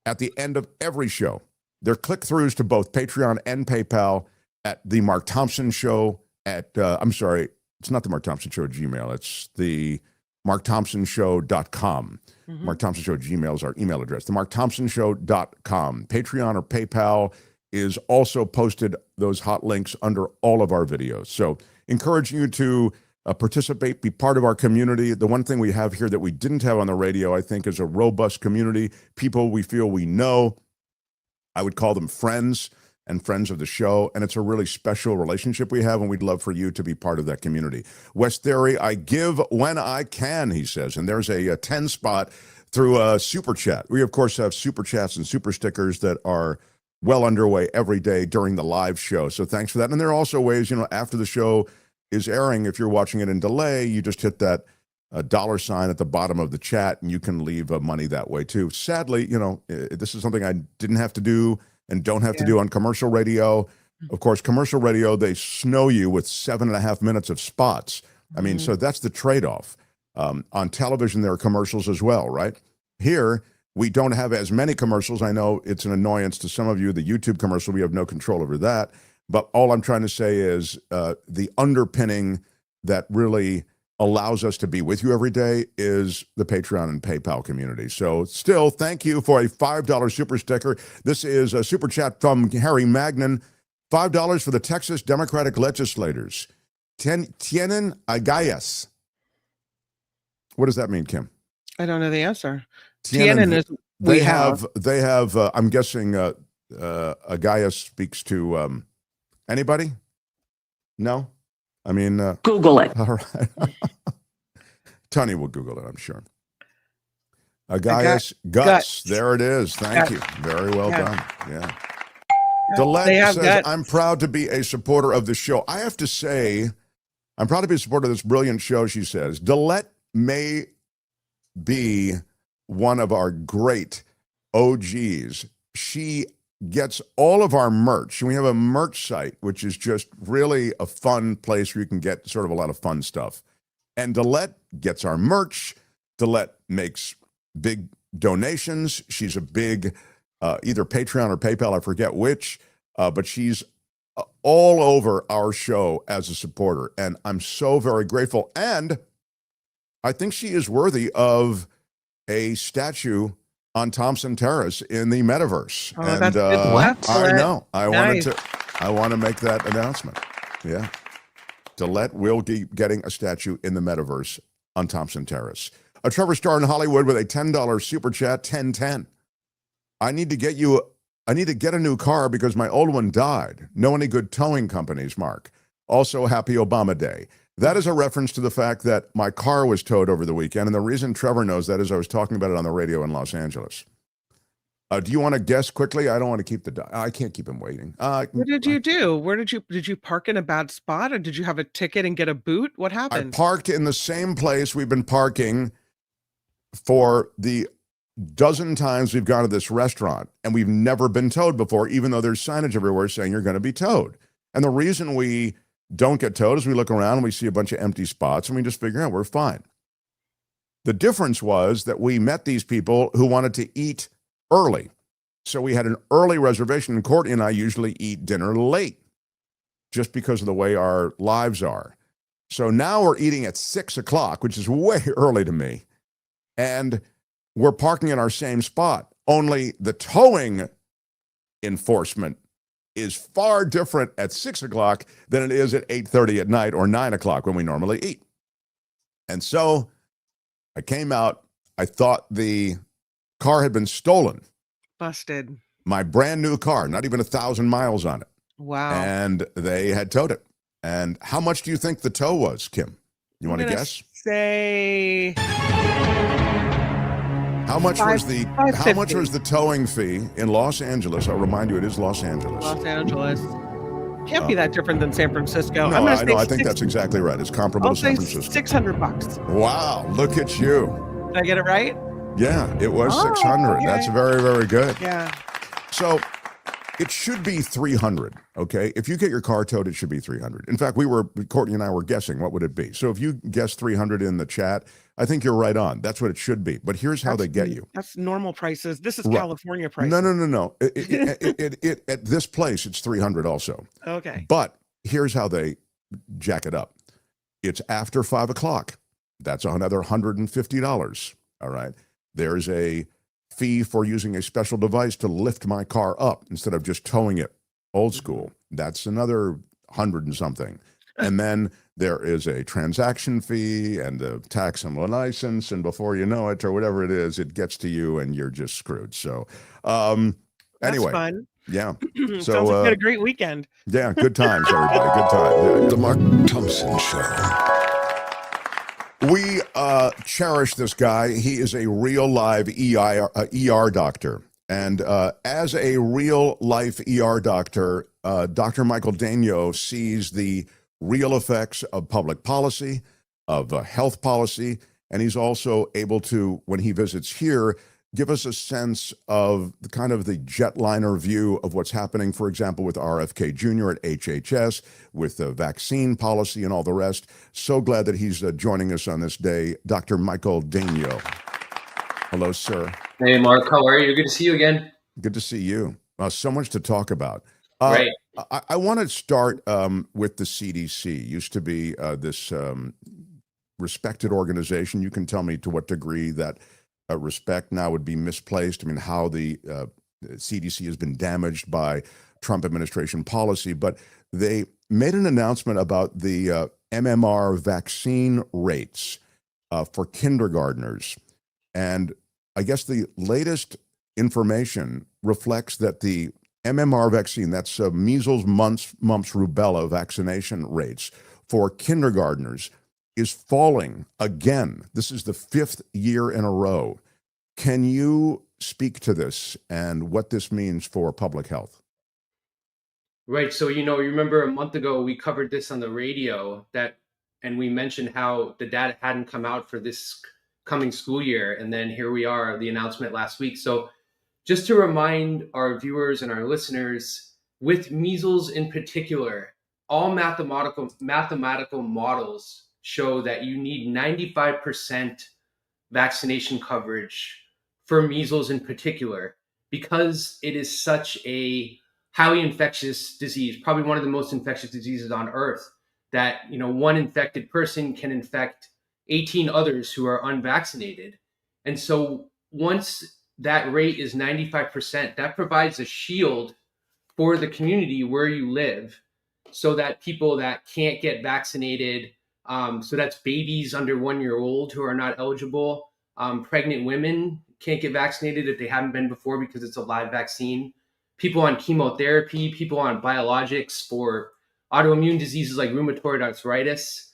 At the end of every show, there are click-throughs to both Patreon and PayPal at the Mark Thompson Show at, I'm sorry, it's not the Mark Thompson Show at Gmail. It's the markthompsonshow.com. Mark Thompson Show Gmail is our email address. The markthompsonshow.com. Patreon or PayPal is also posted, those hot links, under all of our videos. So encouraging you to participate, be part of our community. The one thing we have here that we didn't have on the radio, I think, is a robust community. People we feel we know. I would call them friends and friends of the show. And it's a really special relationship we have, and we'd love for you to be part of that community. Wes Theory, I give when I can, he says. And there's a 10 spot through Super Chat. We, of course, have Super Chats and Super Stickers that are well underway every day during the live show. So thanks for that. And there are also ways, after the show is airing, if you're watching it in delay, you just hit that $sign at the bottom of the chat, and you can leave money that way too. Sadly, this is something I didn't have to do and don't have to do on commercial radio. Of course, commercial radio, they snow you with 7.5 minutes of spots. I mean, so that's the trade-off. On television, there are commercials as well, right? Here, we don't have as many commercials. I know it's an annoyance to some of you. The YouTube commercial, we have no control over that. But all I'm trying to say is the underpinning that really allows us to be with you every day is the Patreon and PayPal community. So still, thank you for a $5 super sticker. This is a super chat from Harry Magnan. $5 for the Texas Democratic legislators. Tienen agallas. What does that mean, Kim? I don't know the answer. Tienen is they have I'm guessing agallas speaks to anybody? No? I mean, Google it. All right. Tony will Google it, I'm sure. Agallas guts. There it is. Thank you. Very well done. Yeah. Delette says, I'm proud to be a supporter of the show. I have to say, I'm proud to be a supporter of this brilliant show, she says. Delette may be one of our great OGs. She gets all of our merch. And we have a merch site, which is just really a fun place where you can get sort of a lot of fun stuff. And Delette gets our merch. Delette makes big donations. She's a big either Patreon or PayPal, I forget which, but she's all over our show as a supporter. And I'm so very grateful. And I think she is worthy of a statue on Thompson Terrace in the metaverse. Oh, and that's what? I know. I Nice. want to make that announcement. Yeah. Delette will be getting a statue in the metaverse on Thompson Terrace. A Trevor Starr in Hollywood with a $10 super chat, 1010. I need to get a new car because my old one died. Know any good towing companies, Mark? Also, happy Obama Day. That is a reference to the fact that my car was towed over the weekend. And the reason Trevor knows that is I was talking about it on the radio in Los Angeles. Do you want to guess quickly? I don't want to keep I can't keep him waiting. What did you do? Did you park in a bad spot, or did you have a ticket and get a boot? What happened? I parked in the same place we've been parking for the dozen times we've gone to this restaurant, and we've never been towed before, even though there's signage everywhere saying you're going to be towed. And the reason we don't get towed is we look around and we see a bunch of empty spots and we just figure out we're fine. The difference was that we met these people who wanted to eat early. So we had an early reservation, and Courtney and I usually eat dinner late just because of the way our lives are. So now we're eating at 6 o'clock, which is way early to me. And we're parking in our same spot. Only the towing enforcement is far different at 6 o'clock than it is at 8:30 at night or 9 o'clock when we normally eat. And so I came out. I thought the car had been stolen. Busted. My brand new car, not even 1,000 miles on it. Wow. And they had towed it. And how much do you think the tow was, Kim? You want to guess? Say how much was the towing fee in Los Angeles? I'll remind you, it is Los Angeles. Los Angeles. Can't be that different than San Francisco. No, I think that's exactly right. It's comparable to San Francisco. $600. Wow, look at you. Did I get it right? Yeah, it was 600. Okay. That's very, very good. Yeah. So it should be 300, okay? If you get your car towed, it should be 300. In fact, Courtney and I were guessing what would it be. So if you guess 300 in the chat, I think you're right on. That's what it should be. But here's how they get you. That's normal prices. This is Right. California prices. No. At this place, it's 300 also. Okay. But here's how they jack it up. It's after 5 o'clock. That's another $150. All right. There's a fee for using a special device to lift my car up instead of just towing it old school. That's another 100 and something. And then there is a transaction fee and a tax and license. And before you know it, or whatever it is, it gets to you and you're just screwed. So anyway. That's fun. Yeah. So, sounds like you had a great weekend. Yeah. Good times, everybody. Good times. Yeah. The Mark Thompson Show. We cherish this guy. He is a real live ER doctor. And as a real life ER doctor, Dr. Michael Daignault sees the real effects of public policy, of health policy, and he's also able to, when he visits here, give us a sense of the kind of the jetliner view of what's happening, for example, with RFK Jr. at HHS, with the vaccine policy and all the rest. So glad that he's joining us on this day, Dr. Michael Daignault. Hello, sir. Hey, Mark. How are you? Good to see you again. Good to see you. So much to talk about. Right. I want to start with the CDC. Used to be this respected organization. You can tell me to what degree that respect now would be misplaced. I mean, how the CDC has been damaged by Trump administration policy. But they made an announcement about the MMR vaccine rates for kindergartners. And I guess the latest information reflects that the MMR vaccine, that's measles, mumps, rubella vaccination rates for kindergartners is falling again. This is the 5th year in a row. Can you speak to this and what this means for public health? Right. So, you remember a month ago, we covered this on the radio and we mentioned how the data hadn't come out for this coming school year. And then here we are, the announcement last week. So just to remind our viewers and our listeners, with measles in particular, all mathematical models show that you need 95% vaccination coverage for measles in particular, because it is such a highly infectious disease, probably one of the most infectious diseases on earth, that one infected person can infect 18 others who are unvaccinated. And so once that rate is 95%, that provides a shield for the community where you live, so that people that can't get vaccinated, so that's babies under 1 year old who are not eligible, pregnant women can't get vaccinated if they haven't been before because it's a live vaccine, people on chemotherapy, people on biologics for autoimmune diseases like rheumatoid arthritis.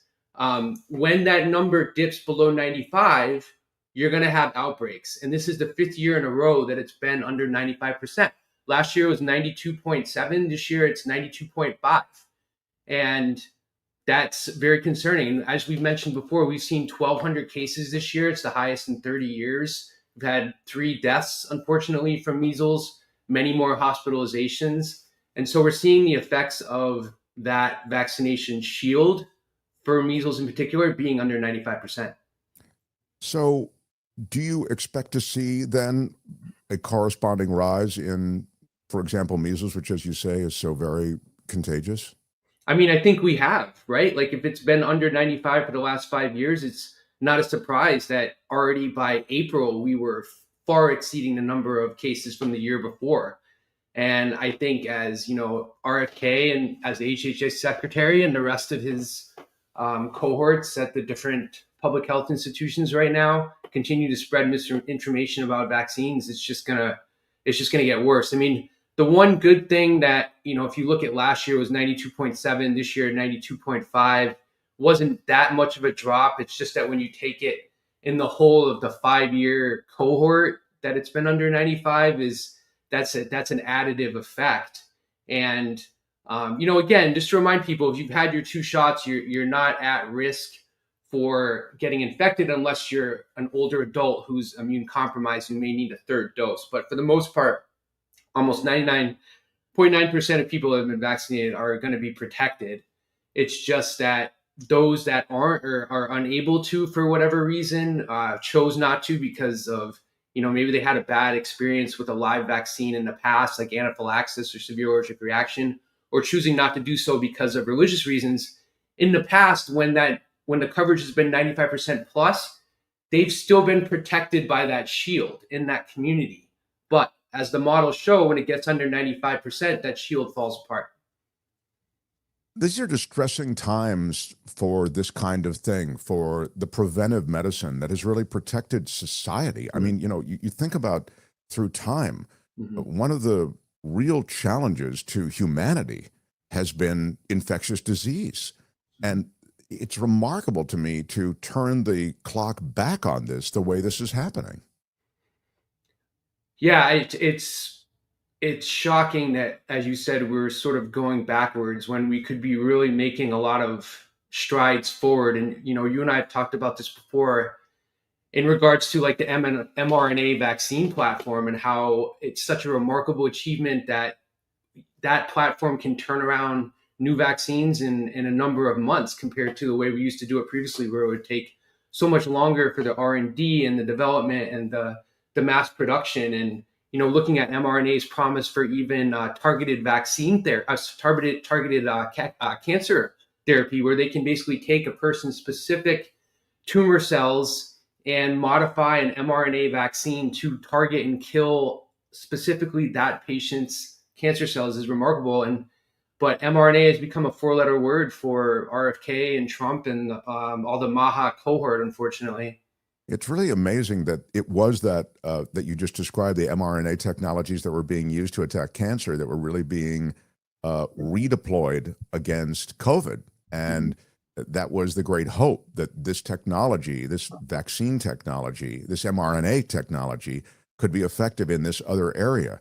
When that number dips below 95, you're going to have outbreaks. And this is the 5th year in a row that it's been under 95%. Last year it was 92.7. This year it's 92.5. And that's very concerning. As we've mentioned before, we've seen 1,200 cases this year. It's the highest in 30 years. We've had 3 deaths, unfortunately, from measles, many more hospitalizations. And so we're seeing the effects of that vaccination shield for measles in particular being under 95%. So do you expect to see then a corresponding rise in, for example, measles, which, as you say, is so very contagious? I mean, I think we have, right? Like if it's been under 95 for the last 5 years, it's not a surprise that already by April, we were far exceeding the number of cases from the year before. And I think as, RFK and as the HHS secretary and the rest of his cohorts at the different public health institutions right now continue to spread misinformation about vaccines, it's just gonna get worse. I mean, the one good thing that, if you look at last year was 92.7, this year 92.5, wasn't that much of a drop. It's just that when you take it in the whole of the 5-year cohort that it's been under 95 that's an additive effect. And, again, just to remind people, if you've had your 2 shots, you're not at risk for getting infected unless you're an older adult who's immune compromised who may need a 3rd dose. But for the most part, almost 99.9% of people that have been vaccinated are going to be protected. It's just that those that aren't or are unable to, for whatever reason, chose not to because of, maybe they had a bad experience with a live vaccine in the past, like anaphylaxis or severe allergic reaction, or choosing not to do so because of religious reasons. In the past, when the coverage has been 95% plus, they've still been protected by that shield in that community. But as the models show, when it gets under 95%, that shield falls apart. These are distressing times for this kind of thing, for the preventive medicine that has really protected society. I mean, you think about through time, one of the real challenges to humanity has been infectious disease. And it's remarkable to me to turn the clock back on this the way this is happening. Yeah, it's shocking that, as you said, we're sort of going backwards when we could be really making a lot of strides forward. And, you and I have talked about this before in regards to like the mRNA vaccine platform and how it's such a remarkable achievement that that platform can turn around new vaccines in a number of months compared to the way we used to do it previously, where it would take so much longer for the R&D and the development and the mass production. And looking at mRNA's promise for even targeted vaccine targeted cancer therapy, where they can basically take a person's specific tumor cells and modify an mRNA vaccine to target and kill specifically that patient's cancer cells, is remarkable. But mRNA has become a 4-letter word for RFK and Trump and all the MAHA cohort, unfortunately. It's really amazing that it was that you just described, the mRNA technologies that were being used to attack cancer, that were really being redeployed against COVID. And that was the great hope that this technology, this vaccine technology, this mRNA technology could be effective in this other area.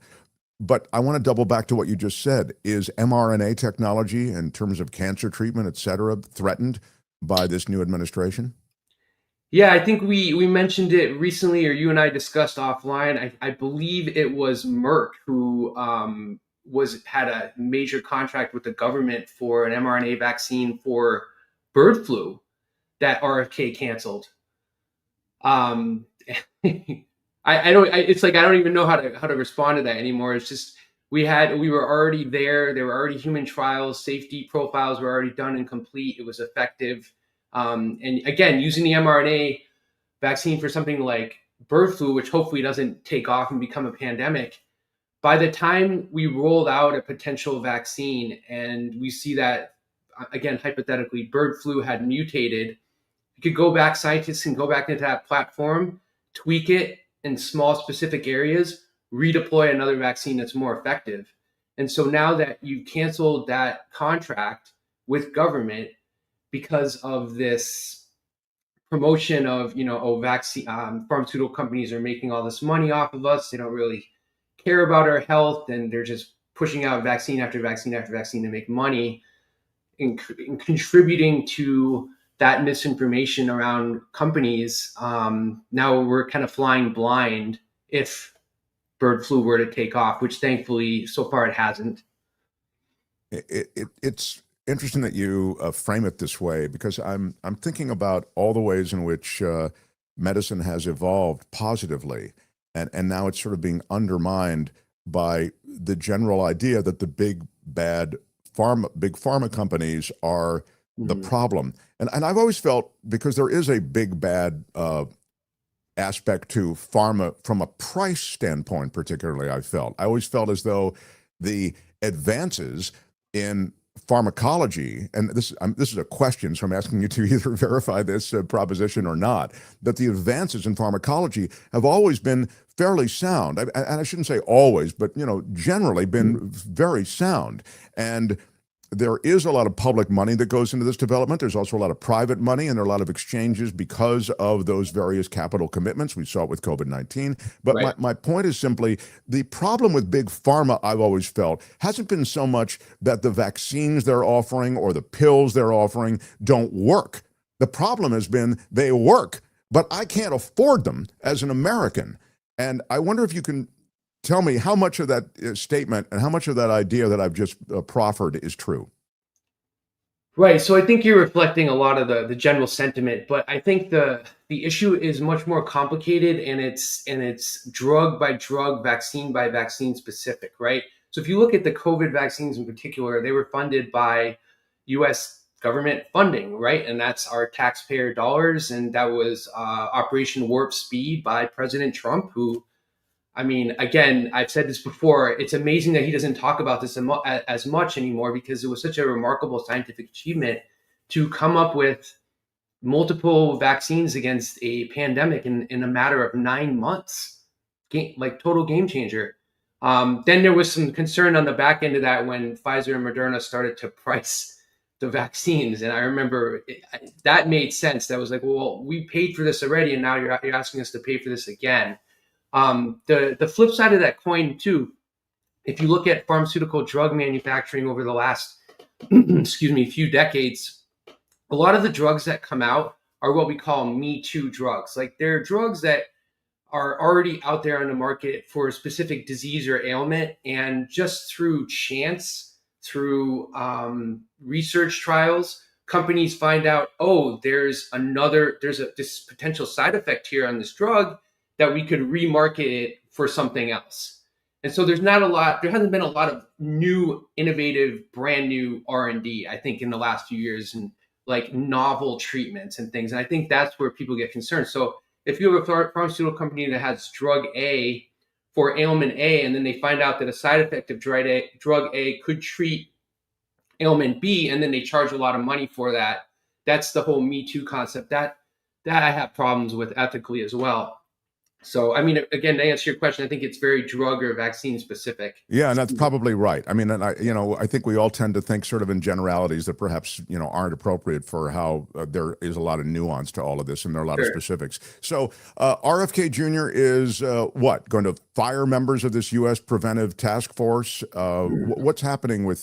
But I want to double back to what you just said. Is mRNA technology, in terms of cancer treatment, et cetera, threatened by this new administration? Yeah, I think we mentioned it recently, or you and I discussed offline. I believe it was Merck who had a major contract with the government for an mRNA vaccine for bird flu that RFK canceled. I don't even know how to respond to that anymore. It's just we were already there. There were already human trials, safety profiles were already done and complete. It was effective. And again, using the mRNA vaccine for something like bird flu, which hopefully doesn't take off and become a pandemic, by the time we roll out a potential vaccine and we see that, again, hypothetically, bird flu had mutated, you could go back, scientists can go back into that platform, tweak it, in small specific areas, redeploy another vaccine that's more effective. And so now that you've canceled that contract with government because of this promotion of, vaccine, pharmaceutical companies are making all this money off of us. They don't really care about our health, and they're just pushing out vaccine after vaccine after vaccine to make money, and contributing to that misinformation around companies. Now we're kind of flying blind if bird flu were to take off, which thankfully so far it hasn't. It's interesting that you frame it this way, because I'm thinking about all the ways in which medicine has evolved positively, and now it's sort of being undermined by the general idea that the big pharma companies are the problem. And I've always felt, because there is a big bad aspect to pharma from a price standpoint, particularly, I always felt as though the advances in pharmacology, and this is a question, so I'm asking you to either verify this proposition or not, that the advances in pharmacology have always been fairly sound. And I shouldn't say always, but generally been very sound. And there is a lot of public money that goes into this development. There's also a lot of private money, and there are a lot of exchanges because of those various capital commitments. We saw it with COVID-19. But Right. my point is simply, the problem with big pharma, I've always felt, hasn't been so much that the vaccines they're offering or the pills they're offering don't work. The problem has been they work, but I can't afford them as an American. And I wonder if you can tell me how much of that statement and how much of that idea that I've just proffered is true. Right. So I think you're reflecting a lot of the general sentiment, but I think the issue is much more complicated, and it's drug by drug, vaccine by vaccine specific, right? So if you look at the COVID vaccines in particular, they were funded by U.S. government funding, right? And that's our taxpayer dollars. And that was Operation Warp Speed by President Trump, who, I mean, again, I've said this before, it's amazing that he doesn't talk about this as much anymore, because it was such a remarkable scientific achievement to come up with multiple vaccines against a pandemic in a matter of 9 months. Like total game changer. Then there was some concern on the back end of that when Pfizer and Moderna started to price the vaccines. And I remember that made sense. That was like, well, we paid for this already, and now you're asking us to pay for this again. The flip side of that coin too, if you look at pharmaceutical drug manufacturing over the last, few decades, a lot of the drugs that come out are what we call Me Too drugs. Like they're drugs that are already out there on the market for a specific disease or ailment, and just through chance, through research trials, companies find out, oh, there's this potential side effect here on this drug, that we could remarket it for something else. And so there hasn't been a lot of new, innovative, brand new R&D, I think, in the last few years, and like novel treatments and things. And I think that's where people get concerned. So if you have a pharmaceutical company that has drug A for ailment A, and then they find out that a side effect of drug A could treat ailment B, and then they charge a lot of money for that, that's the whole Me Too concept. That I have problems with ethically as well. So, I mean, again, to answer your question, I think it's very drug or vaccine specific. Yeah, and that's probably right. I mean, and I think we all tend to think sort of in generalities that perhaps, aren't appropriate for how there is a lot of nuance to all of this, and there are a lot of specifics. So RFK Jr. is going to fire members of this U.S. Preventive Task Force? What's happening with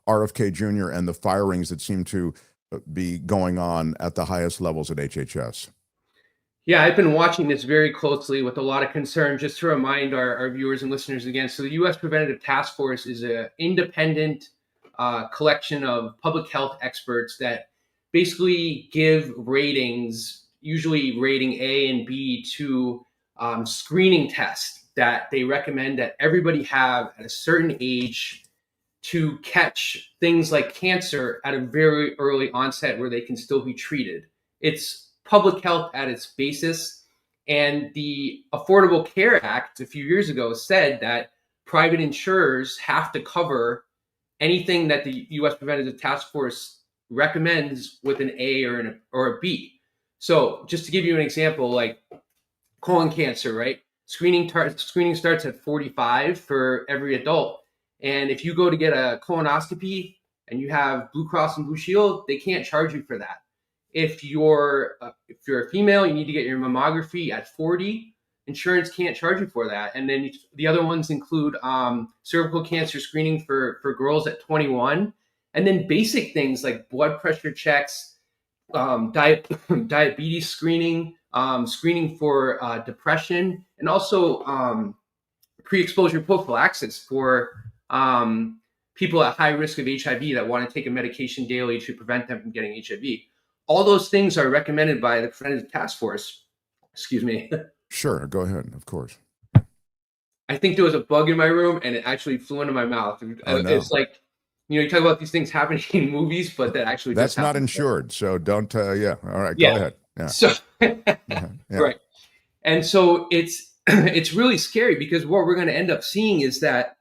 RFK Jr. and the firings that seem to be going on at the highest levels at HHS? Yeah, I've been watching this very closely with a lot of concern. Just to remind our viewers and listeners again, so the U.S. Preventative Task Force is an independent collection of public health experts that basically give ratings, usually rating A and B, to screening tests that they recommend that everybody have at a certain age to catch things like cancer at a very early onset where they can still be treated. It's public health at its basis. And the Affordable Care Act a few years ago said that private insurers have to cover anything that the U.S. Preventative Task Force recommends with an A or a B. So just to give you an example, like colon cancer, right? screening starts at 45 for every adult. And if you go to get a colonoscopy and you have Blue Cross and Blue Shield, they can't charge you for that. If you're a female, you need to get your mammography at 40. Insurance can't charge you for that. And then the other ones include cervical cancer screening for girls at 21. And then basic things like blood pressure checks, diabetes screening, screening for depression, and also pre-exposure prophylaxis for people at high risk of HIV that want to take a medication daily to prevent them from getting HIV. All those things are recommended by the Preventative Task Force. Excuse me. Sure, go ahead, of course. I think there was a bug in my room and it actually flew into my mouth. Oh, no. It's like, you talk about these things happening in movies, but that actually That's not insured, so don't, yeah, all right, Yeah. go ahead. Yeah. So, Yeah. right. And so it's really scary because what we're going to end up seeing is that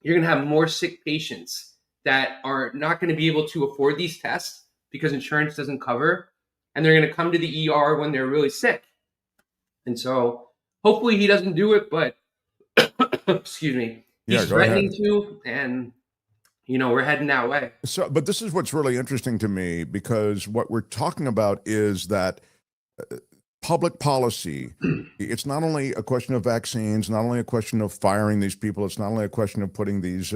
you're going to have more sick patients that are not going to be able to afford these tests because insurance doesn't cover, and they're going to come to the ER when they're really sick. And so hopefully he doesn't do it, but excuse me, he's threatening to, and we're heading that way. So, but this is what's really interesting to me, because what we're talking about is that public policy, it's not only a question of vaccines, not only a question of firing these people, it's not only a question of putting these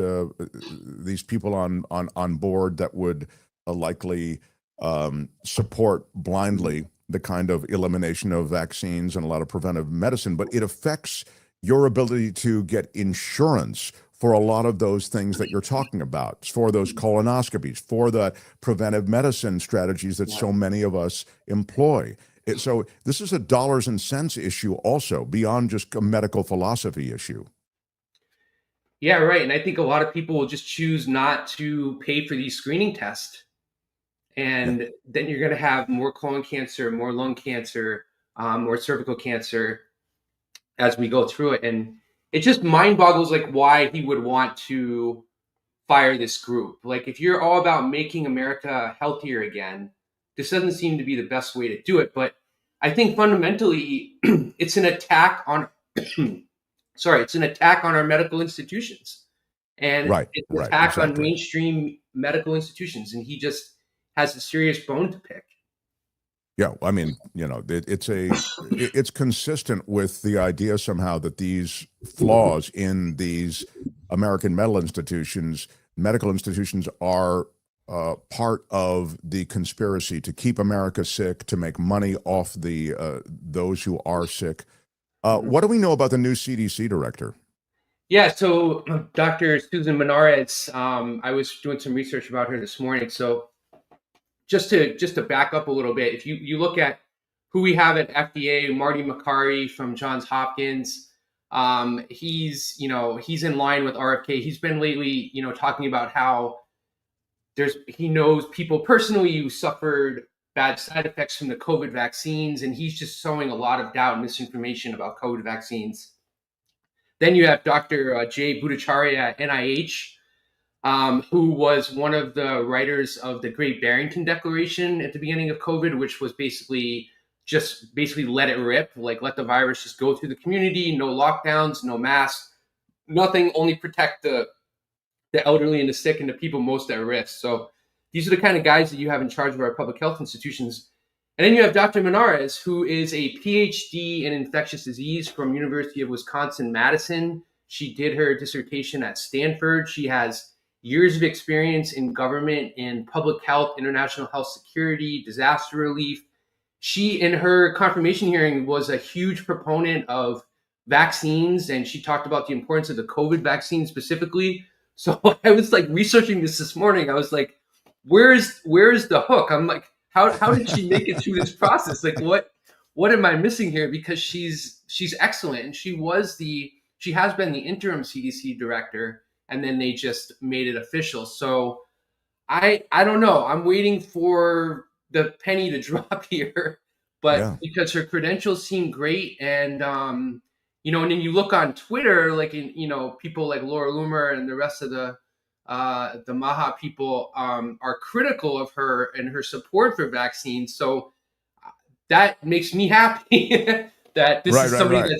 people on board that would likely support blindly the kind of elimination of vaccines and a lot of preventive medicine, but it affects your ability to get insurance for a lot of those things that you're talking about, for those colonoscopies, for the preventive medicine strategies that so many of us employ. So this is a dollars and cents issue also, beyond just a medical philosophy issue. Yeah, right. And I think a lot of people will just choose not to pay for these screening tests. And then you're going to have more colon cancer, more lung cancer, more cervical cancer as we go through it. And it just mind boggles like why he would want to fire this group. Like, if you're all about making America healthier again, this doesn't seem to be the best way to do it. But I think fundamentally it's an attack on it's an attack on our medical institutions. And it's an attack on mainstream medical institutions. And he just has a serious bone to pick. Yeah, I mean, it's consistent with the idea somehow that these flaws in these American medical institutions are part of the conspiracy to keep America sick, to make money off the those who are sick. What do we know about the new CDC director? Yeah, so Dr. Susan Menarez, I was doing some research about her this morning. So just to back up a little bit, if you look at who we have at FDA, Marty Makary from Johns Hopkins, he's in line with RFK. He's been lately, talking about how he knows people personally who sufferred bad side effects from the COVID vaccines, and he's just sowing a lot of doubt and misinformation about COVID vaccines. Then you have Dr. Jay Bhattacharya at NIH, who was one of the writers of the Great Barrington Declaration at the beginning of COVID, which was basically let it rip, like let the virus just go through the community, no lockdowns, no masks, nothing, only protect the elderly and the sick and the people most at risk. So these are the kind of guys that you have in charge of our public health institutions. And then you have Dr. Menarez, who is a PhD in infectious disease from University of Wisconsin-Madison. She did her dissertation at Stanford. She has years of experience in government, in public health, international health security, disaster relief. She, in her confirmation hearing, was a huge proponent of vaccines, and she talked about the importance of the COVID vaccine specifically. So I was like researching this morning. I was like, where is the hook? I'm like, how did she make it through this process? Like, what am I missing here? Because she's excellent, and she has been the interim CDC director, and then they just made it official. So I don't know. I'm waiting for the penny to drop here, but because her credentials seem great, and and then you look on Twitter, like people like Laura Loomer and the rest of the Maha people are critical of her and her support for vaccines. So that makes me happy that this is somebody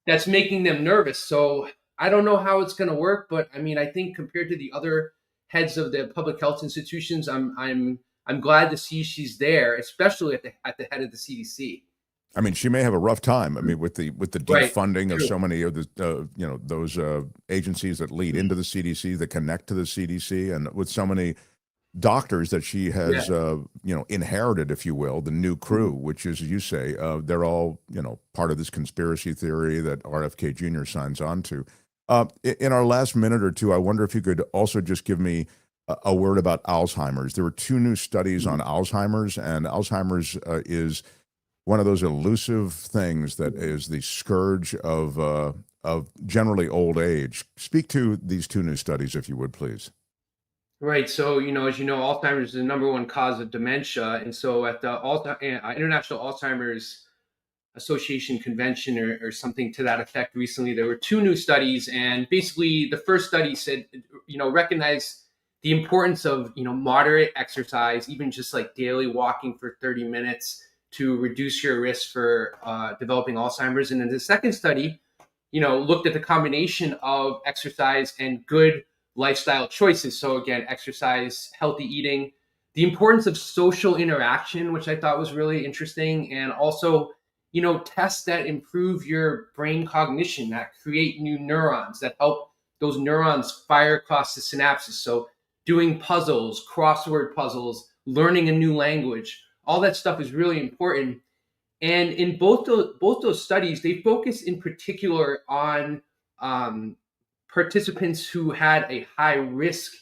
that's making them nervous. So I don't know how it's going to work, but I mean, I think compared to the other heads of the public health institutions, I'm glad to see she's there, especially at the head of the CDC. I mean, she may have a rough time. I mean, with the Right. defunding of True. so many of the those agencies that lead into the CDC, that connect to the CDC, and with so many doctors that she has inherited, if you will, the new crew, which is, you say, they're all part of this conspiracy theory that RFK Jr. signs on to. In our last minute or two, I wonder if you could also just give me a word about Alzheimer's. There were 2 new studies on Alzheimer's, and Alzheimer's is one of those elusive things that is the scourge of generally old age. Speak to these 2 new studies, if you would, please. Right. So, as you know, Alzheimer's is the #1 cause of dementia. And so at the International Alzheimer's Association convention or something to that effect recently, there were 2 new studies. And basically the first study said, recognize the importance of, moderate exercise, even just like daily walking for 30 minutes to reduce your risk for developing Alzheimer's. And then the second study, looked at the combination of exercise and good lifestyle choices. So again, exercise, healthy eating, the importance of social interaction, which I thought was really interesting. And also, tests that improve your brain cognition, that create new neurons, that help those neurons fire across the synapses. So doing puzzles, crossword puzzles, learning a new language, all that stuff is really important. And in both those studies, they focus in particular on participants who had a high risk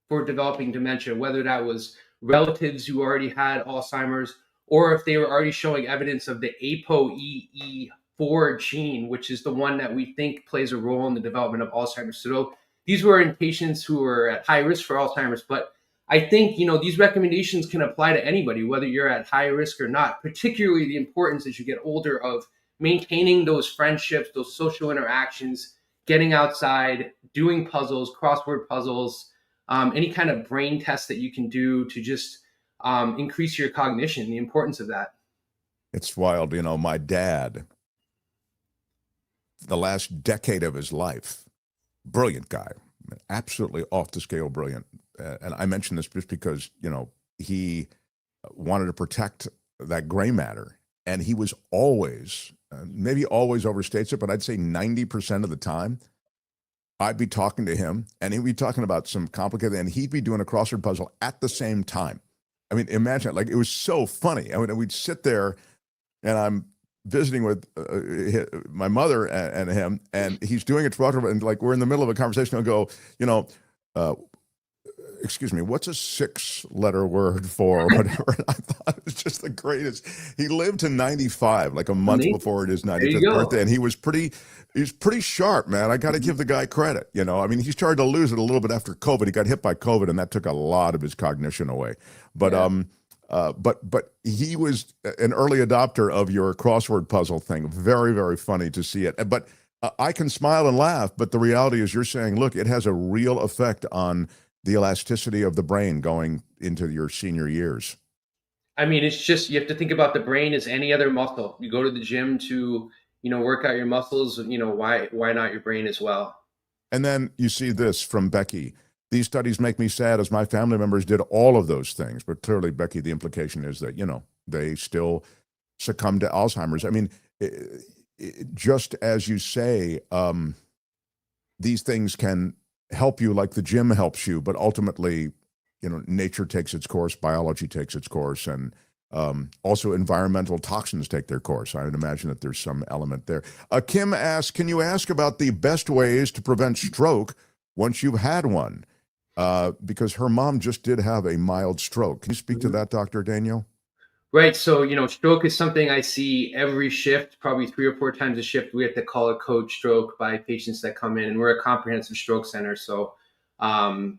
for developing dementia, whether that was relatives who already had Alzheimer's, or if they were already showing evidence of the ApoE4 gene, which is the one that we think plays a role in the development of Alzheimer's. So these were in patients who were at high risk for Alzheimer's. But I think, these recommendations can apply to anybody, whether you're at high risk or not, particularly the importance as you get older of maintaining those friendships, those social interactions, getting outside, doing puzzles, crossword puzzles, any kind of brain test that you can do to just increase your cognition, the importance of that. It's wild. My dad, the last decade of his life, brilliant guy, absolutely off the scale brilliant. And I mention this just because, he wanted to protect that gray matter. And he was always, maybe always overstates it, but I'd say 90% of the time, I'd be talking to him and he'd be talking about some complicated, and he'd be doing a crossword puzzle at the same time. I mean, imagine, like, it was so funny. I mean, we'd sit there and I'm visiting with my mother and him, and he's doing a crossword, and like, we're in the middle of a conversation. I'll go, excuse me, what's a 6-letter word for or whatever? And I thought it was just the greatest. He lived to 95, like a month before his 95th birthday, and he was pretty sharp, man. I got to give the guy credit. I mean, he started to lose it a little bit after COVID. He got hit by COVID, and that took a lot of his cognition away. But but he was an early adopter of your crossword puzzle thing. Very, very funny to see it. But I can smile and laugh, but the reality is, you're saying, look, it has a real effect on the elasticity of the brain going into your senior years. I mean, it's just, you have to think about the brain as any other muscle. You go to the gym to, work out your muscles, why not your brain as well? And then you see this from Becky. These studies make me sad, as my family members did all of those things. But clearly, Becky, the implication is that, they still succumb to Alzheimer's. I mean, just as you say, these things can help you like the gym helps you, but ultimately, nature takes its course, biology takes its course, and also environmental toxins take their course. I would imagine that there's some element there. Kim asks, can you ask about the best ways to prevent stroke once you've had one? Because her mom just did have a mild stroke. Can you speak to that, Dr. Daignault? Right. So, stroke is something I see every shift, probably 3 or 4 times a shift. We have to call a code stroke by patients that come in, and we're a comprehensive stroke center. So, I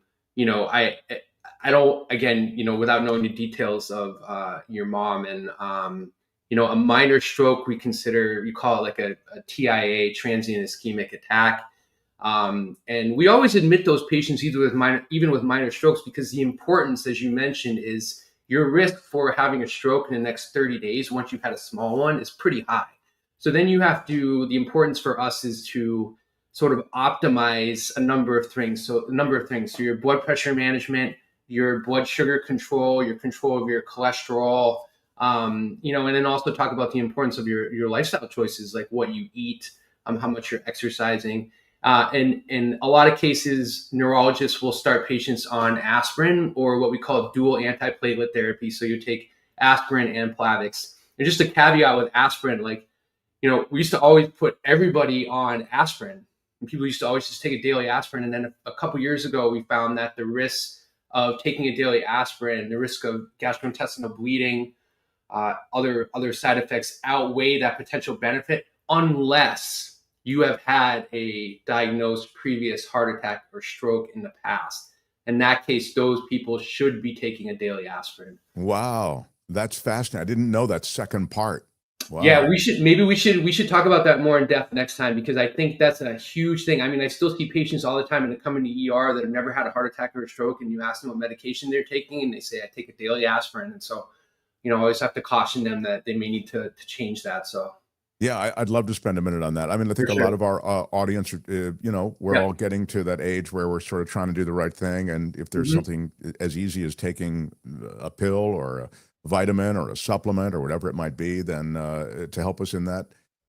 don't, again, without knowing the details of your mom, and, a minor stroke, we call it like a TIA, transient ischemic attack. And we always admit those patients even with minor strokes, because the importance, as you mentioned, is your risk for having a stroke in the next 30 days, once you've had a small one, is pretty high. So then the importance for us is to sort of optimize a number of things. So your blood pressure management, your blood sugar control, your control of your cholesterol, and then also talk about the importance of your lifestyle choices, like what you eat, how much you're exercising. And in a lot of cases, neurologists will start patients on aspirin or what we call dual antiplatelet therapy. So you take aspirin and Plavix. And just a caveat with aspirin, we used to always put everybody on aspirin. And people used to always just take a daily aspirin. And then a couple years ago, we found that the risk of taking a daily aspirin, the risk of gastrointestinal bleeding, other side effects outweigh that potential benefit unless you have had a diagnosed previous heart attack or stroke in the past. In that case, those people should be taking a daily aspirin. Wow, that's fascinating. I didn't know that second part. Wow. Yeah, we should talk about that more in depth next time, because I think that's a huge thing. I mean, I still see patients all the time and they come into ER that have never had a heart attack or a stroke, and you ask them what medication they're taking, and they say, I take a daily aspirin. And so, I always have to caution them that they may need to change that. So. Yeah, I'd love to spend a minute on that. I mean, I think a lot of our audience, we're all getting to that age where we're sort of trying to do the right thing. And if there's something as easy as taking a pill or a vitamin or a supplement or whatever it might be, then to help us in that,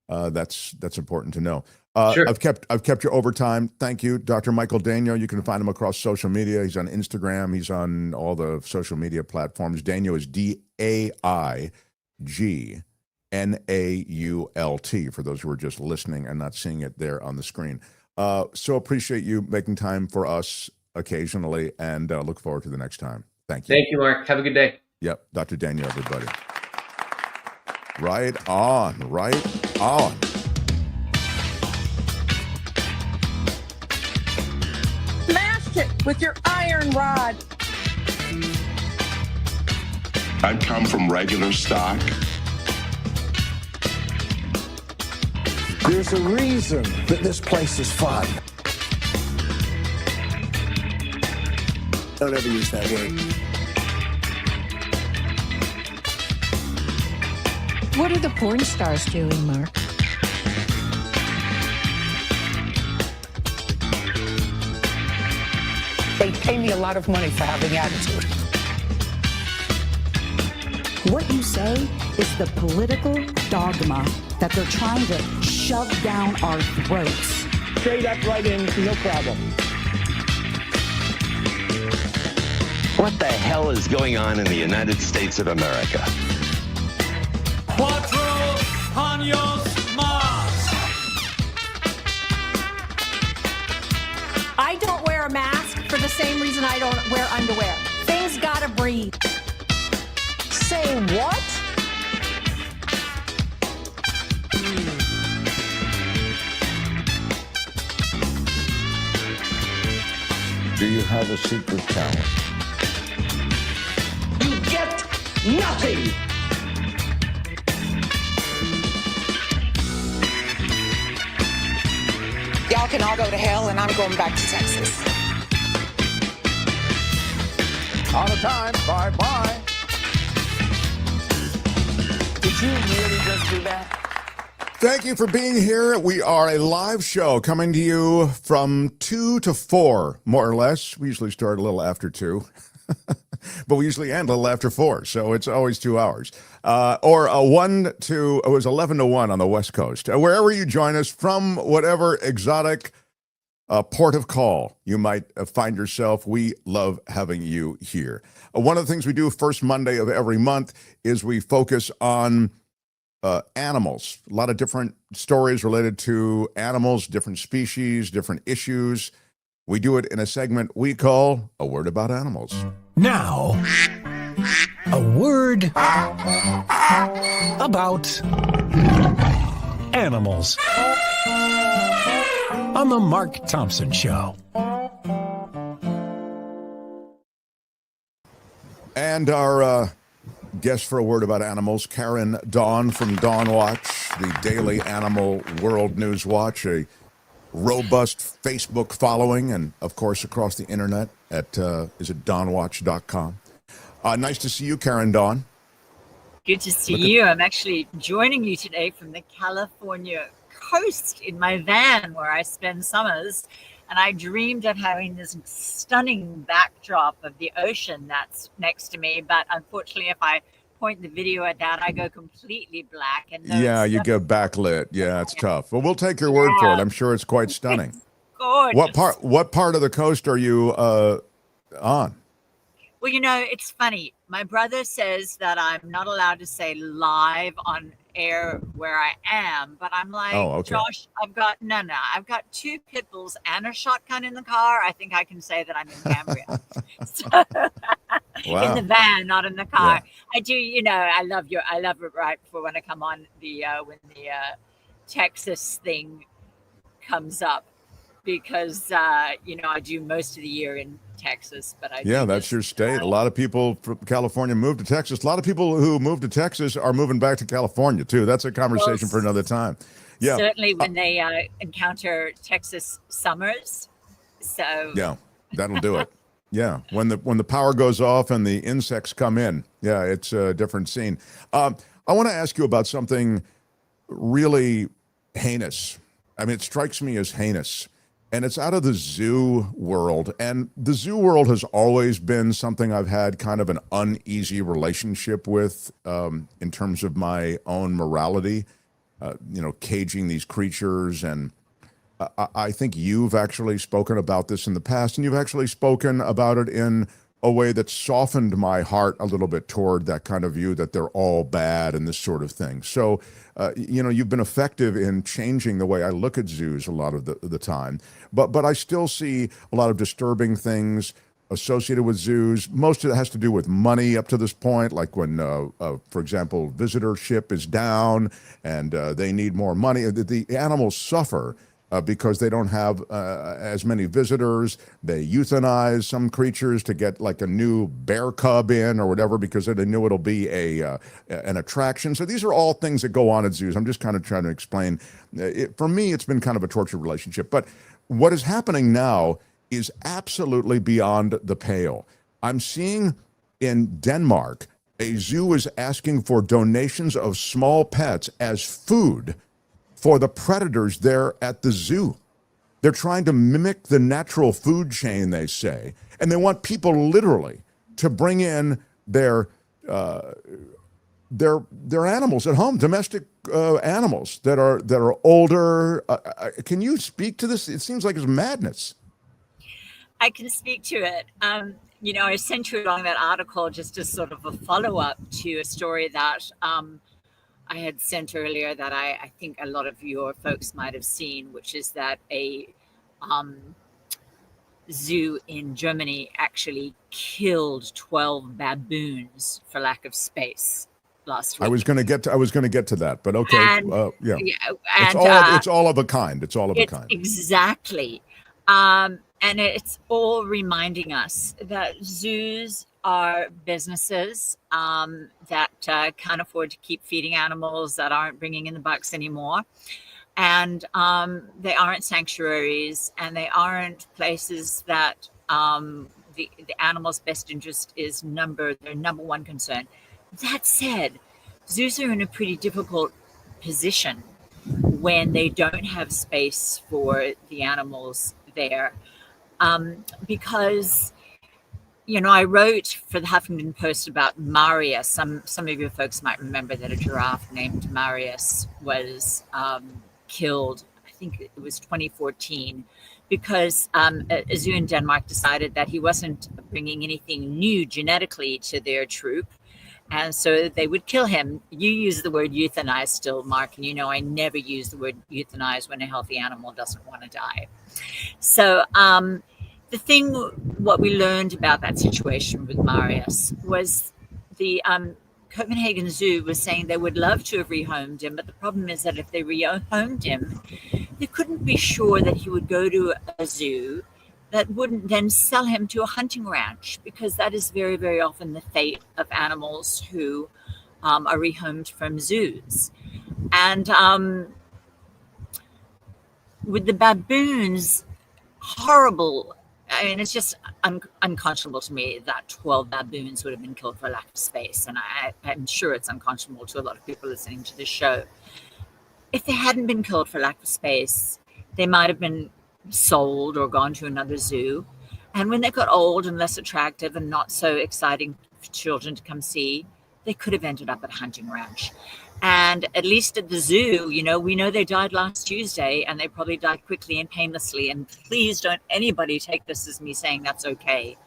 that's important to know. Sure. I've kept you over time. Thank you, Dr. Michael Daignault. You can find him across social media. He's on Instagram. He's on all the social media platforms. Daignault is DAIGNAULT, for those who are just listening and not seeing it there on the screen. So appreciate you making time for us occasionally, and look forward to the next time. Thank you. Thank you, Mark. Have a good day. Yep, Dr. Daignault, everybody. Right on, right on. Smash it with your iron rod. I come from regular stock. There's a reason that this place is fun. Don't ever use that word. What are the porn stars doing, Mark? They pay me a lot of money for having attitude. What you say is the political dogma that they're trying to shove down our throats. Straight up, right in, no problem. What the hell is going on in the United States of America? Cuatro años más. I don't wear a mask for the same reason I don't wear underwear. Things gotta breathe. Say what? Do you have a secret talent? You get nothing. Y'all can all go to hell, and I'm going back to Texas. Out of time. Bye-bye. Did you really just do that? Thank you for being here. We are a live show coming to you from 2 to 4, more or less. We usually start a little after 2, but we usually end a little after 4, so it's always 2 hours. Or it was 11 to 1 on the West Coast. Wherever you join us from, whatever exotic port of call you might find yourself, we love having you here. One of the things we do first Monday of every month is we focus on animals. A lot of different stories related to animals, different species, different issues. We do it in a segment we call A Word About Animals. Now, a word about animals on the Mark Thompson Show. And our guest for A Word About Animals, Karen Dawn from Dawn Watch, the daily animal world news watch, a robust Facebook following, and of course across the internet at is it dawnwatch.com. Nice to see you, Karen Dawn. Good to see you. I'm actually joining you today from the California coast in my van where I spend summers. And I dreamed of having this stunning backdrop of the ocean that's next to me. But unfortunately, if I point the video at that, I go completely black. And Yeah, you get backlit. Yeah, it's tough. Well, we'll take your word for it. I'm sure it's quite stunning. Gorgeous. What part of the coast are you on? Well, you know, it's funny. My brother says that I'm not allowed to say live on air where I am, but I'm like, Josh, I've got two pit bulls and a shotgun in the car. I think I can say that I'm in Cambria. In the van, not in the car. Yeah. I do, you know, I love it right before when I come on when the Texas thing comes up, because you know, I do most of the year in Texas, but that's your state. A lot of people from California move to Texas. A lot of people who move to Texas are moving back to California too. That's a conversation for another time. Yeah, certainly when they encounter Texas summers. So yeah, that'll do it. Yeah, when the power goes off and the insects come in, yeah, it's a different scene. I want to ask you about something really heinous. I mean, it strikes me as heinous. And it's out of the zoo world. And the zoo world has always been something I've had kind of an uneasy relationship with in terms of my own morality, you know, caging these creatures. And I think you've actually spoken about this in the past, and you've actually spoken about it in a way that softened my heart a little bit toward that kind of view that they're all bad and this sort of thing. So, you know, you've been effective in changing the way I look at zoos a lot of the time. But I still see a lot of disturbing things associated with zoos. Most of it has to do with money up to this point, like when, for example, visitorship is down and they need more money. The animals suffer because they don't have as many visitors. They euthanize some creatures to get like a new bear cub in or whatever because they knew it'll be an attraction. So these are all things that go on at zoos. I'm just kind of trying to explain. For me, it's been kind of a tortured relationship. But what is happening now is absolutely beyond the pale. I'm seeing in Denmark, a zoo is asking for donations of small pets as food for the predators there at the zoo. They're trying to mimic the natural food chain, they say, and they want people literally to bring in their animals at home, domestic animals that are older. Can you speak to this? It seems like it's madness. I can speak to it. You know, I sent you along that article just as sort of a follow-up to a story that I had sent earlier that I think a lot of your folks might have seen, which is that a zoo in Germany actually killed 12 baboons for lack of space last week. I was going to get to that, but okay. And, yeah. And, it's all of a kind. It's all of a kind. Exactly. And it's all reminding us that zoos are businesses that can't afford to keep feeding animals that aren't bringing in the bucks anymore. And they aren't sanctuaries, and they aren't places that the animal's best interest is their number one concern. That said, zoos are in a pretty difficult position when they don't have space for the animals there. Because, you know, I wrote for the Huffington Post about Marius. Some of your folks might remember that a giraffe named Marius was killed, I think it was 2014, because a zoo in Denmark decided that he wasn't bringing anything new genetically to their troop. And so they would kill him. You use the word euthanize still, Mark, and you know I never use the word euthanize when a healthy animal doesn't want to die. So what we learned about that situation with Marius was the Copenhagen Zoo was saying they would love to have rehomed him, but the problem is that if they rehomed him, they couldn't be sure that he would go to a zoo that wouldn't then sell him to a hunting ranch, because that is very, very often the fate of animals who are rehomed from zoos. And with the baboons, horrible I mean, it's just unconscionable to me that 12 baboons would have been killed for lack of space. And I'm sure it's unconscionable to a lot of people listening to this show. If they hadn't been killed for lack of space, they might have been sold or gone to another zoo. And when they got old and less attractive and not so exciting for children to come see, they could have ended up at a hunting ranch. And at least at the zoo, you know, we know they died last Tuesday and they probably died quickly and painlessly. And please don't anybody take this as me saying that's okay.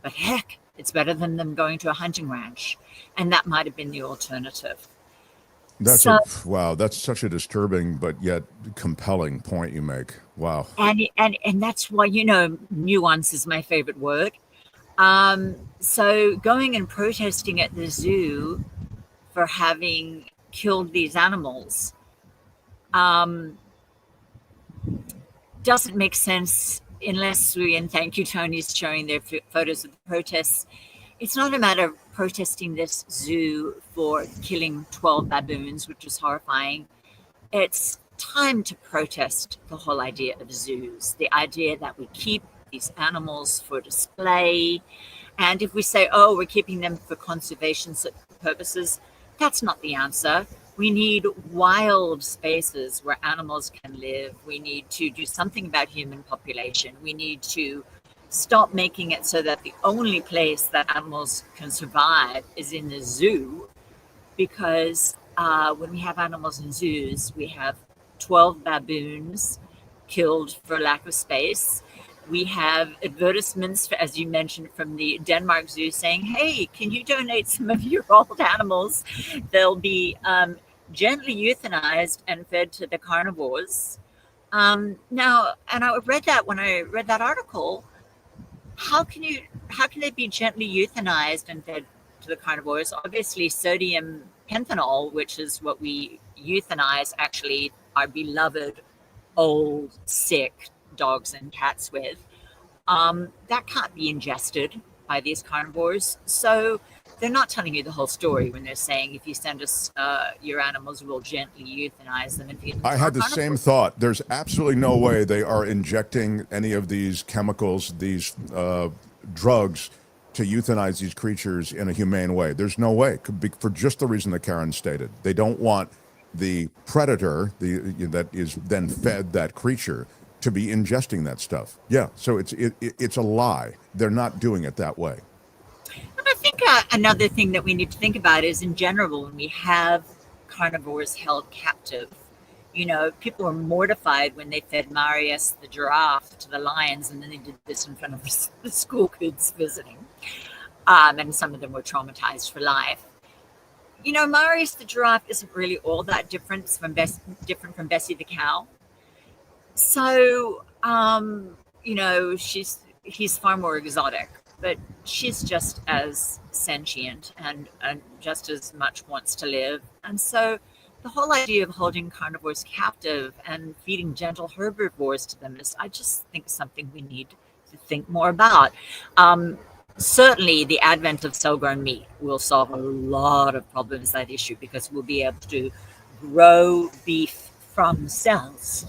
But heck, it's better than them going to a hunting ranch. And that might have been the alternative. Wow, that's such a disturbing but yet compelling point you make. Wow. And that's why, you know, nuance is my favorite word. So going and protesting at the zoo for having killed these animals doesn't make sense unless and thank you, Tony's showing their photos of the protests. It's not a matter of protesting this zoo for killing 12 baboons, which is horrifying. It's time to protest the whole idea of zoos, the idea that we keep these animals for display. And if we say, oh, we're keeping them for conservation purposes, that's not the answer. We need wild spaces where animals can live. We need to do something about human population. We need to stop making it so that the only place that animals can survive is in the zoo, because when we have animals in zoos, we have 12 baboons killed for lack of space. We have advertisements, as you mentioned, from the Denmark Zoo saying, hey, can you donate some of your old animals? They'll be gently euthanized and fed to the carnivores. Now, and I read that when I read that article, how can they be gently euthanized and fed to the carnivores? Obviously, sodium pentanol, which is what we euthanize actually our beloved old, sick dogs and cats with, that can't be ingested by these carnivores. So they're not telling you the whole story when they're saying, if you send us your animals, we'll gently euthanize them and feed them. I had the same thought. There's absolutely no way they are injecting any of these chemicals, these drugs, to euthanize these creatures in a humane way. There's no way, for just the reason that Karen stated. They don't want the predator that is then fed that creature to be ingesting that stuff. Yeah, so it's a lie. They're not doing it that way. And I think another thing that we need to think about is, in general, when we have carnivores held captive, you know, people were mortified when they fed Marius the giraffe to the lions, and then they did this in front of the school kids visiting. And some of them were traumatized for life. You know, Marius the giraffe isn't really all that different from Bessie the cow. So, you know, he's far more exotic, but she's just as sentient and just as much wants to live. And so the whole idea of holding carnivores captive and feeding gentle herbivores to them is, I just think, something we need to think more about. Certainly the advent of cell-grown meat will solve a lot of problems, that issue, because we'll be able to grow beef from cells.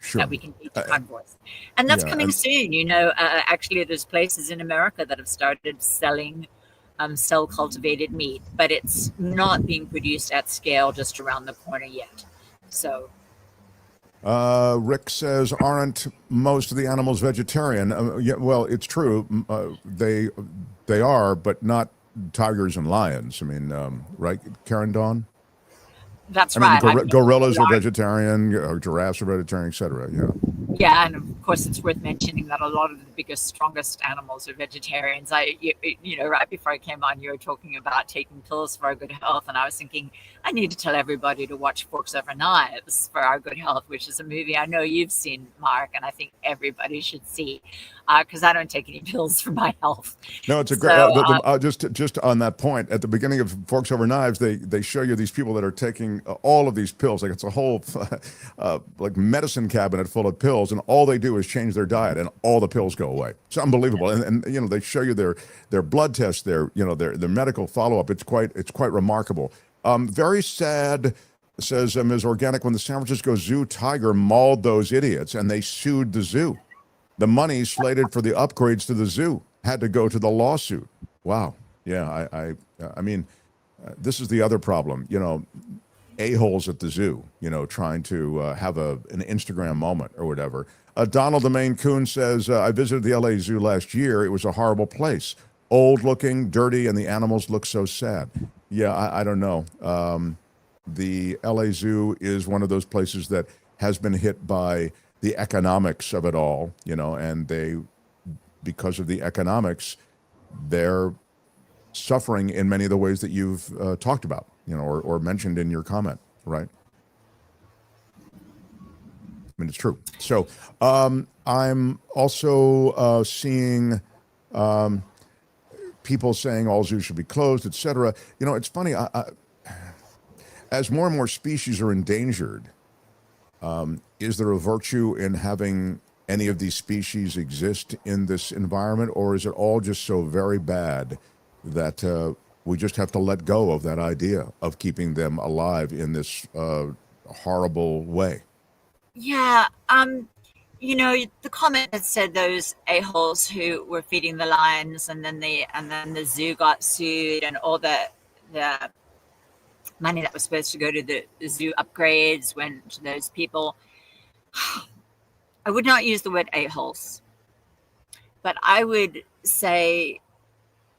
Sure. That we can eat to carnivores. And that's coming soon. You know, actually there's places in America that have started selling cell cultivated meat, but it's not being produced at scale just around the corner yet. So Rick says, aren't most of the animals vegetarian? Yeah, well, it's true. They are, but not tigers and lions. I mean, right, Karen Dawn? That's right. Mean, gorillas are vegetarian, giraffes are vegetarian, etc. Yeah. Yeah, and of course, it's worth mentioning that a lot of the biggest, strongest animals are vegetarians. You know, right before I came on, you were talking about taking pills for our good health, and I was thinking, I need to tell everybody to watch Forks Over Knives for our good health, which is a movie I know you've seen, Mark, and I think everybody should see, because I don't take any pills for my health. No, it's a great. Just on that point, at the beginning of Forks Over Knives, they show you these people that are taking all of these pills, like it's a whole like medicine cabinet full of pills, and all they do is change their diet, and all the pills go away. It's unbelievable, and you know, they show you their blood tests, their medical follow up. It's quite remarkable. Very sad, says Ms. Organic, when the San Francisco Zoo tiger mauled those idiots, and they sued the zoo. The money slated for the upgrades to the zoo had to go to the lawsuit. Wow. Yeah, I mean, this is the other problem. You know, a-holes at the zoo, you know, trying to have an Instagram moment or whatever. Donald the Maine Coon says, I visited the LA Zoo last year. It was a horrible place. Old looking, dirty, and the animals look so sad. Yeah, I don't know. The LA Zoo is one of those places that has been hit by the economics of it all, you know, and because of the economics, they're suffering in many of the ways that you've talked about, you know, or mentioned in your comment, right? I mean, it's true. So I'm also seeing people saying all zoos should be closed, etc. You know, it's funny. As more and more species are endangered, is there a virtue in having any of these species exist in this environment, or is it all just so very bad that we just have to let go of that idea of keeping them alive in this horrible way? Yeah, you know, the comment that said those a-holes who were feeding the lions, and then the zoo got sued, and all the money that was supposed to go to the zoo upgrades went to those people. I would not use the word a-holes, but I would say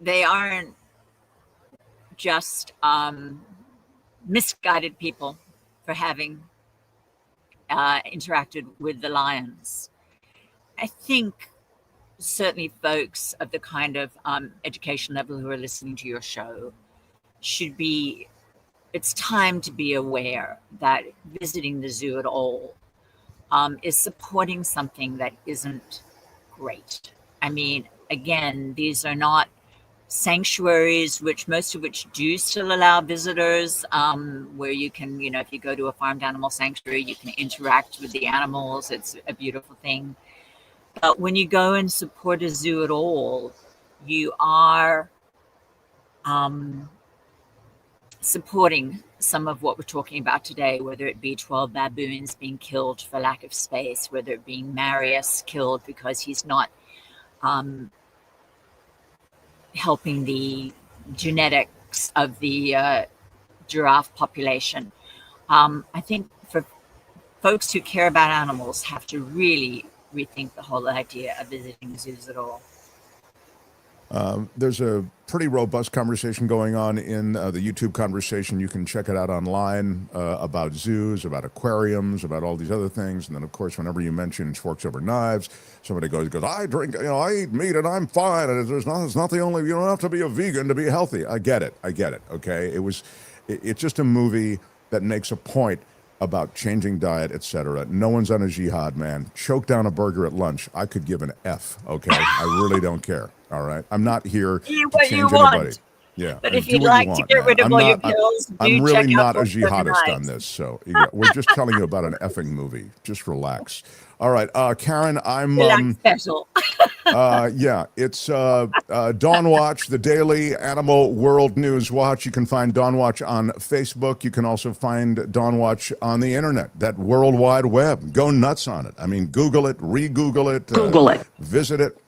they aren't just misguided people for having interacted with the lions. I think certainly folks of the kind of education level who are listening to your show should be, it's time to be aware that visiting the zoo at all is supporting something that isn't great. I mean, again, these are not sanctuaries, most of which do still allow visitors, where you can, you know, if you go to a farmed animal sanctuary, you can interact with the animals. It's a beautiful thing. But when you go and support a zoo at all, you are supporting some of what we're talking about today, whether it be 12 baboons being killed for lack of space, whether it be Marius killed because he's not helping the genetics of the giraffe population. I think for folks who care about animals have to really rethink the whole idea of visiting zoos at all. There's a pretty robust conversation going on in the YouTube conversation. You can check it out online about zoos, about aquariums, about all these other things. And then, of course, whenever you mention forks over knives, somebody goes, I drink, you know, I eat meat and I'm fine. And it's not the only, you don't have to be a vegan to be healthy. I get it. Okay. It's just a movie that makes a point about changing diet, etc. No one's on a jihad, man. Choke down a burger at lunch. I could give an F, okay? I really don't care, all right? I'm not here to change anybody. Yeah. But if you'd like to get rid of all your pills, I'm really not a jihadist on this, so we're just telling you about an effing movie. Just relax. All right, Karen, I'm special. Yeah, it's Dawn Watch, the daily animal world news watch. You can find Dawn Watch on Facebook. You can also find Dawn Watch on the internet, that World Wide Web. Go nuts on it. I mean, Google it, re-Google it, Google it, visit it,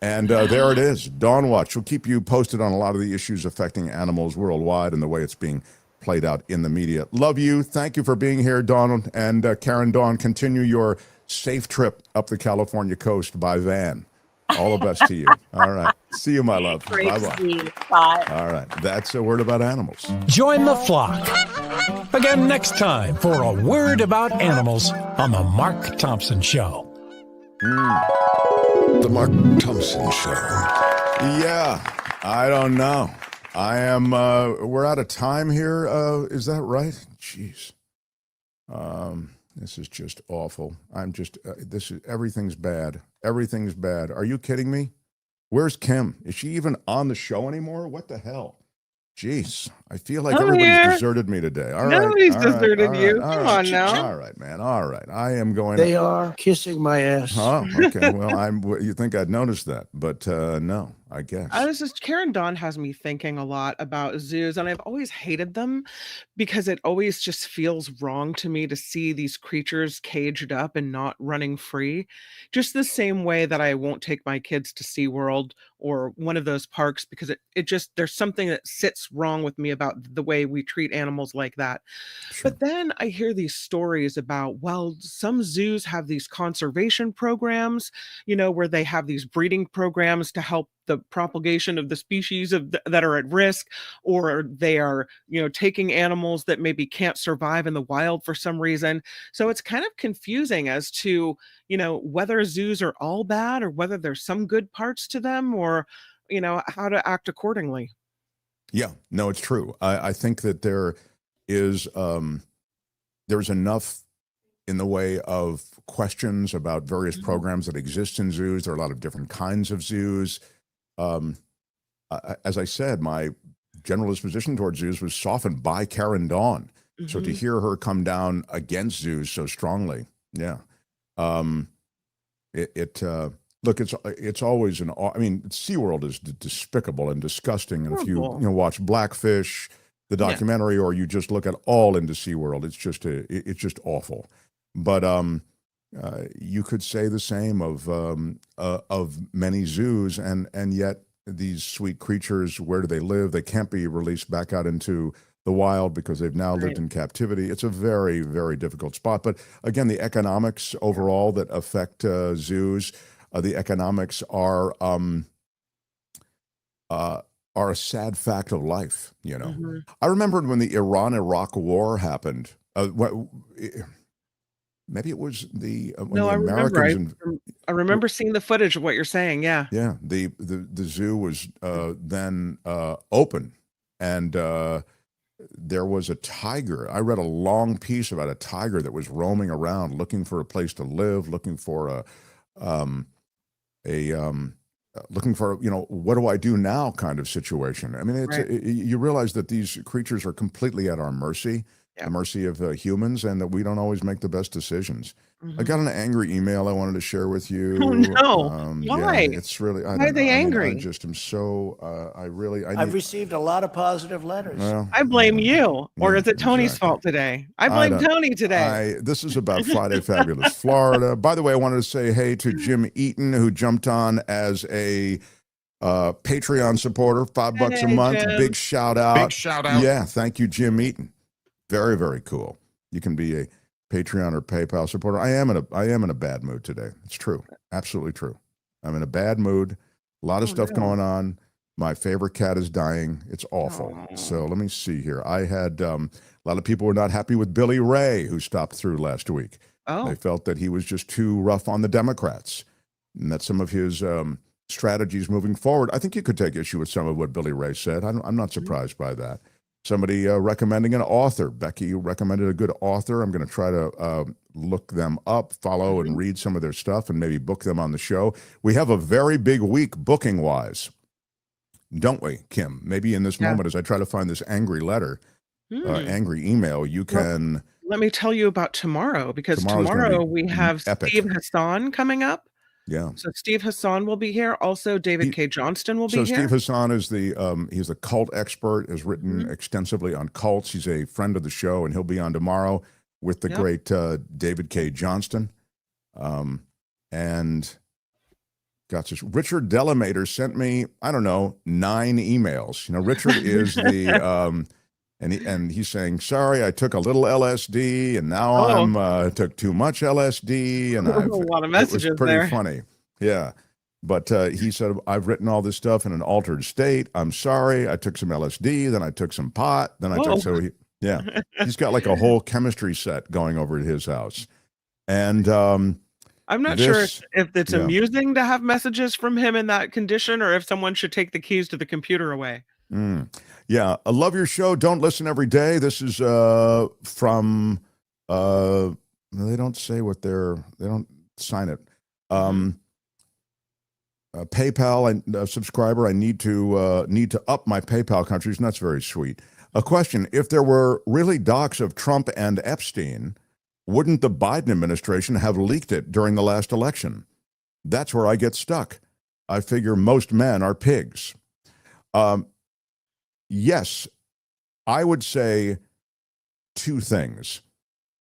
and there it is. Dawn Watch will keep you posted on a lot of the issues affecting animals worldwide and the way it's being played out in the media. Love you. Thank you for being here, Dawn, and Karen. Dawn, continue your safe trip up the California coast by van. All the best to you. All right. See you, my love. Bye-bye. Bye. All right. That's a word about animals. Join the flock again next time for a word about animals on the Mark Thompson Show. The Mark Thompson Show. Yeah. I don't know. I am, we're out of time here. Is that right? Jeez. This is just awful. I'm just, everything's bad. Everything's bad. Are you kidding me? Where's Kim? Is she even on the show anymore? What the hell? Jeez. I feel like everybody's deserted me today. All right. Nobody's deserted you. Come on now. All right, man. All right. I am going. They are kissing my ass. Oh, okay. Well, you think I'd notice that, but no. I guess. Karen Dawn has me thinking a lot about zoos, and I've always hated them because it always just feels wrong to me to see these creatures caged up and not running free. Just the same way that I won't take my kids to SeaWorld or one of those parks because it just, there's something that sits wrong with me about the way we treat animals like that. Sure. But then I hear these stories about, well, some zoos have these conservation programs, where they have these breeding programs to help the propagation of the species that are at risk, or they are, taking animals that maybe can't survive in the wild for some reason. So it's kind of confusing as to, whether zoos are all bad or whether there's some good parts to them, or, how to act accordingly. Yeah, no, it's true. I think that there is there's enough in the way of questions about various programs that exist in zoos. There are a lot of different kinds of zoos. As I said, my general disposition towards zoos was softened by Karen Dawn. So to hear her come down against zoos so strongly, yeah. Look, it's always SeaWorld is despicable and disgusting. And if you watch Blackfish, the documentary, or you just look at all into SeaWorld, it's just awful. But you could say the same of many zoos, and yet these sweet creatures, where do they live? They can't be released back out into the wild because they've now lived in captivity. It's a very, very difficult spot. But again, the economics overall that affect zoos, the economics are a sad fact of life. I remembered when the Iran-Iraq war happened. Maybe it was when the Americans. I remember seeing the footage of what you're saying. Yeah. Yeah. The zoo was then open, and there was a tiger. I read a long piece about a tiger that was roaming around looking for a place to live, looking for looking for, what do I do now kind of situation. I mean, you realize that these creatures are completely at our mercy. The mercy of humans, and that we don't always make the best decisions. I got an angry email I wanted to share with you. Oh no! Why? Yeah, it's really. Why are they angry? I just am so. I've received a lot of positive letters. Well, I blame you, or is it Tony's fault today? I blame Tony today. This is about Friday Fabulous Florida. By the way, I wanted to say hey to Jim Eaton, who jumped on as a Patreon supporter, $5 a month. Jim. Big shout out. Big shout out. Yeah, thank you, Jim Eaton. Very, very cool. You can be a Patreon or PayPal supporter. I am in a bad mood today. It's true. Absolutely true. I'm in a bad mood. A lot of stuff going on. My favorite cat is dying. It's awful. So let me see here. I had a lot of people were not happy with Billy Ray, who stopped through last week. They felt that he was just too rough on the Democrats, and that some of his strategies moving forward. I think you could take issue with some of what Billy Ray said. I'm not surprised by that. Somebody recommending an author. Becky recommended a good author. I'm going to try to look them up, follow, and read some of their stuff, and maybe book them on the show. We have a very big week booking-wise, don't we, Kim? Maybe in this moment, as I try to find this angry letter, angry email, you can... Well, let me tell you about tomorrow, because tomorrow we have epic. Steve Hassan coming up. Yeah. So Steve Hassan will be here. Also, David K. Johnston will be here. So Steve Hassan is he's a cult expert, has written extensively on cults. He's a friend of the show, and he'll be on tomorrow with the great David K. Johnston. And got this. Richard Delamater sent me, 9 emails. Richard is the and he's saying, sorry, I took a little LSD, and now I took too much LSD, and a lot of messages. It was pretty funny. Yeah. But he said, I've written all this stuff in an altered state. I'm sorry. I took some LSD, then I took some pot, then I took he's got like a whole chemistry set going over at his house. And I'm not sure if it's amusing to have messages from him in that condition, or if someone should take the keys to the computer away. Yeah, I love your show. Don't listen every day. This is from they don't say what they don't sign it. PayPal subscriber. I need to up my PayPal contribution. That's very sweet. A question: if there were really docs of Trump and Epstein, wouldn't the Biden administration have leaked it during the last election? That's where I get stuck. I figure most men are pigs. Yes, I would say two things.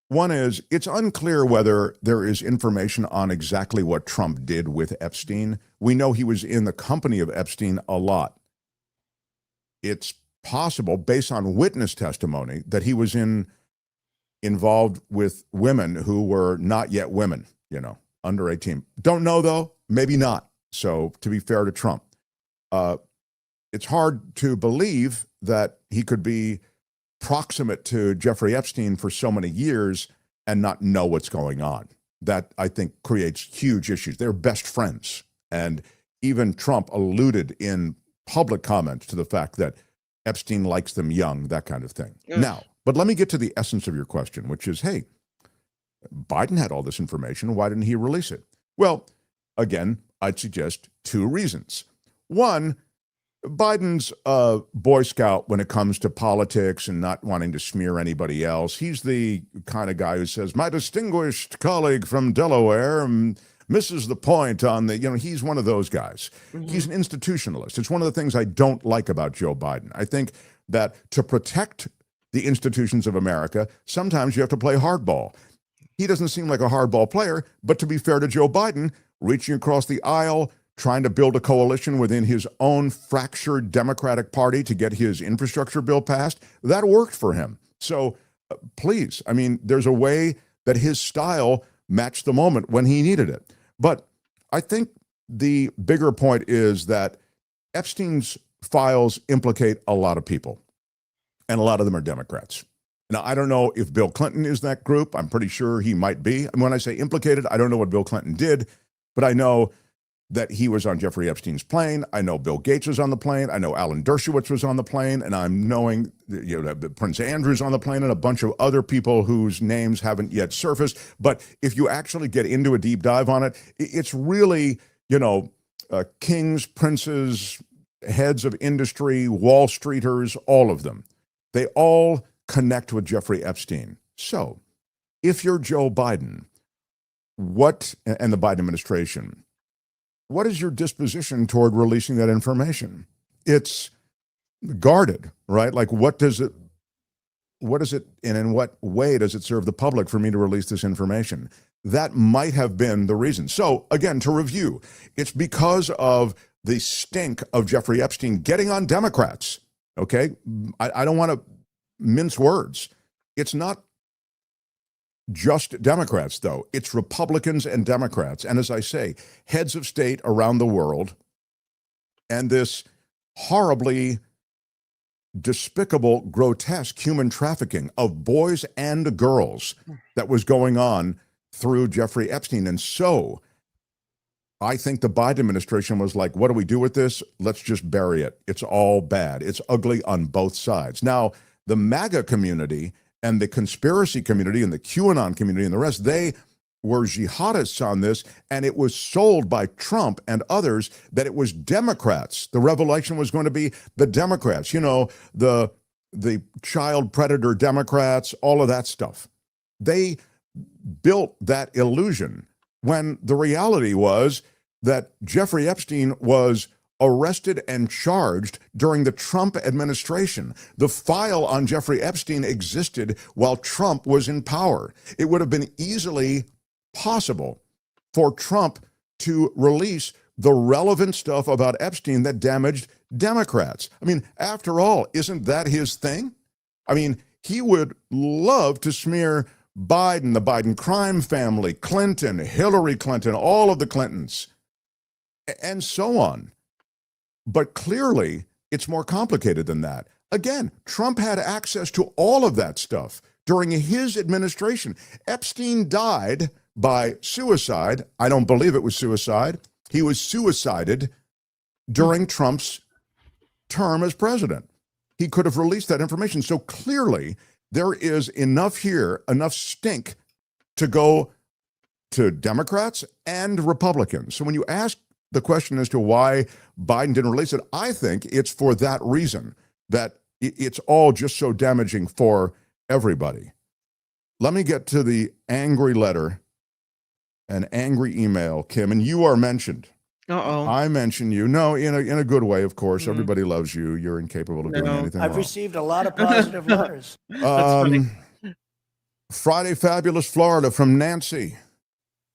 One is, it's unclear whether there is information on exactly what Trump did with Epstein. We know he was in the company of Epstein a lot. It's possible, based on witness testimony, that he was involved with women who were not yet women, under 18. Don't know, though. Maybe not. So, to be fair to Trump, it's hard to believe that he could be proximate to Jeffrey Epstein for so many years and not know what's going on. That, I think, creates huge issues. They're best friends. And even Trump alluded in public comments to the fact that Epstein likes them young, that kind of thing. Ugh. Now, but let me get to the essence of your question, which is, hey, Biden had all this information. Why didn't he release it? Well, again, I'd suggest two reasons. One, Biden's a Boy Scout when it comes to politics and not wanting to smear anybody else. He's the kind of guy who says, my distinguished colleague from Delaware misses the point on the, he's one of those guys. Mm-hmm. He's an institutionalist. It's one of the things I don't like about Joe Biden. I think that to protect the institutions of America, sometimes you have to play hardball. He doesn't seem like a hardball player, but to be fair to Joe Biden, reaching across the aisle, trying to build a coalition within his own fractured Democratic Party to get his infrastructure bill passed, that worked for him. So please, there's a way that his style matched the moment when he needed it. But I think the bigger point is that Epstein's files implicate a lot of people, and a lot of them are Democrats. Now, I don't know if Bill Clinton is that group. I'm pretty sure he might be. And when I say implicated, I don't know what Bill Clinton did, but I know that he was on Jeffrey Epstein's plane. I know Bill Gates was on the plane. I know Alan Dershowitz was on the plane, and I'm knowing Prince Andrew's on the plane and a bunch of other people whose names haven't yet surfaced. But if you actually get into a deep dive on it, it's really, kings, princes, heads of industry, Wall Streeters, all of them. They all connect with Jeffrey Epstein. So if you're Joe Biden, and the Biden administration, what is your disposition toward releasing that information? It's guarded, right? Like, what is it, and in what way does it serve the public for me to release this information? That might have been the reason. So again, to review, it's because of the stink of Jeffrey Epstein getting on Democrats, okay? I don't want to mince words. It's not just Democrats, though. It's Republicans and Democrats. And as I say, heads of state around the world, and this horribly despicable, grotesque human trafficking of boys and girls that was going on through Jeffrey Epstein. And so I think the Biden administration was like, what do we do with this? Let's just bury it. It's all bad. It's ugly on both sides. Now, the MAGA community and the conspiracy community and the QAnon community and the rest, they were jihadists on this, and it was sold by Trump and others that it was Democrats. The revelation was going to be the Democrats, the child predator Democrats, all of that stuff. They built that illusion when the reality was that Jeffrey Epstein was arrested and charged during the Trump administration. The file on Jeffrey Epstein existed while Trump was in power. It would have been easily possible for Trump to release the relevant stuff about Epstein that damaged Democrats. After all, isn't that his thing? He would love to smear Biden, the Biden crime family, Clinton, Hillary Clinton, all of the Clintons, and so on. But clearly, it's more complicated than that. Again, Trump had access to all of that stuff during his administration. Epstein died by suicide. I don't believe it was suicide. He was suicided during Trump's term as president. He could have released that information. So clearly, there is enough here, enough stink to go to Democrats and Republicans. So when you ask the question as to why Biden didn't release it, I think it's for that reason, that it's all just so damaging for everybody. Let me get to the angry letter, an angry email, Kim, and you are mentioned. I mention you. No, in a good way, of course. Everybody loves you. You're incapable of doing anything I've wrong. received a lot of positive letters. Friday Fabulous Florida from Nancy.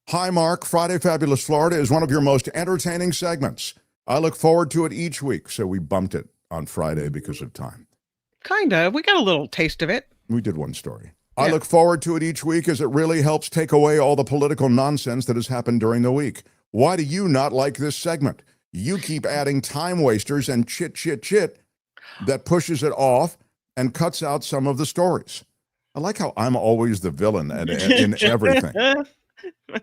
Hi, Mark. Friday Fabulous Florida is one of your most entertaining segments. I look forward to it each week. So we bumped it on Friday because of time. Kind of. We got a little taste of it. We did one story. I look forward to it each week as it really helps take away all the political nonsense that has happened during the week. Why do you not like this segment? You keep adding time wasters and chit that pushes it off and cuts out some of the stories. I like how I'm always the villain in everything.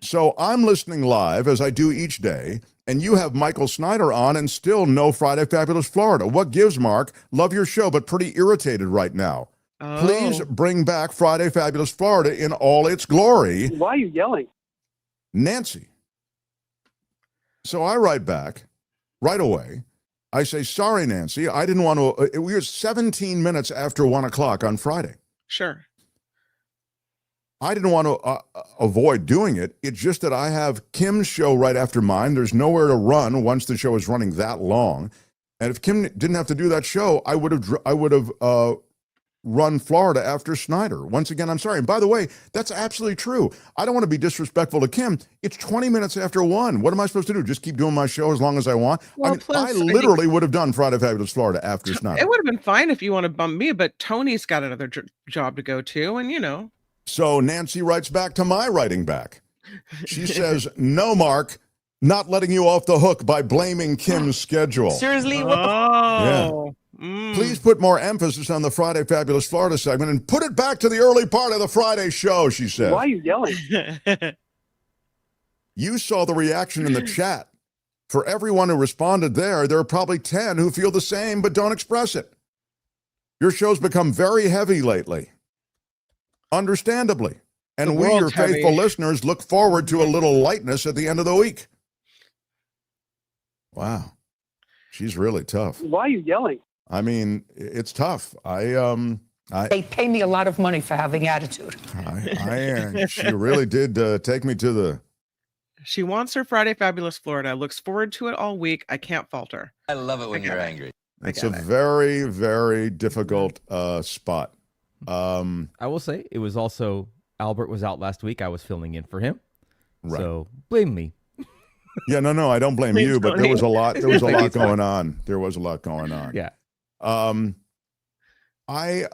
So I'm listening live as I do each day, and you have Michael Snyder on and still no Friday Fabulous Florida. What gives, Mark? Love your show, but pretty irritated right now. Please bring back Friday Fabulous Florida in all its glory. Why are you yelling? Nancy. So I write back right away. I say, sorry, Nancy, I didn't want to. We were 17 minutes after 1 o'clock on Friday. Sure. I didn't want to avoid doing it. It's just that I have Kim's show right after mine. There's nowhere to run once the show is running that long. And if Kim didn't have to do that show, I would have run Florida after Snyder. Once again, I'm sorry. And by the way, that's absolutely true. I don't want to be disrespectful to Kim. It's 20 minutes after 1. What am I supposed to do? Just keep doing my show as long as I want? Well, I literally would have done Friday Fabulous Florida after Snyder. It would have been fine if you want to bump me, but Tony's got another job to go to, and you know. So Nancy writes back to my writing back. She says, no, Mark, not letting you off the hook by blaming Kim's schedule. Seriously? What Yeah. Please put more emphasis on the Friday Fabulous Florida segment and put it back to the early part of the Friday show, she said. Why are you yelling? You saw the reaction in the chat. For everyone who responded there are probably 10 who feel the same but don't express it. Your show's become very heavy lately. Understandably. And we, your faithful listeners, look forward to a little lightness at the end of the week. Wow. She's really tough. Why are you yelling? I mean, it's tough. They pay me a lot of money for having attitude. She really did take me to the... She wants her Friday Fabulous Florida. Looks forward to it all week. I can't fault her. I love it when you're angry. It's a very, very difficult spot. I will say it was also Albert was out last week. I was filling in for him. Right. So blame me. Yeah, no, I don't blame you, but there was a lot going on. There was a lot going on. Yeah. I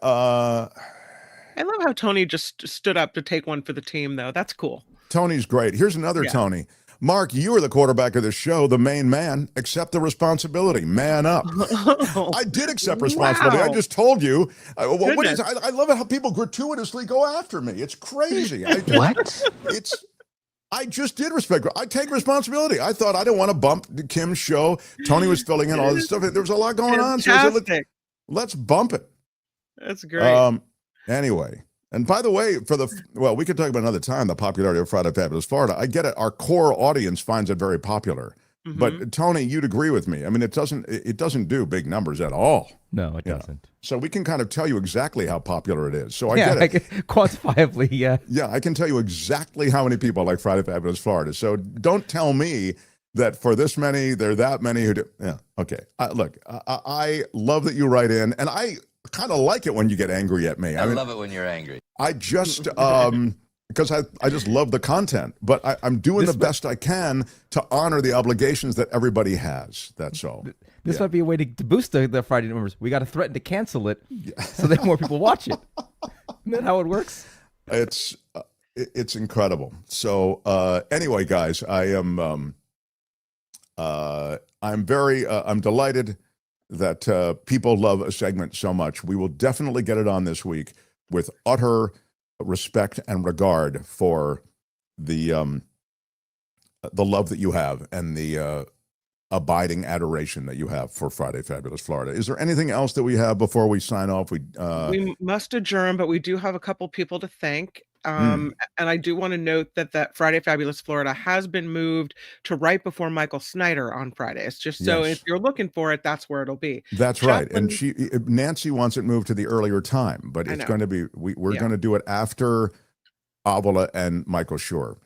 love how Tony just stood up to take one for the team, though. That's cool. Tony's great. Here's another Tony. Mark, you are the quarterback of this show, the main man. Accept the responsibility. Man up. I did accept responsibility. Wow. I just told you. I love it how people gratuitously go after me. It's crazy. I just did respect. I take responsibility. I thought I didn't want to bump Kim's show. Tony was filling in all this stuff. There was a lot going on. So I said, let's bump it. That's great. Anyway. And by the way, we could talk about another time, the popularity of Friday Fabulous Florida. I get it. Our core audience finds it very popular. Mm-hmm. But Tony, you'd agree with me. I mean, it doesn't do big numbers at all. No, it doesn't. So we can kind of tell you exactly how popular it is. So I get it. Quantifiably, yeah. Yeah, I can tell you exactly how many people like Friday Fabulous Florida. So don't tell me that for this many, there are that many who do. Yeah, okay. Look, I love that you write in, and I kind of like it when you get angry at me. I love it when you're angry. I just because I just love the content, but I'm doing the best I can to honor the obligations that everybody has. That's all. This might be a way to boost the Friday numbers. We got to threaten to cancel it so that more people watch it. Isn't that how it works? It's incredible. So anyway, guys, I'm delighted that people love a segment so much. We will definitely get it on this week with utter respect and regard for the love that you have and the abiding adoration that you have for Friday Fabulous Florida. Is there anything else that we have before we sign off? We must adjourn, but we do have a couple people to thank. And I do want to note that Friday Fabulous Florida has been moved to right before Michael Snyder on Fridays. Just so if you're looking for it, that's where it'll be. That's right. And Nancy wants it moved to the earlier time, but it's going to be, we're going to do it after Avila and Michael Schur.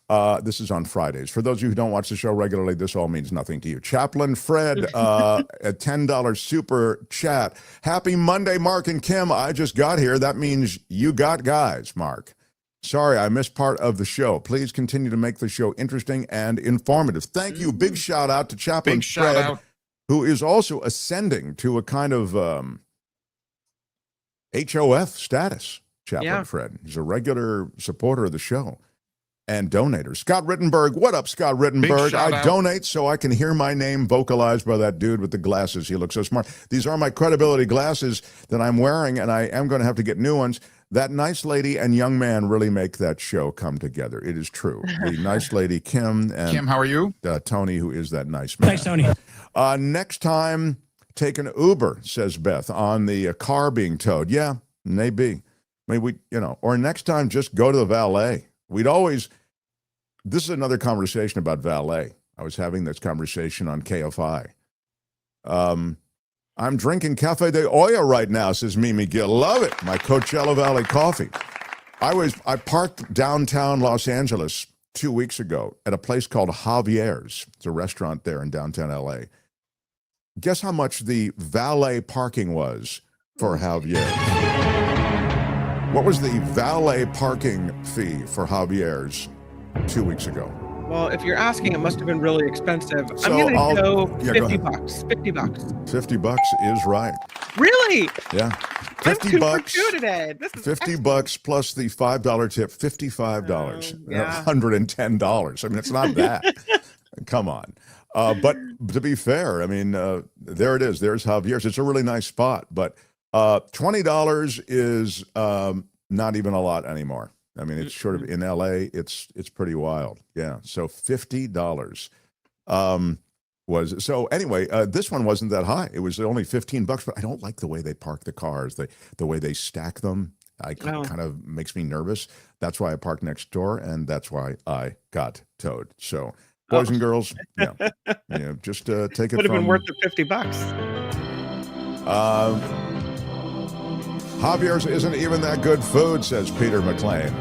This is on Fridays. For those of you who don't watch the show regularly, this all means nothing to you. Chaplain Fred, a $10 super chat. Happy Monday, Mark and Kim. I just got here. That means you got guys, Mark. Sorry, I missed part of the show. Please continue to make the show interesting and informative. Thank you. Big shout out to Chaplain Fred, who is also ascending to a kind of HOF status. Chaplain Fred. He's a regular supporter of the show and donator. Scott Rittenberg. What up, Scott Rittenberg? I donate so I can hear my name vocalized by that dude with the glasses. He looks so smart. These are my credibility glasses that I'm wearing, and I am going to have to get new ones. That nice lady and young man really make that show come together. It is true. The nice lady, Kim. And Kim, how are you? Tony, who is that nice man. Thanks, Tony. Next time, take an Uber, says Beth, on the car being towed. Yeah, maybe. I mean, or next time, just go to the valet. This is another conversation about valet. I was having this conversation on KFI. I'm drinking Cafe de Olla right now, says Mimi Gill. Love it. My Coachella Valley coffee. I parked downtown Los Angeles 2 weeks ago at a place called Javier's. It's a restaurant there in downtown LA. Guess how much the valet parking was for Javier's? What was the valet parking fee for Javier's 2 weeks ago? Well, if you're asking, it must have been really expensive. So I'm going to go go $50. $50. $50 is right. Really? Yeah. I'm $50 2 for 2 today. This is $50 plus the $5 tip, $55. Yeah. $110. I mean, it's not that. Come on. But to be fair, I mean, there it is. There's Javier's. It's a really nice spot, but $20 is not even a lot anymore. I mean, it's sort of in LA, it's pretty wild. Yeah. So $50 was, so anyway, this one wasn't that high. It was only $15, but I don't like the way they park the cars, the way they stack them. Kind of makes me nervous. That's why I parked next door, and that's why I got towed. So boys and girls, just take it. Would have been worth the $50. Javier's isn't even that good food, says Peter McLean.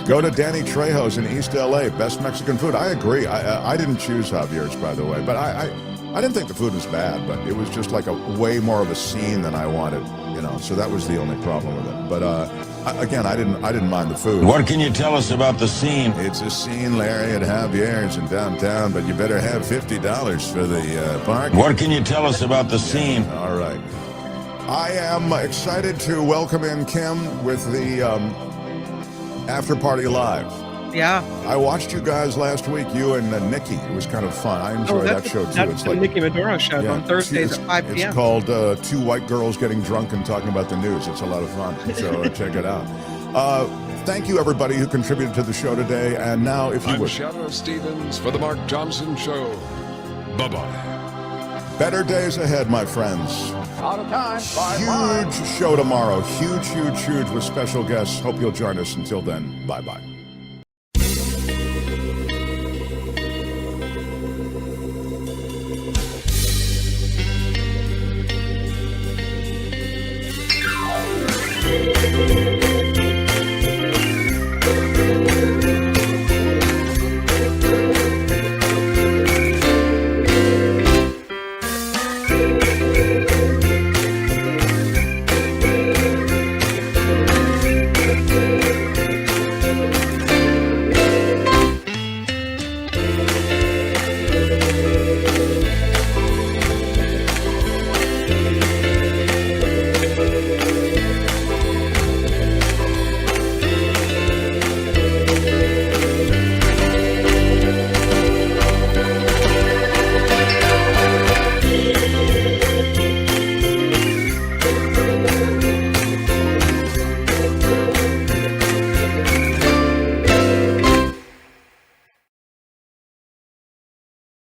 Go to Danny Trejo's in East LA, best Mexican food. I agree. I didn't choose Javier's, by the way, but I didn't think the food was bad, but it was just like a way more of a scene than I wanted, so that was the only problem with it. But again, I didn't mind the food. What can you tell us about the scene? It's a scene, Larry, at Javier's in downtown, but you better have $50 for the park. What can you tell us about the scene? All right. I am excited to welcome in Kim with the After Party Live. Yeah. I watched you guys last week, you and Nikki. It was kind of fun. I enjoyed that show too. That's the Nikki Maduro show on Thursdays at 5 p.m. It's called Two White Girls Getting Drunk and Talking About the News. It's a lot of fun. So check it out. Thank you, everybody who contributed to the show today. And now, if you would. I'm Shadow Stevens for the Mark Johnson Show. Bye-bye. Better days ahead, my friends. Out of time. Bye-bye. Huge show tomorrow. Huge with special guests. Hope you'll join us. Until then, bye-bye.